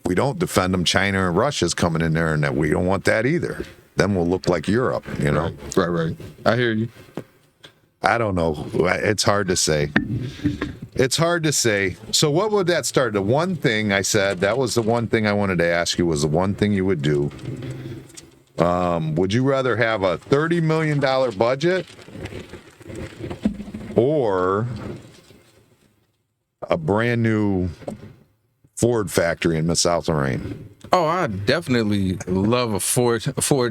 we don't defend them. China and Russia's coming in there, and that we don't want that either. Then we'll look like Europe, you know? Right. I hear you. I don't know. It's hard to say. So what would that start? The one thing I said, that was the one thing I wanted to ask you, was the one thing you would do. Would you rather have a $30 million budget or a brand new Ford factory in South Lorain? Oh, I definitely love a Ford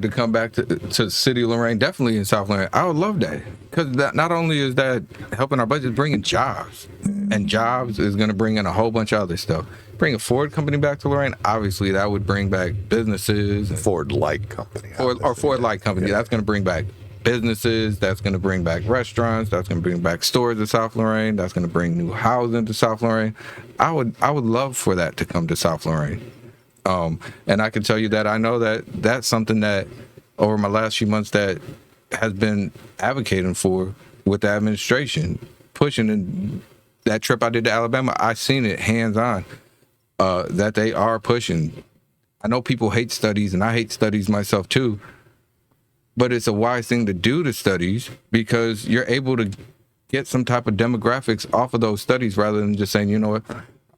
to come back to the city of Lorain, definitely in South Lorain. I would love that, because not only is that helping our budget, bringing jobs, and jobs is going to bring in a whole bunch of other stuff. Bring a Ford company back to Lorain, obviously that would bring back businesses. Ford-like company. Or Ford-like company. Yeah. That's going to bring back businesses, that's going to bring back restaurants, that's going to bring back stores to South Lorain, that's going to bring new housing to South Lorain. I would love for that to come to South Lorain. And I can tell you that I know that that's something that over my last few months that has been advocating for with the administration, pushing. And that trip I did to Alabama, I seen it hands on, that they are pushing. I know people hate studies, and I hate studies myself too, but it's a wise thing to do the studies, because you're able to get some type of demographics off of those studies, rather than just saying, you know what,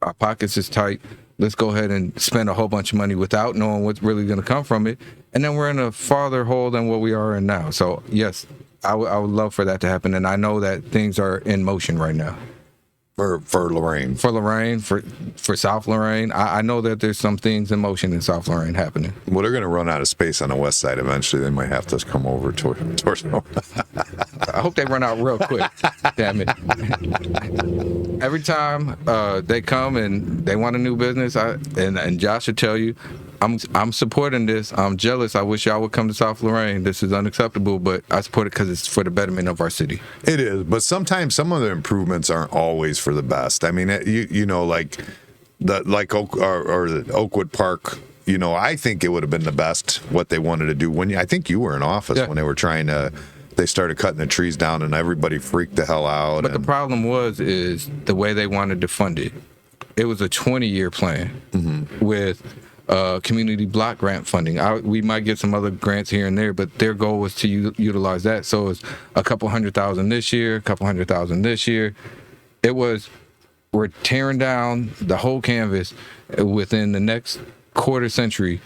our pockets is tight, let's go ahead and spend a whole bunch of money without knowing what's really going to come from it. And then we're in a farther hole than what we are in now. So, yes, I would love for that to happen. And I know that things are in motion right now. For Lorain. For Lorain, for South Lorain. I know that there's some things in motion in South Lorain happening. Well, they're going to run out of space on the west side eventually. They might have to come over towards I hope they run out real quick. Damn it. Every time they come and they want a new business, and Josh should tell you, I'm supporting this. I'm jealous. I wish y'all would come to South Lorain. This is unacceptable, but I support it because it's for the betterment of our city. It is, but sometimes some of the improvements aren't always for the best. I mean, you know, like the Oakwood Park. You know, I think it would have been the best what they wanted to do I think you were in office when they were trying to. They started cutting the trees down, and everybody freaked the hell out. But the problem is the way they wanted to fund it. It was a 20-year plan with community block grant funding. We might get some other grants here and there, but their goal was to utilize that. So it's a couple $100,000 this year, a couple $100,000 this year. It was, we're tearing down the whole canvas. Within the next quarter century,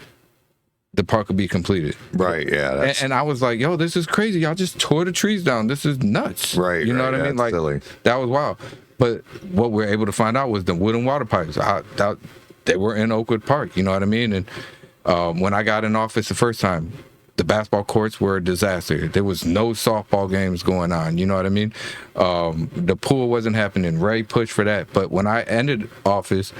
the park will be completed. Right, yeah. And I was like, yo, this is crazy. Y'all just tore the trees down. This is nuts. Right. You know what I mean? Like, silly. That was wild. But what we're able to find out was the wooden water pipes. They were in Oakwood Park. You know what I mean? And when I got in office the first time, the basketball courts were a disaster. There was no softball games going on. You know what I mean? The pool wasn't happening. Ray pushed for that. But when I ended office,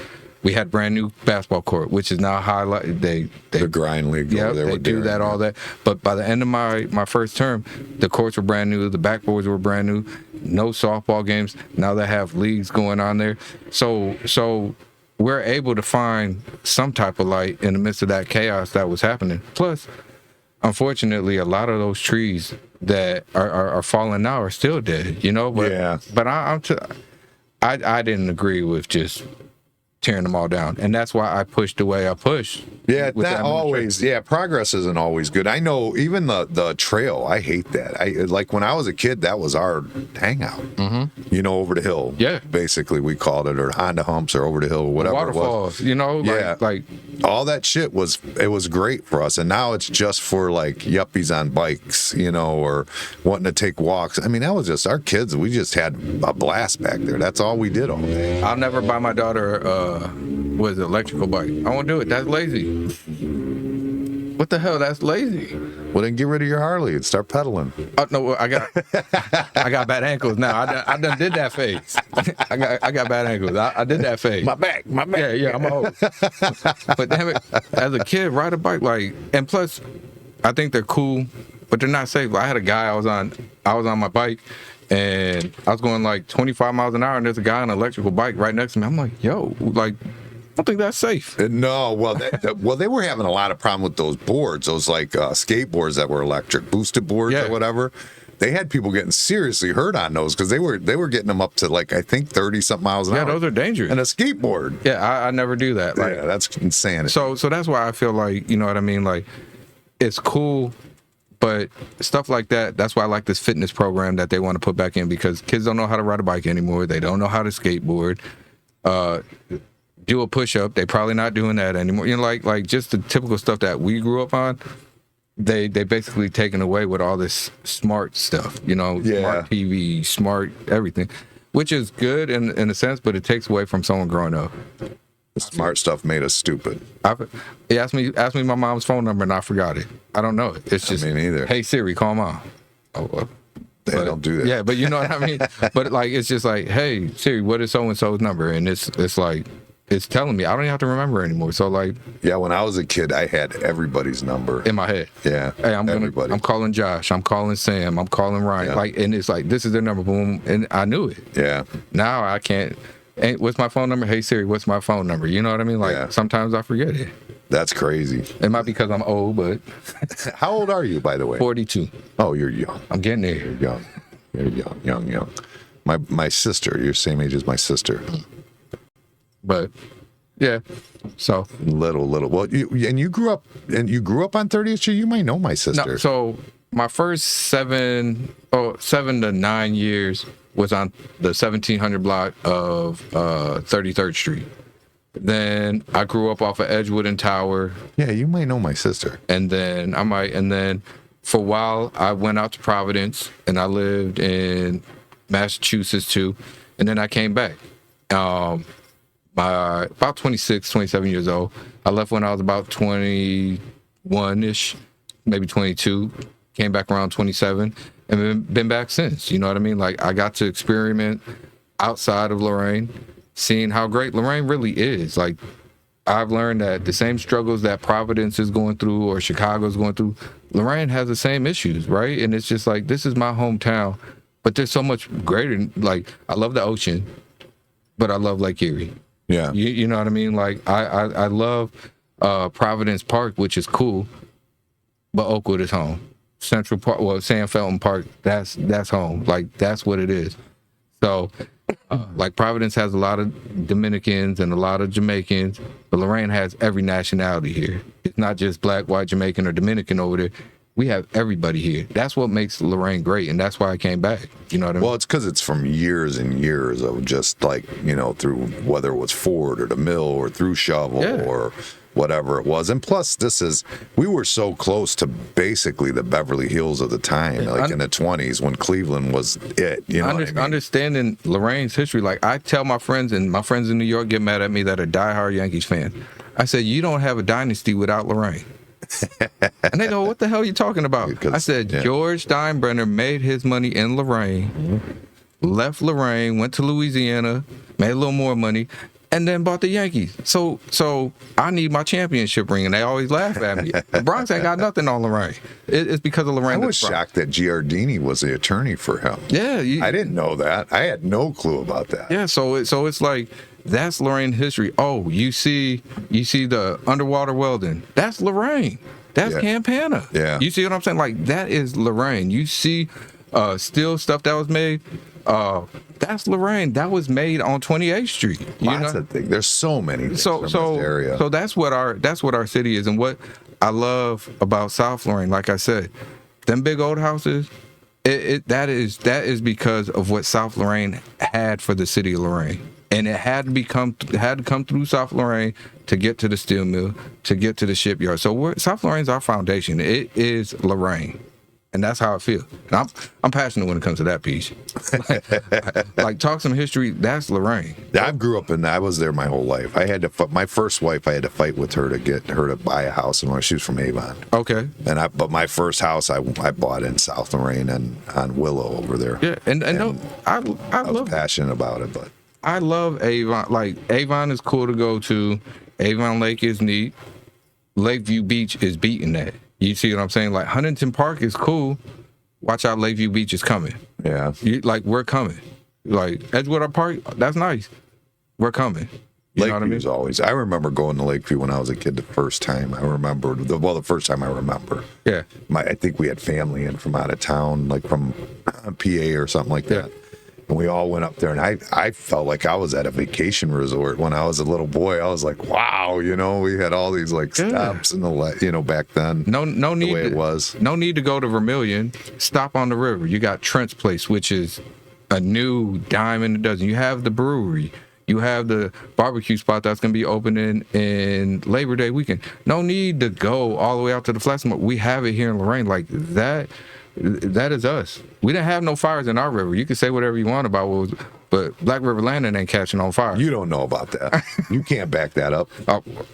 We had brand new basketball court, which is now highlighted. The grind league yeah, over there. they with do Darren, that all that. But by the end of my first term, the courts were brand new, the backboards were brand new, no softball games. Now they have leagues going on there. So we're able to find some type of light in the midst of that chaos that was happening. Plus, unfortunately, a lot of those trees that are falling now are still dead, you know? But, Yeah. But I didn't agree with just tearing them all down. And that's why I pushed the way I pushed. Yeah, with that always. Yeah, progress isn't always good. I know. Even the trail, I hate that. I like when I was a kid, that was our hangout. Mm-hmm. You know, over the hill. Yeah. Basically, we called it, or Honda humps, or over the hill, whatever it was. Waterfalls, you know. Like all that shit was great for us, and now it's just for like yuppies on bikes, you know, or wanting to take walks. I mean, that was just our kids. We just had a blast back there. That's all we did all day. I'll never buy my daughter an electrical bike. I won't do it. That's lazy. What the hell? That's lazy. Well, then get rid of your Harley and start pedaling. Oh, no, I got bad ankles now. I done did that phase. I got bad ankles. I did that phase. My back. Yeah, I'm old. But damn it, as a kid, ride a bike and plus, I think they're cool, but they're not safe. I had a guy I was on my bike, and I was going like 25 miles an hour, and there's a guy on an electrical bike right next to me. I'm like, yo, like, I don't think that's safe. No, well, they were having a lot of problem with those boards, those like skateboards that were electric, boosted boards or whatever. They had people getting seriously hurt on those because they were getting them up to like I think 30-something miles an hour. Yeah, those are dangerous. And a skateboard. Yeah, I never do that. Like, yeah, that's insanity. So that's why I feel like, you know what I mean? Like, it's cool, but stuff like that, that's why I like this fitness program that they want to put back in, because kids don't know how to ride a bike anymore. They don't know how to skateboard. Do a push-up. They probably not doing that anymore. You know, like just the typical stuff that we grew up on. They basically taken away with all this smart stuff. You know, smart TV, smart everything, which is good in a sense, but it takes away from someone growing up. The smart stuff made us stupid. He asked me my mom's phone number, and I forgot it. I don't know it. It's just me neither. Hey Siri, call mom. Oh, they don't do that. Yeah, but you know what I mean. But like, it's just like, hey Siri, what is so and so's number? And it's like, it's telling me. I don't even have to remember anymore. So like, yeah, when I was a kid, I had everybody's number in my head. Yeah, hey, I'm calling Josh. I'm calling Sam. I'm calling Ryan. Yeah. Like, and it's like, this is their number. Boom, and I knew it. Yeah. Now I can't. Hey, what's my phone number? Hey Siri, what's my phone number? You know what I mean? Like, sometimes I forget it. That's crazy. It might be because I'm old, but how old are you, by the way? 42. Oh, you're young. I'm getting there. You're young. You're young. My sister. You're the same age as my sister. But yeah, so little. Well, you grew up on 30th Street. You might know my sister. No, so my first 7 to 9 years was on the 1700 block of 33rd Street. Then I grew up off of Edgewood and Tower. Yeah, you might know my sister. And then for a while I went out to Providence, and I lived in Massachusetts too. And then I came back. About 26, 27 years old. I left when I was about 21-ish, maybe 22. Came back around 27, and been back since. You know what I mean? Like, I got to experiment outside of Lorain, seeing how great Lorain really is. Like, I've learned that the same struggles that Providence is going through or Chicago's going through, Lorain has the same issues, right? And it's just like, this is my hometown, but there's so much greater. Like, I love the ocean, but I love Lake Erie. Yeah. You know what I mean? Like, I love Providence Park, which is cool, but Oakwood is home. Central Park, San Felton Park, that's home. Like, that's what it is. So, like, Providence has a lot of Dominicans and a lot of Jamaicans, but Lorain has every nationality here. It's not just black, white, Jamaican, or Dominican over there. We have everybody here. That's what makes Lorain great, and that's why I came back. You know what I mean? Well, it's because it's from years and years of just like, you know, through whether it was Ford or the mill or through shovel or whatever it was. And plus, we were so close to basically the Beverly Hills of the time, like in the 20s when Cleveland was it. You know what I mean? Understanding Lorain's history, like, I tell my friends, and my friends in New York get mad at me that are diehard Yankees fans. I said, you don't have a dynasty without Lorain. And they go, what the hell are you talking about? I said, George Steinbrenner made his money in Lorain, left Lorain, went to Louisiana, made a little more money, and then bought the Yankees. So I need my championship ring, and they always laugh at me. The Bronx ain't got nothing on Lorain. It's because of Lorain. I was shocked that Giardini was the attorney for him. Yeah, I didn't know that. I had no clue about that. Yeah, so it's like that's Lorain history. Oh, you see the underwater welding. That's Lorain. That's Campana. Yeah. You see what I'm saying? Like that is Lorain. You see steel stuff that was made. That's Lorain. That was made on 28th Street. Lots of things. There's so many things from this area. So that's what our city is, and what I love about South Lorain. Like I said, them big old houses. That is because of what South Lorain had for the city of Lorain, and it had to come through South Lorain to get to the steel mill, to get to the shipyard. So South Lorain's our foundation. It is Lorain. And that's how I feel. And I'm passionate when it comes to that piece. like talk some history. That's Lorain. I grew up I was there my whole life. I had to. My first wife, I had to fight with her to get her to buy a house, and she was from Avon. Okay. But my first house, I bought in South Lorain and on Willow over there. Yeah, and I was passionate about it, but I love Avon. Like Avon is cool to go to. Avon Lake is neat. Lakeview Beach is beating that. You see what I'm saying? Like Huntington Park is cool. Watch out, Lakeview Beach is coming. Yeah. We're coming. Like Edgewater Park, that's nice. We're coming. You know what I mean? Always. I remember going to Lakeview when I was a kid the first time. I remember the first time I remember. Yeah. I think we had family in from out of town, like from PA or something like that. And we all went up there, and I felt like I was at a vacation resort when I was a little boy. I was like, wow, we had all these like steps and back then. No need. The way it was. No need to go to Vermilion. Stop on the river. You got Trent's Place, which is a new dime in a dozen. You have the brewery. You have the barbecue spot that's going to be opening in Labor Day weekend. No need to go all the way out to the Flats. We have it here in Lorain. Like that. That is us. We didn't have no fires in our river. You can say whatever you want about but Black River Landing ain't catching on fire. You don't know about that. You can't back that up.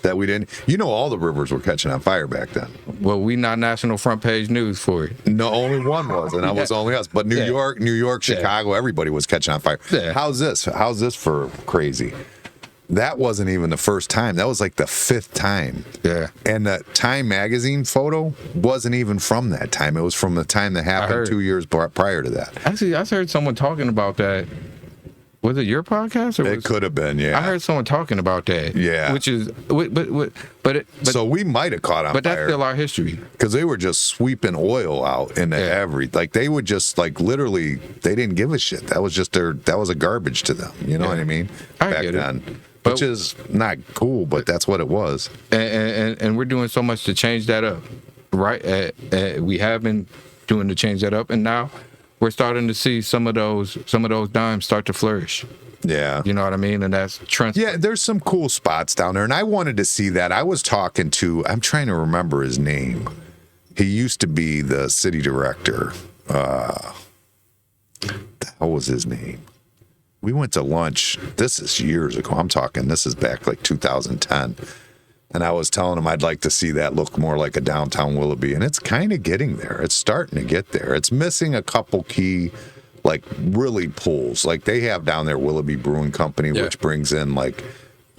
That we didn't. All the rivers were catching on fire back then. Well, we not national front page news for it. No, only one was, and that was only us. But New York, Chicago, everybody was catching on fire. Yeah. How's this for crazy? That wasn't even the first time. That was like the fifth time. Yeah. And the Time magazine photo wasn't even from that time. It was from the time that happened 2 years prior to that. Actually, I heard someone talking about that. Was it your podcast? It could have been, yeah. I heard someone talking about that. Yeah. Which is, but so we might have caught on fire. But that's still our history. Because they were just sweeping oil out into like they would just like literally, they didn't give a shit. That was just that was a garbage to them. You know what I mean? I get it. Which is not cool, but that's what it was. And we're doing so much to change that up, right? We have been doing to change that up, and now we're starting to see some of those dimes start to flourish. Yeah. You know what I mean? And that's Trent. Yeah, there's some cool spots down there, and I wanted to see that. I was talking to, I'm trying to remember his name. He used to be the city director. What the hell was his name? We went to lunch. This is years ago. I'm talking, this is back like 2010. And I was telling him I'd like to see that look more like a downtown Willoughby. And it's kind of getting there. It's starting to get there. It's missing a couple key, like really pulls. Like they have down there Willoughby Brewing Company, which brings in like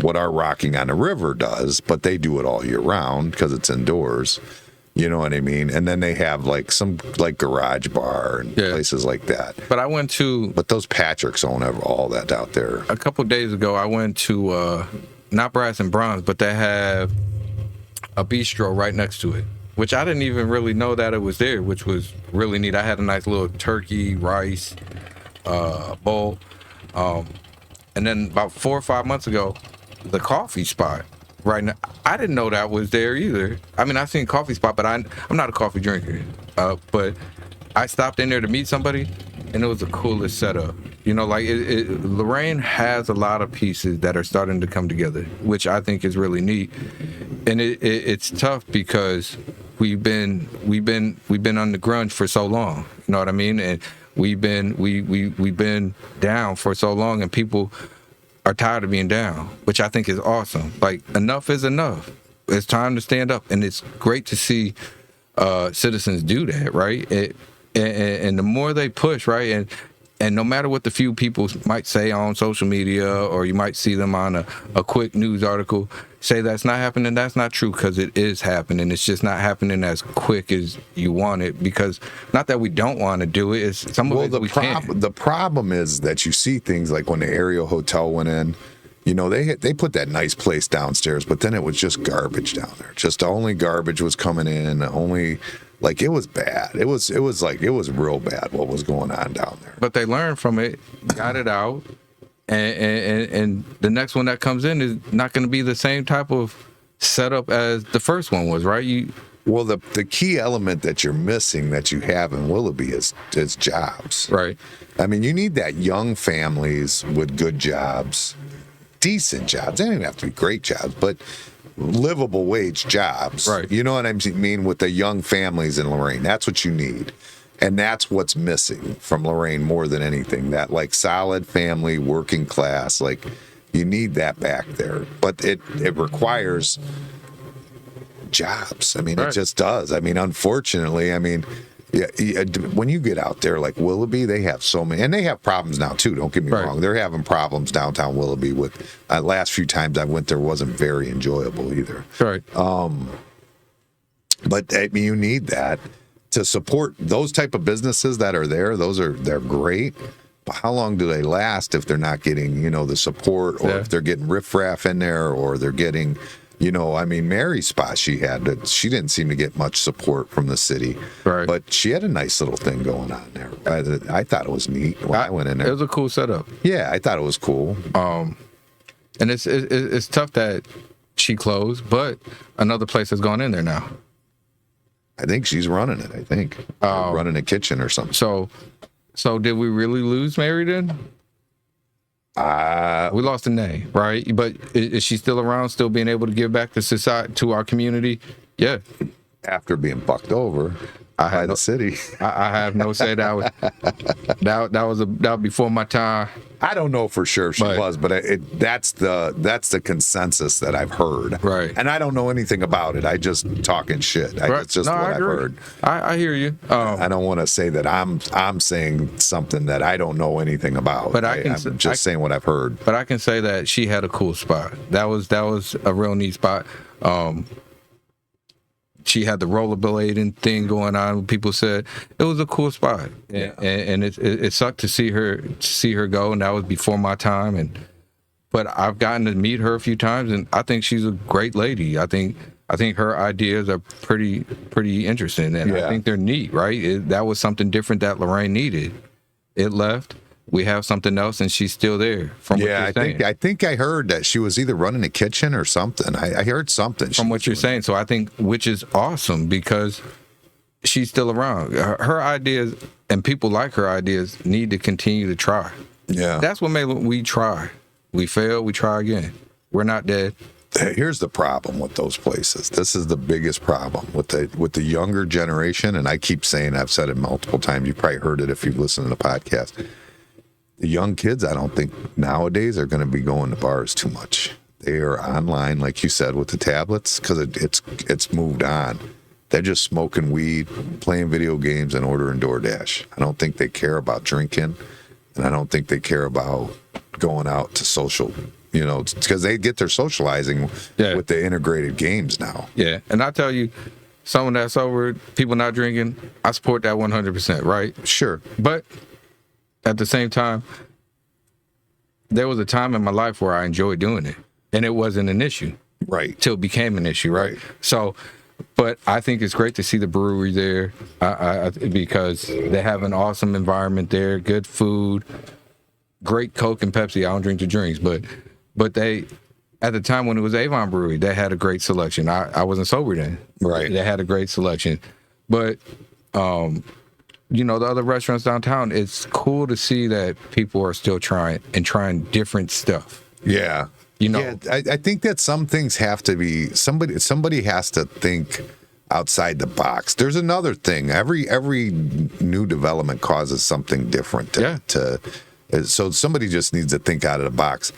what our Rocking on the River does, but they do it all year round because it's indoors. You know what I mean? And then they have like some like garage bar and places like that. But I went to... But those Patricks own all that out there. A couple days ago, I went to, not Brass and Bronze, but they have a bistro right next to it, which I didn't even really know that it was there, which was really neat. I had a nice little turkey, rice bowl. And then about 4 or 5 months ago, the coffee spot. Right now, I didn't know that was there either. I mean, I've seen coffee spot, but I'm not a coffee drinker. But I stopped in there to meet somebody, and it was the coolest setup. You know, like Lorain has a lot of pieces that are starting to come together, which I think is really neat. And it's tough because we've been on the grunge for so long. You know what I mean? And we've been down for so long, and people are tired of being down, which I think is awesome. Like, enough is enough. It's time to stand up, and it's great to see citizens do that, right? And the more they push, right, and And no matter what the few people might say on social media, or you might see them on a quick news article, say that's not happening, that's not true, because it is happening. It's just not happening as quick as you want it, because not that we don't want to do it, it's some of it we can't. The problem is that you see things like when the Arroyo Hotel went in, you know, they put that nice place downstairs, but then it was just garbage down there. Just only garbage was coming in, only... Like, it was bad. It was real bad what was going on down there. But they learned from it, got it out, and the next one that comes in is not going to be the same type of setup as the first one was, right? Well, the key element that you're missing that you have in Willoughby is jobs. Right. I mean, you need that young families with good jobs, decent jobs. They don't even have to be great jobs, but livable wage jobs. Right. You know what I mean? With the young families in Lorain, that's what you need. And that's what's missing from Lorain more than anything. That like solid family, working class, like you need that back there. But it requires jobs. I mean, right. It just does. I mean, unfortunately, yeah, when you get out there like Willoughby, they have so many, and they have problems now too. Don't get me right. wrong; they're having problems downtown Willoughby. With last few times I went there, wasn't very enjoyable either. Right. But I mean, you need that to support those type of businesses that are there. They're great. But how long do they last if they're not getting the support, or if they're getting riffraff in there, or they're getting I mean, Mary's spot she didn't seem to get much support from the city. Right. But she had a nice little thing going on there. I thought it was neat when I went in there. It was a cool setup. Yeah, I thought it was cool. And it's tough that she closed, but another place has gone in there now. I think she's running it. I think running a kitchen or something. So did we really lose Mary then? We lost a name, right? But is she still around, still being able to give back to society, to our community? Yeah. After being bucked over by the city. I have no say that was before my time. I don't know for sure if she was, but that's the consensus that I've heard. Right. And I don't know anything about it. I just talking shit. It's just what I've heard. I hear you. I don't want to say that I'm saying something that I don't know anything about. But I'm just saying what I've heard. But I can say that she had a cool spot. That was a real neat spot. She had the rollerblading thing going on. People said it was a cool spot, and it sucked to see her go, and that was before my time. But I've gotten to meet her a few times, and I think she's a great lady. I think her ideas are pretty interesting, and I think they're neat. Right? That was something different that Lorain needed. It left. We have something else, and she's still there. From what you're saying. I think I heard that she was either running a kitchen or something. I heard something from what you're saying. So I think, which is awesome, because she's still around. Her ideas and people like her ideas need to continue to try. Yeah, that's what made we try. We fail, we try again. We're not dead. Here's the problem with those places. This is the biggest problem with the younger generation, and I keep saying, I've said it multiple times. You probably heard it if you've listened to the podcast. The young kids, I don't think nowadays are going to be going to bars too much. They are online, like you said, with the tablets, because it's moved on. They're just smoking weed, playing video games, and ordering DoorDash. I don't think they care about drinking, and I don't think they care about going out to social, because they get their socializing with the integrated games now. Yeah, and I tell you, someone that's sober, people not drinking, I support that 100%, right? Sure. But at the same time, there was a time in my life where I enjoyed doing it, and it wasn't an issue. Right. Till it became an issue, right? So, but I think it's great to see the brewery there because they have an awesome environment there, good food, great Coke and Pepsi. I don't drink the drinks, but they, at the time when it was Avon Brewery, they had a great selection. I wasn't sober then. Right. They had a great selection. But, the other restaurants downtown, it's cool to see that people are still trying different stuff. Yeah. I think that some things have to be, somebody has to think outside the box. There's another thing. Every new development causes something different. So somebody just needs to think out of the box.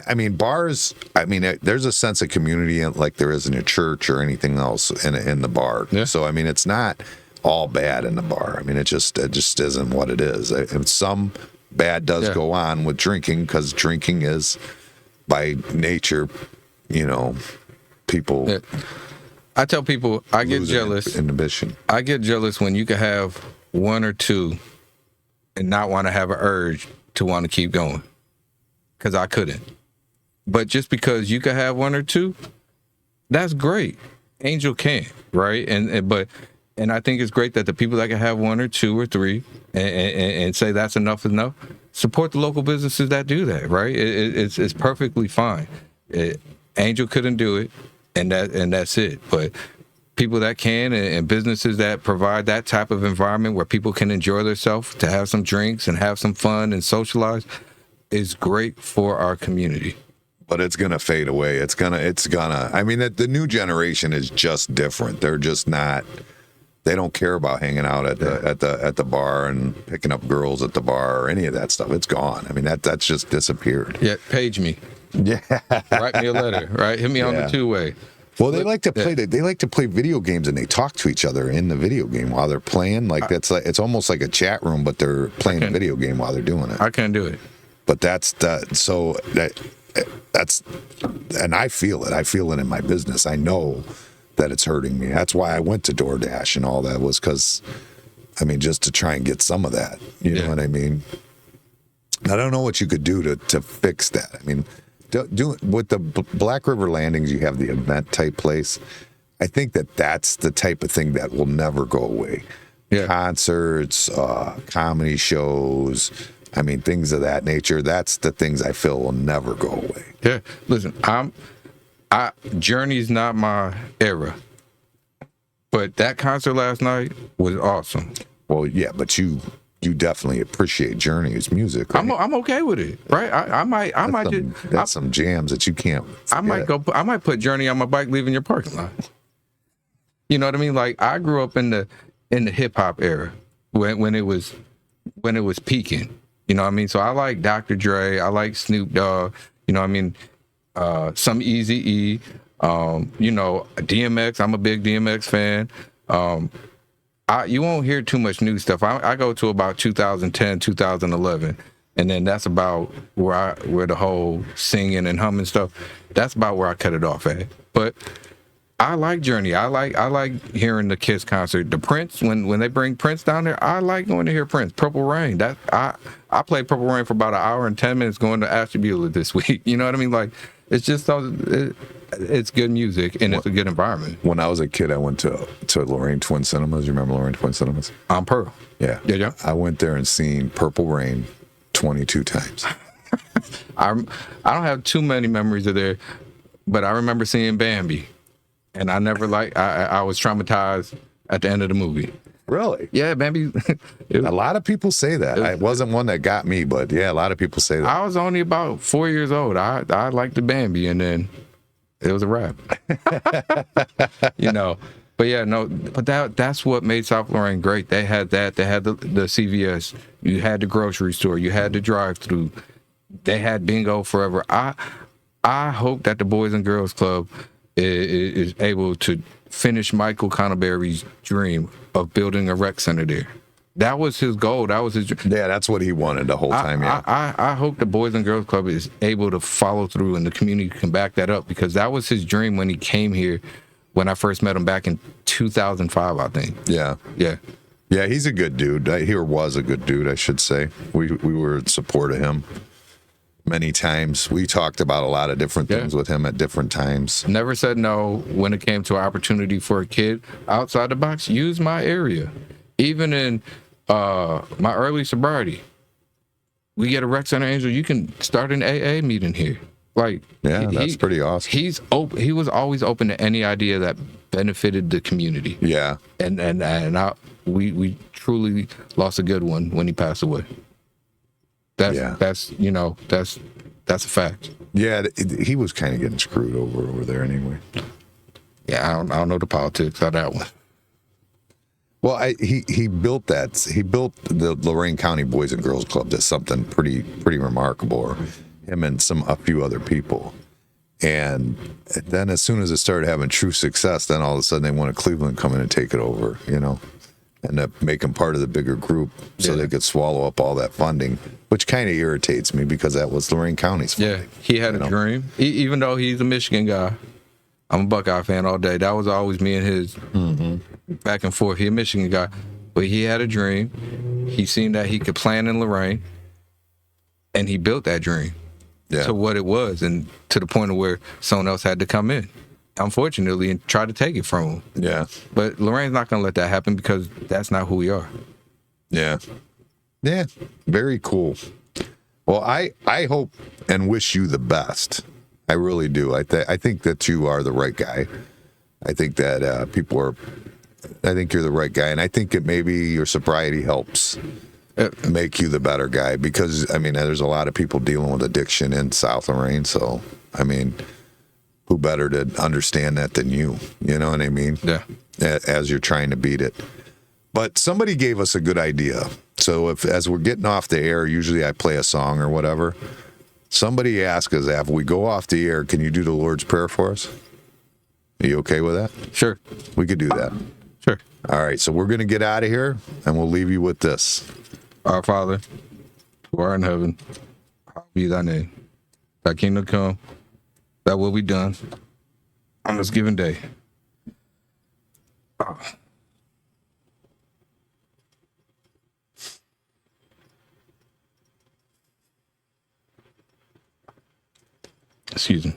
I mean, bars, there's a sense of community like there is in a church or anything else in the bar. Yeah. So, it's not all bad in the bar. It just isn't what it is. Some bad does Yeah. go on with drinking, because drinking is by nature, people Yeah. I tell people I get losing jealous. inhibition. I get jealous when you can have one or two and not want to have an urge to want to keep going, because I couldn't. But just because you can have one or two, that's great. Angel can, right? And I think it's great that the people that can have one or two or three and say that's enough is enough, support the local businesses that do that, right? It's perfectly fine. Angel couldn't do it, and that's it. But people that can, and businesses that provide that type of environment where people can enjoy themselves, to have some drinks and have some fun and socialize, is great for our community. But it's gonna fade away. It's gonna. I mean, the new generation is just different. They're just not. They don't care about hanging out at the bar and picking up girls at the bar or any of that stuff. It's gone. I mean, that's just disappeared. Yeah, page me. Yeah. Write me a letter. Right, hit me on the Yeah. two-way. Well, they like to play. They like to play video games, and they talk to each other in the video game while they're playing. Like it's almost like a chat room, but they're playing a video game while they're doing it. I can't do it. But that's and I feel it. I feel it in my business. I know that it's hurting me. That's why I went to DoorDash and all that, was because, I mean, just to try and get some of that. You know what I mean? I don't know what you could do to fix that. I mean, do with the Black River Landings, you have the event type place. I think that's the type of thing that will never go away. Yeah. Concerts, comedy shows. I mean, things of that nature. That's the things I feel will never go away. Yeah, listen, Journey's not my era, but that concert last night was awesome. Well, yeah, but you definitely appreciate Journey's music. Right? I'm okay with it, right? I might That's some jams that you can't. I might put Journey on my bike leaving your parking lot. You know what I mean? Like, I grew up in the hip hop era when it was peaking. You know what I mean? So I like Dr. Dre, I like Snoop Dogg. You know what I mean? Some Eazy-E, DMX. I'm a big DMX fan. You won't hear too much new stuff. I go to about 2010, 2011, and then that's about where the whole singing and humming stuff. That's about where I cut it off at. But I like Journey. I like hearing the Kiss concert. The Prince, when they bring Prince down there, I like going to hear Prince. Purple Rain. I played Purple Rain for about an hour and 10 minutes going to Ashtabula this week. You know what I mean? Like, it's just it's good music, and it's a good environment. When I was a kid, I went to Lorain Twin Cinemas. You remember Lorain Twin Cinemas? On Pearl. Yeah. Yeah. I went there and seen Purple Rain 22 times. I don't have too many memories of there, but I remember seeing Bambi. And I never I was traumatized at the end of the movie. Really? Yeah, Bambi. A lot of people say that. It wasn't one that got me, but yeah, a lot of people say that. I was only about 4 years old. I liked the Bambi, and then it was a wrap. But yeah, no. But that's what made South Lorain great. They had that. They had the CVS. You had the grocery store. You had the drive-through. They had bingo forever. I hope that the Boys and Girls Club is able to finish Michael Canaberry's dream of building a rec center there. That was his goal. That was his dream. Yeah, that's what he wanted the whole time. Yeah. I hope the Boys and Girls Club is able to follow through, and the community can back that up, because that was his dream when he came here, when I first met him back in 2005, I think. Yeah. Yeah. Yeah, he's a good dude. He was a good dude, I should say. We were in support of him many times. We talked about a lot of different things with him at different times. Never said no when it came to an opportunity for a kid outside the box. Use my area. Even in my early sobriety, we get a rec center, Angel. You can start an AA meeting here. Like, yeah, that's pretty awesome. He's open. He was always open to any idea that benefited the community. Yeah, we truly lost a good one when he passed away. That's a fact. Yeah, he was kind of getting screwed over there anyway. Yeah, I don't know the politics of that one. Well, he built that. He built the Lorain County Boys and Girls Club to something pretty remarkable. Him and a few other people. And then as soon as it started having true success, then all of a sudden they wanted Cleveland to come in and take it over, and make them part of the bigger group so they could swallow up all that funding. which kind of irritates me because that was Lorain County's fault. Yeah, he had a dream. Even though he's a Michigan guy, I'm a Buckeye fan all day. That was always me and his back and forth. He a Michigan guy, but he had a dream. He seen that he could plan in Lorain, and he built that dream to what it was, and to the point of where someone else had to come in, unfortunately, and try to take it from him. Yeah. But Lorain's not going to let that happen because that's not who we are. Yeah. Yeah. Very cool. Well, I hope and wish you the best. I really do. I think that you are the right guy. I think that I think you're the right guy. And I think that maybe your sobriety helps make you the better guy because, I mean, there's a lot of people dealing with addiction in South Lorain. So, I mean, who better to understand that than you? You know what I mean? Yeah. As you're trying to beat it. But somebody gave us a good idea. So as we're getting off the air, usually I play a song or whatever. Somebody asked us, after we go off the air, can you do the Lord's Prayer for us? Are you okay with that? Sure. We could do that. Sure. All right, so we're going to get out of here, and we'll leave you with this. Our Father, who art in heaven, hallowed be thy name. Thy kingdom come, thy will be done on this given day. Excuse me.